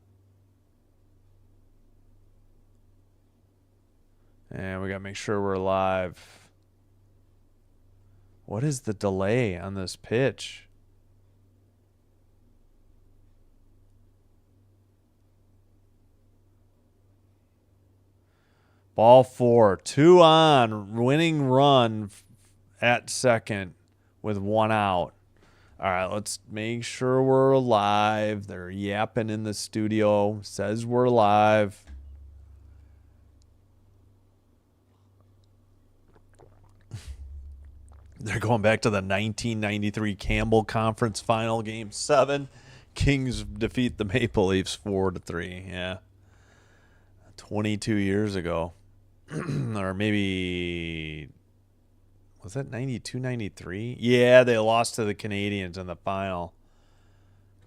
And we got to make sure we're live. What is the delay on this pitch? Ball 4. 2 on. Winning run at second with 1 out. All right, let's make sure we're live. They're yapping in the studio. Says we're live. They're going back to the 1993 Campbell Conference Final, Game 7. Kings defeat the Maple Leafs 4-3. Yeah. 22 years ago. Or maybe... Was that 92, 93? Yeah, they lost to the Canadiens in the final.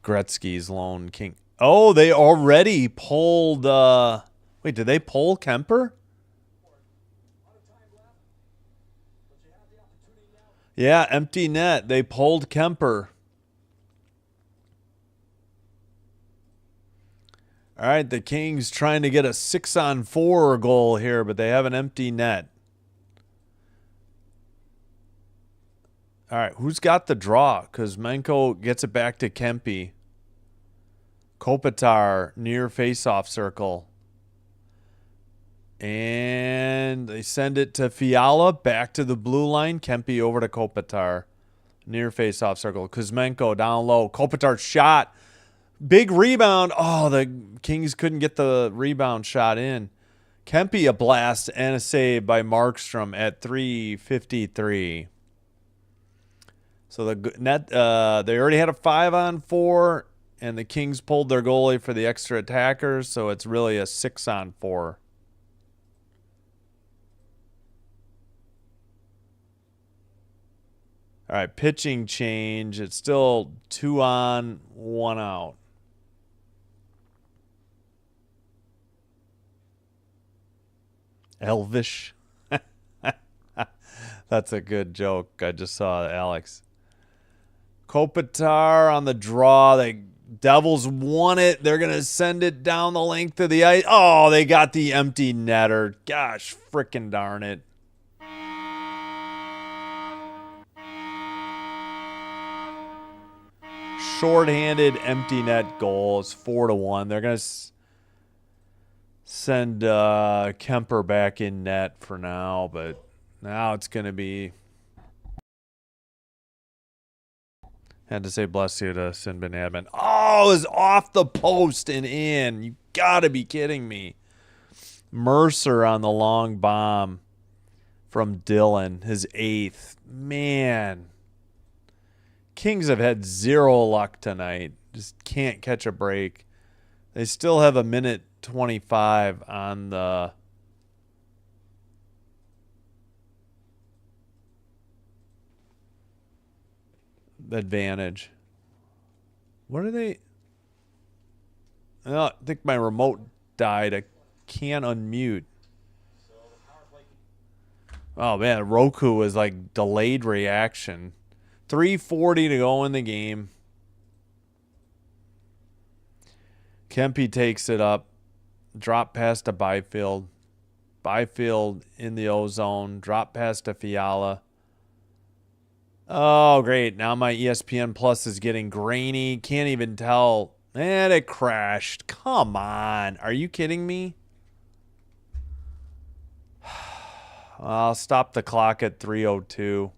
Gretzky's lone king. Oh, they already pulled... Wait, did they pull Kemper? Yeah, empty net. They pulled Kemper. All right, the Kings trying to get a 6-on-4 goal here, but they have an empty net. All right, who's got the draw? Kuzmenko gets it back to Kempe. Kopitar near faceoff circle. And they send it to Fiala, back to the blue line. Kempe over to Kopitar. Near faceoff circle. Kuzmenko down low. Kopitar shot. Big rebound. Oh, the Kings couldn't get the rebound shot in. Kempe a blast and a save by Markstrom at 3:53. So the net, they already had a 5-on-4, and the Kings pulled their goalie for the extra attackers, so it's really a 6-on-4. All right, pitching change. It's still 2 on, 1 out. Elvish. That's a good joke. I just saw Alex. Kopitar on the draw. The Devils won it. They're going to send it down the length of the ice. Oh, they got the empty netter. Gosh, frickin' darn it. Short-handed empty net goal. It's 4-1. They're going to send Kemper back in net for now, but now it's going to be... Had to say bless you to Sinbin Admin. Oh, it was off the post and in. You got to be kidding me. Mercer on the long bomb from Dylan, his 8th. Man. Kings have had 0 luck tonight. Just can't catch a break. They still have a minute 25 on the advantage. What are they? Oh, I think my remote died. I can't unmute. Oh, man. Roku was like delayed reaction. 3:40 to go in the game. Kempe takes it up. Drop pass to Byfield. Byfield in the O-zone. Drop pass to Fiala. Oh, great. Now my ESPN Plus is getting grainy. Can't even tell. And it crashed. Come on. Are you kidding me? I'll stop the clock at 3:02.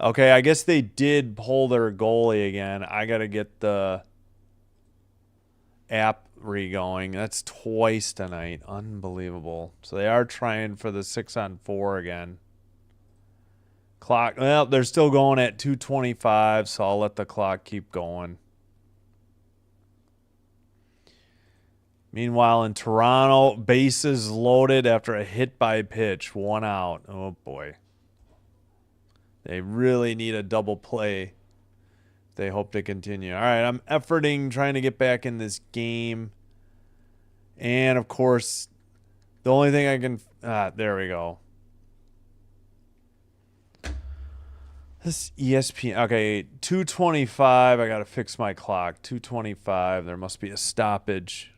Okay, I guess they did pull their goalie again. I got to get the app re-going. That's twice tonight. Unbelievable. So they are trying for the 6-on-4 again. Clock, well, they're still going at 2:25, so I'll let the clock keep going. Meanwhile, in Toronto, bases loaded after a hit by pitch. 1 out. Oh, boy. They really need a double play if they hope to continue. All right, I'm efforting, trying to get back in this game. And, of course, the only thing I can... there we go. This ESPN, okay, 2:25. I got to fix my clock. 2:25. There must be a stoppage.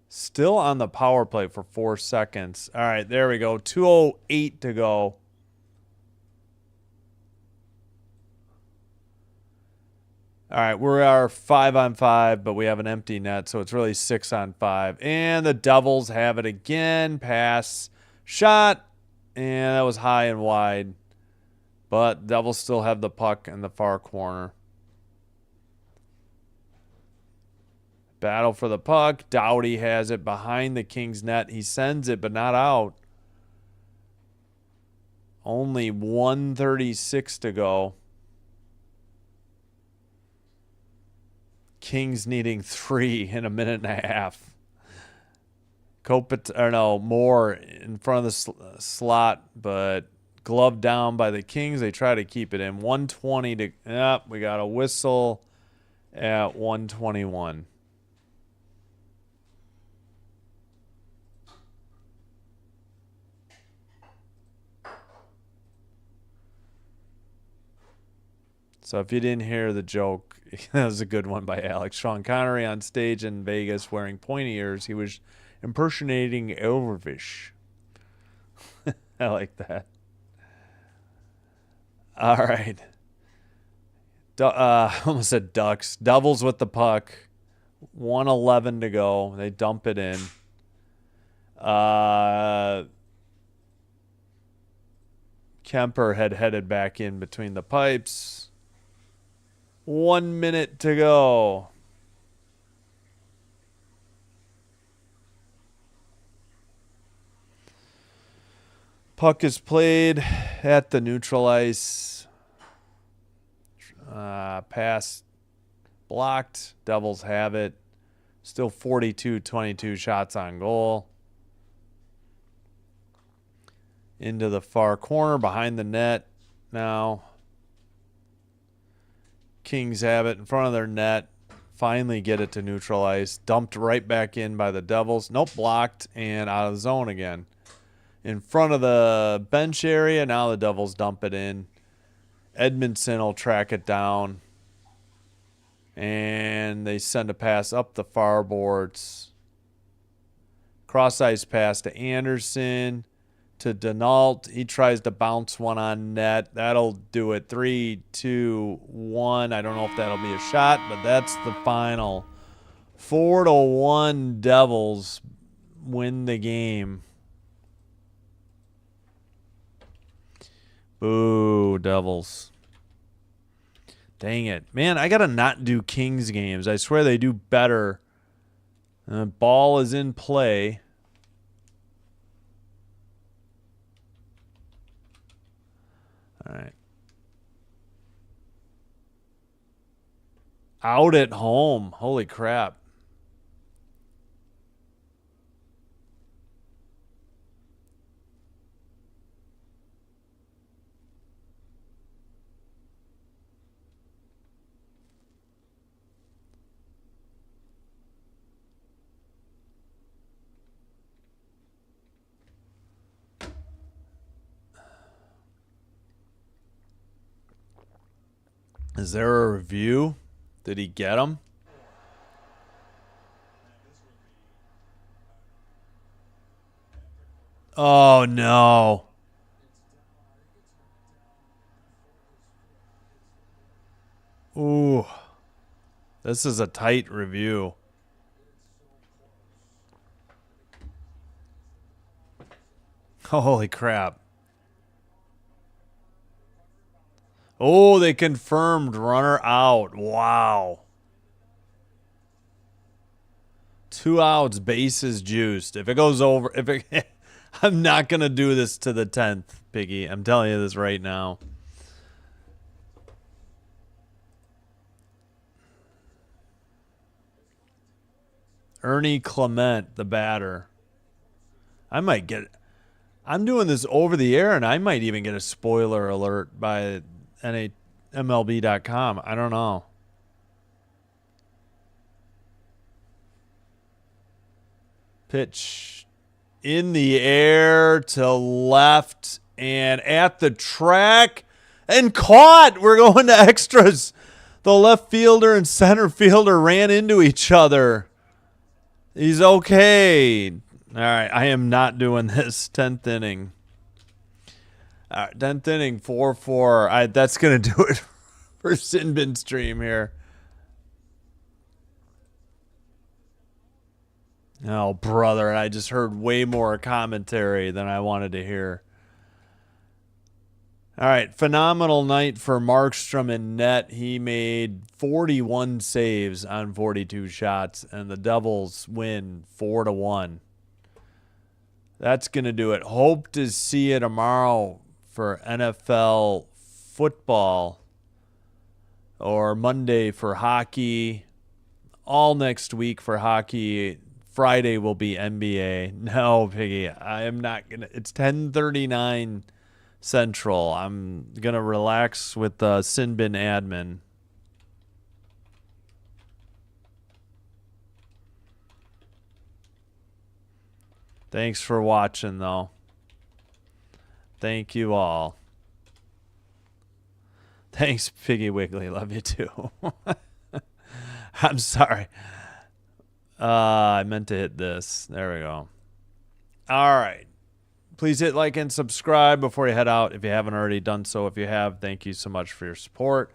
Still on the power play for 4 seconds. All right, there we go. 2:08 to go. All right, we are 5-on-5, but we have an empty net, so it's really 6-on-5. And the Devils have it again. Pass, shot, and that was high and wide. But Devils still have the puck in the far corner. Battle for the puck. Doughty has it behind the Kings net. He sends it, but not out. Only 1:36 to go. Kings needing 3 in a minute and a half. Moore in front of the slot, but gloved down by the Kings. They try to keep it in. 1:20 to. We got a whistle at 1:21. So if you didn't hear the joke, that was a good one by Alex. Sean Connery on stage in Vegas wearing pointy ears. He was impersonating Elvis. I like that. All right. Almost said Ducks. Devils with the puck. 1:11 to go. They dump it in. Kemper had headed back in between the pipes. 1 minute to go. Puck is played at the neutral ice. Pass blocked. Devils have it. Still 42-22 shots on goal. Into the far corner behind the net now. Kings have it in front of their net. Finally get it to neutral ice. Dumped right back in by the Devils. Nope, blocked and out of zone again. In front of the bench area. Now the Devils dump it in. Edmondson will track it down. And they send a pass up the far boards. Cross ice pass to Anderson. To Denault. He tries to bounce one on net. That'll do it. 3, 2, 1. I don't know if that'll be a shot, but that's the final. 4-1 Devils win the game. Boo, Devils. Dang it. Man, I got to not do Kings games. I swear they do better. Ball is in play. All right. Out at home. Holy crap. Is there a review? Did he get him? Oh, no. Ooh. This is a tight review. Holy crap. Oh, they confirmed runner out. Wow. 2 outs, bases juiced. If it goes over, I'm not going to do this to the 10th, Piggy. I'm telling you this right now. Ernie Clement, the batter. I'm doing this over the air, and I might even get a spoiler alert by MLB.com. I don't know. Pitch in the air to left and at the track and caught. We're going to extras. The left fielder and center fielder ran into each other. He's okay. All right, I am not doing this. 10th inning. 10th inning, 4-4. That's going to do it for Sinbin stream here. Oh, brother, I just heard way more commentary than I wanted to hear. All right, phenomenal night for Markstrom in net. He made 41 saves on 42 shots, and the Devils win 4-1. That's going to do it. Hope to see you tomorrow for NFL football, or Monday for hockey, all next week for hockey. Friday will be NBA. No, Piggy, I am not going to. It's 10:39 Central. I'm going to relax with the Sinbin admin. Thanks for watching, though. Thank you all. Thanks, Piggy Wiggly. Love you, too. I'm sorry. I meant to hit this. There we go. All right. Please hit like and subscribe before you head out if you haven't already done so. If you have, thank you so much for your support.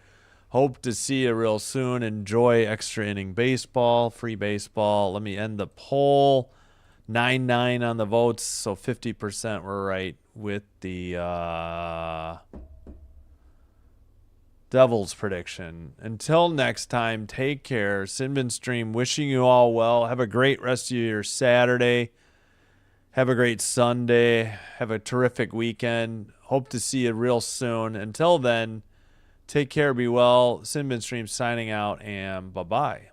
Hope to see you real soon. Enjoy extra inning baseball, free baseball. Let me end the poll. 9-9 on the votes, so 50% were right with the Devils prediction. Until next time, take care. Sinbin Stream wishing you all well. Have a great rest of your Saturday. Have a great Sunday. Have a terrific weekend. Hope to see you real soon. Until then, take care, be well. Sinbin Stream signing out, and bye-bye.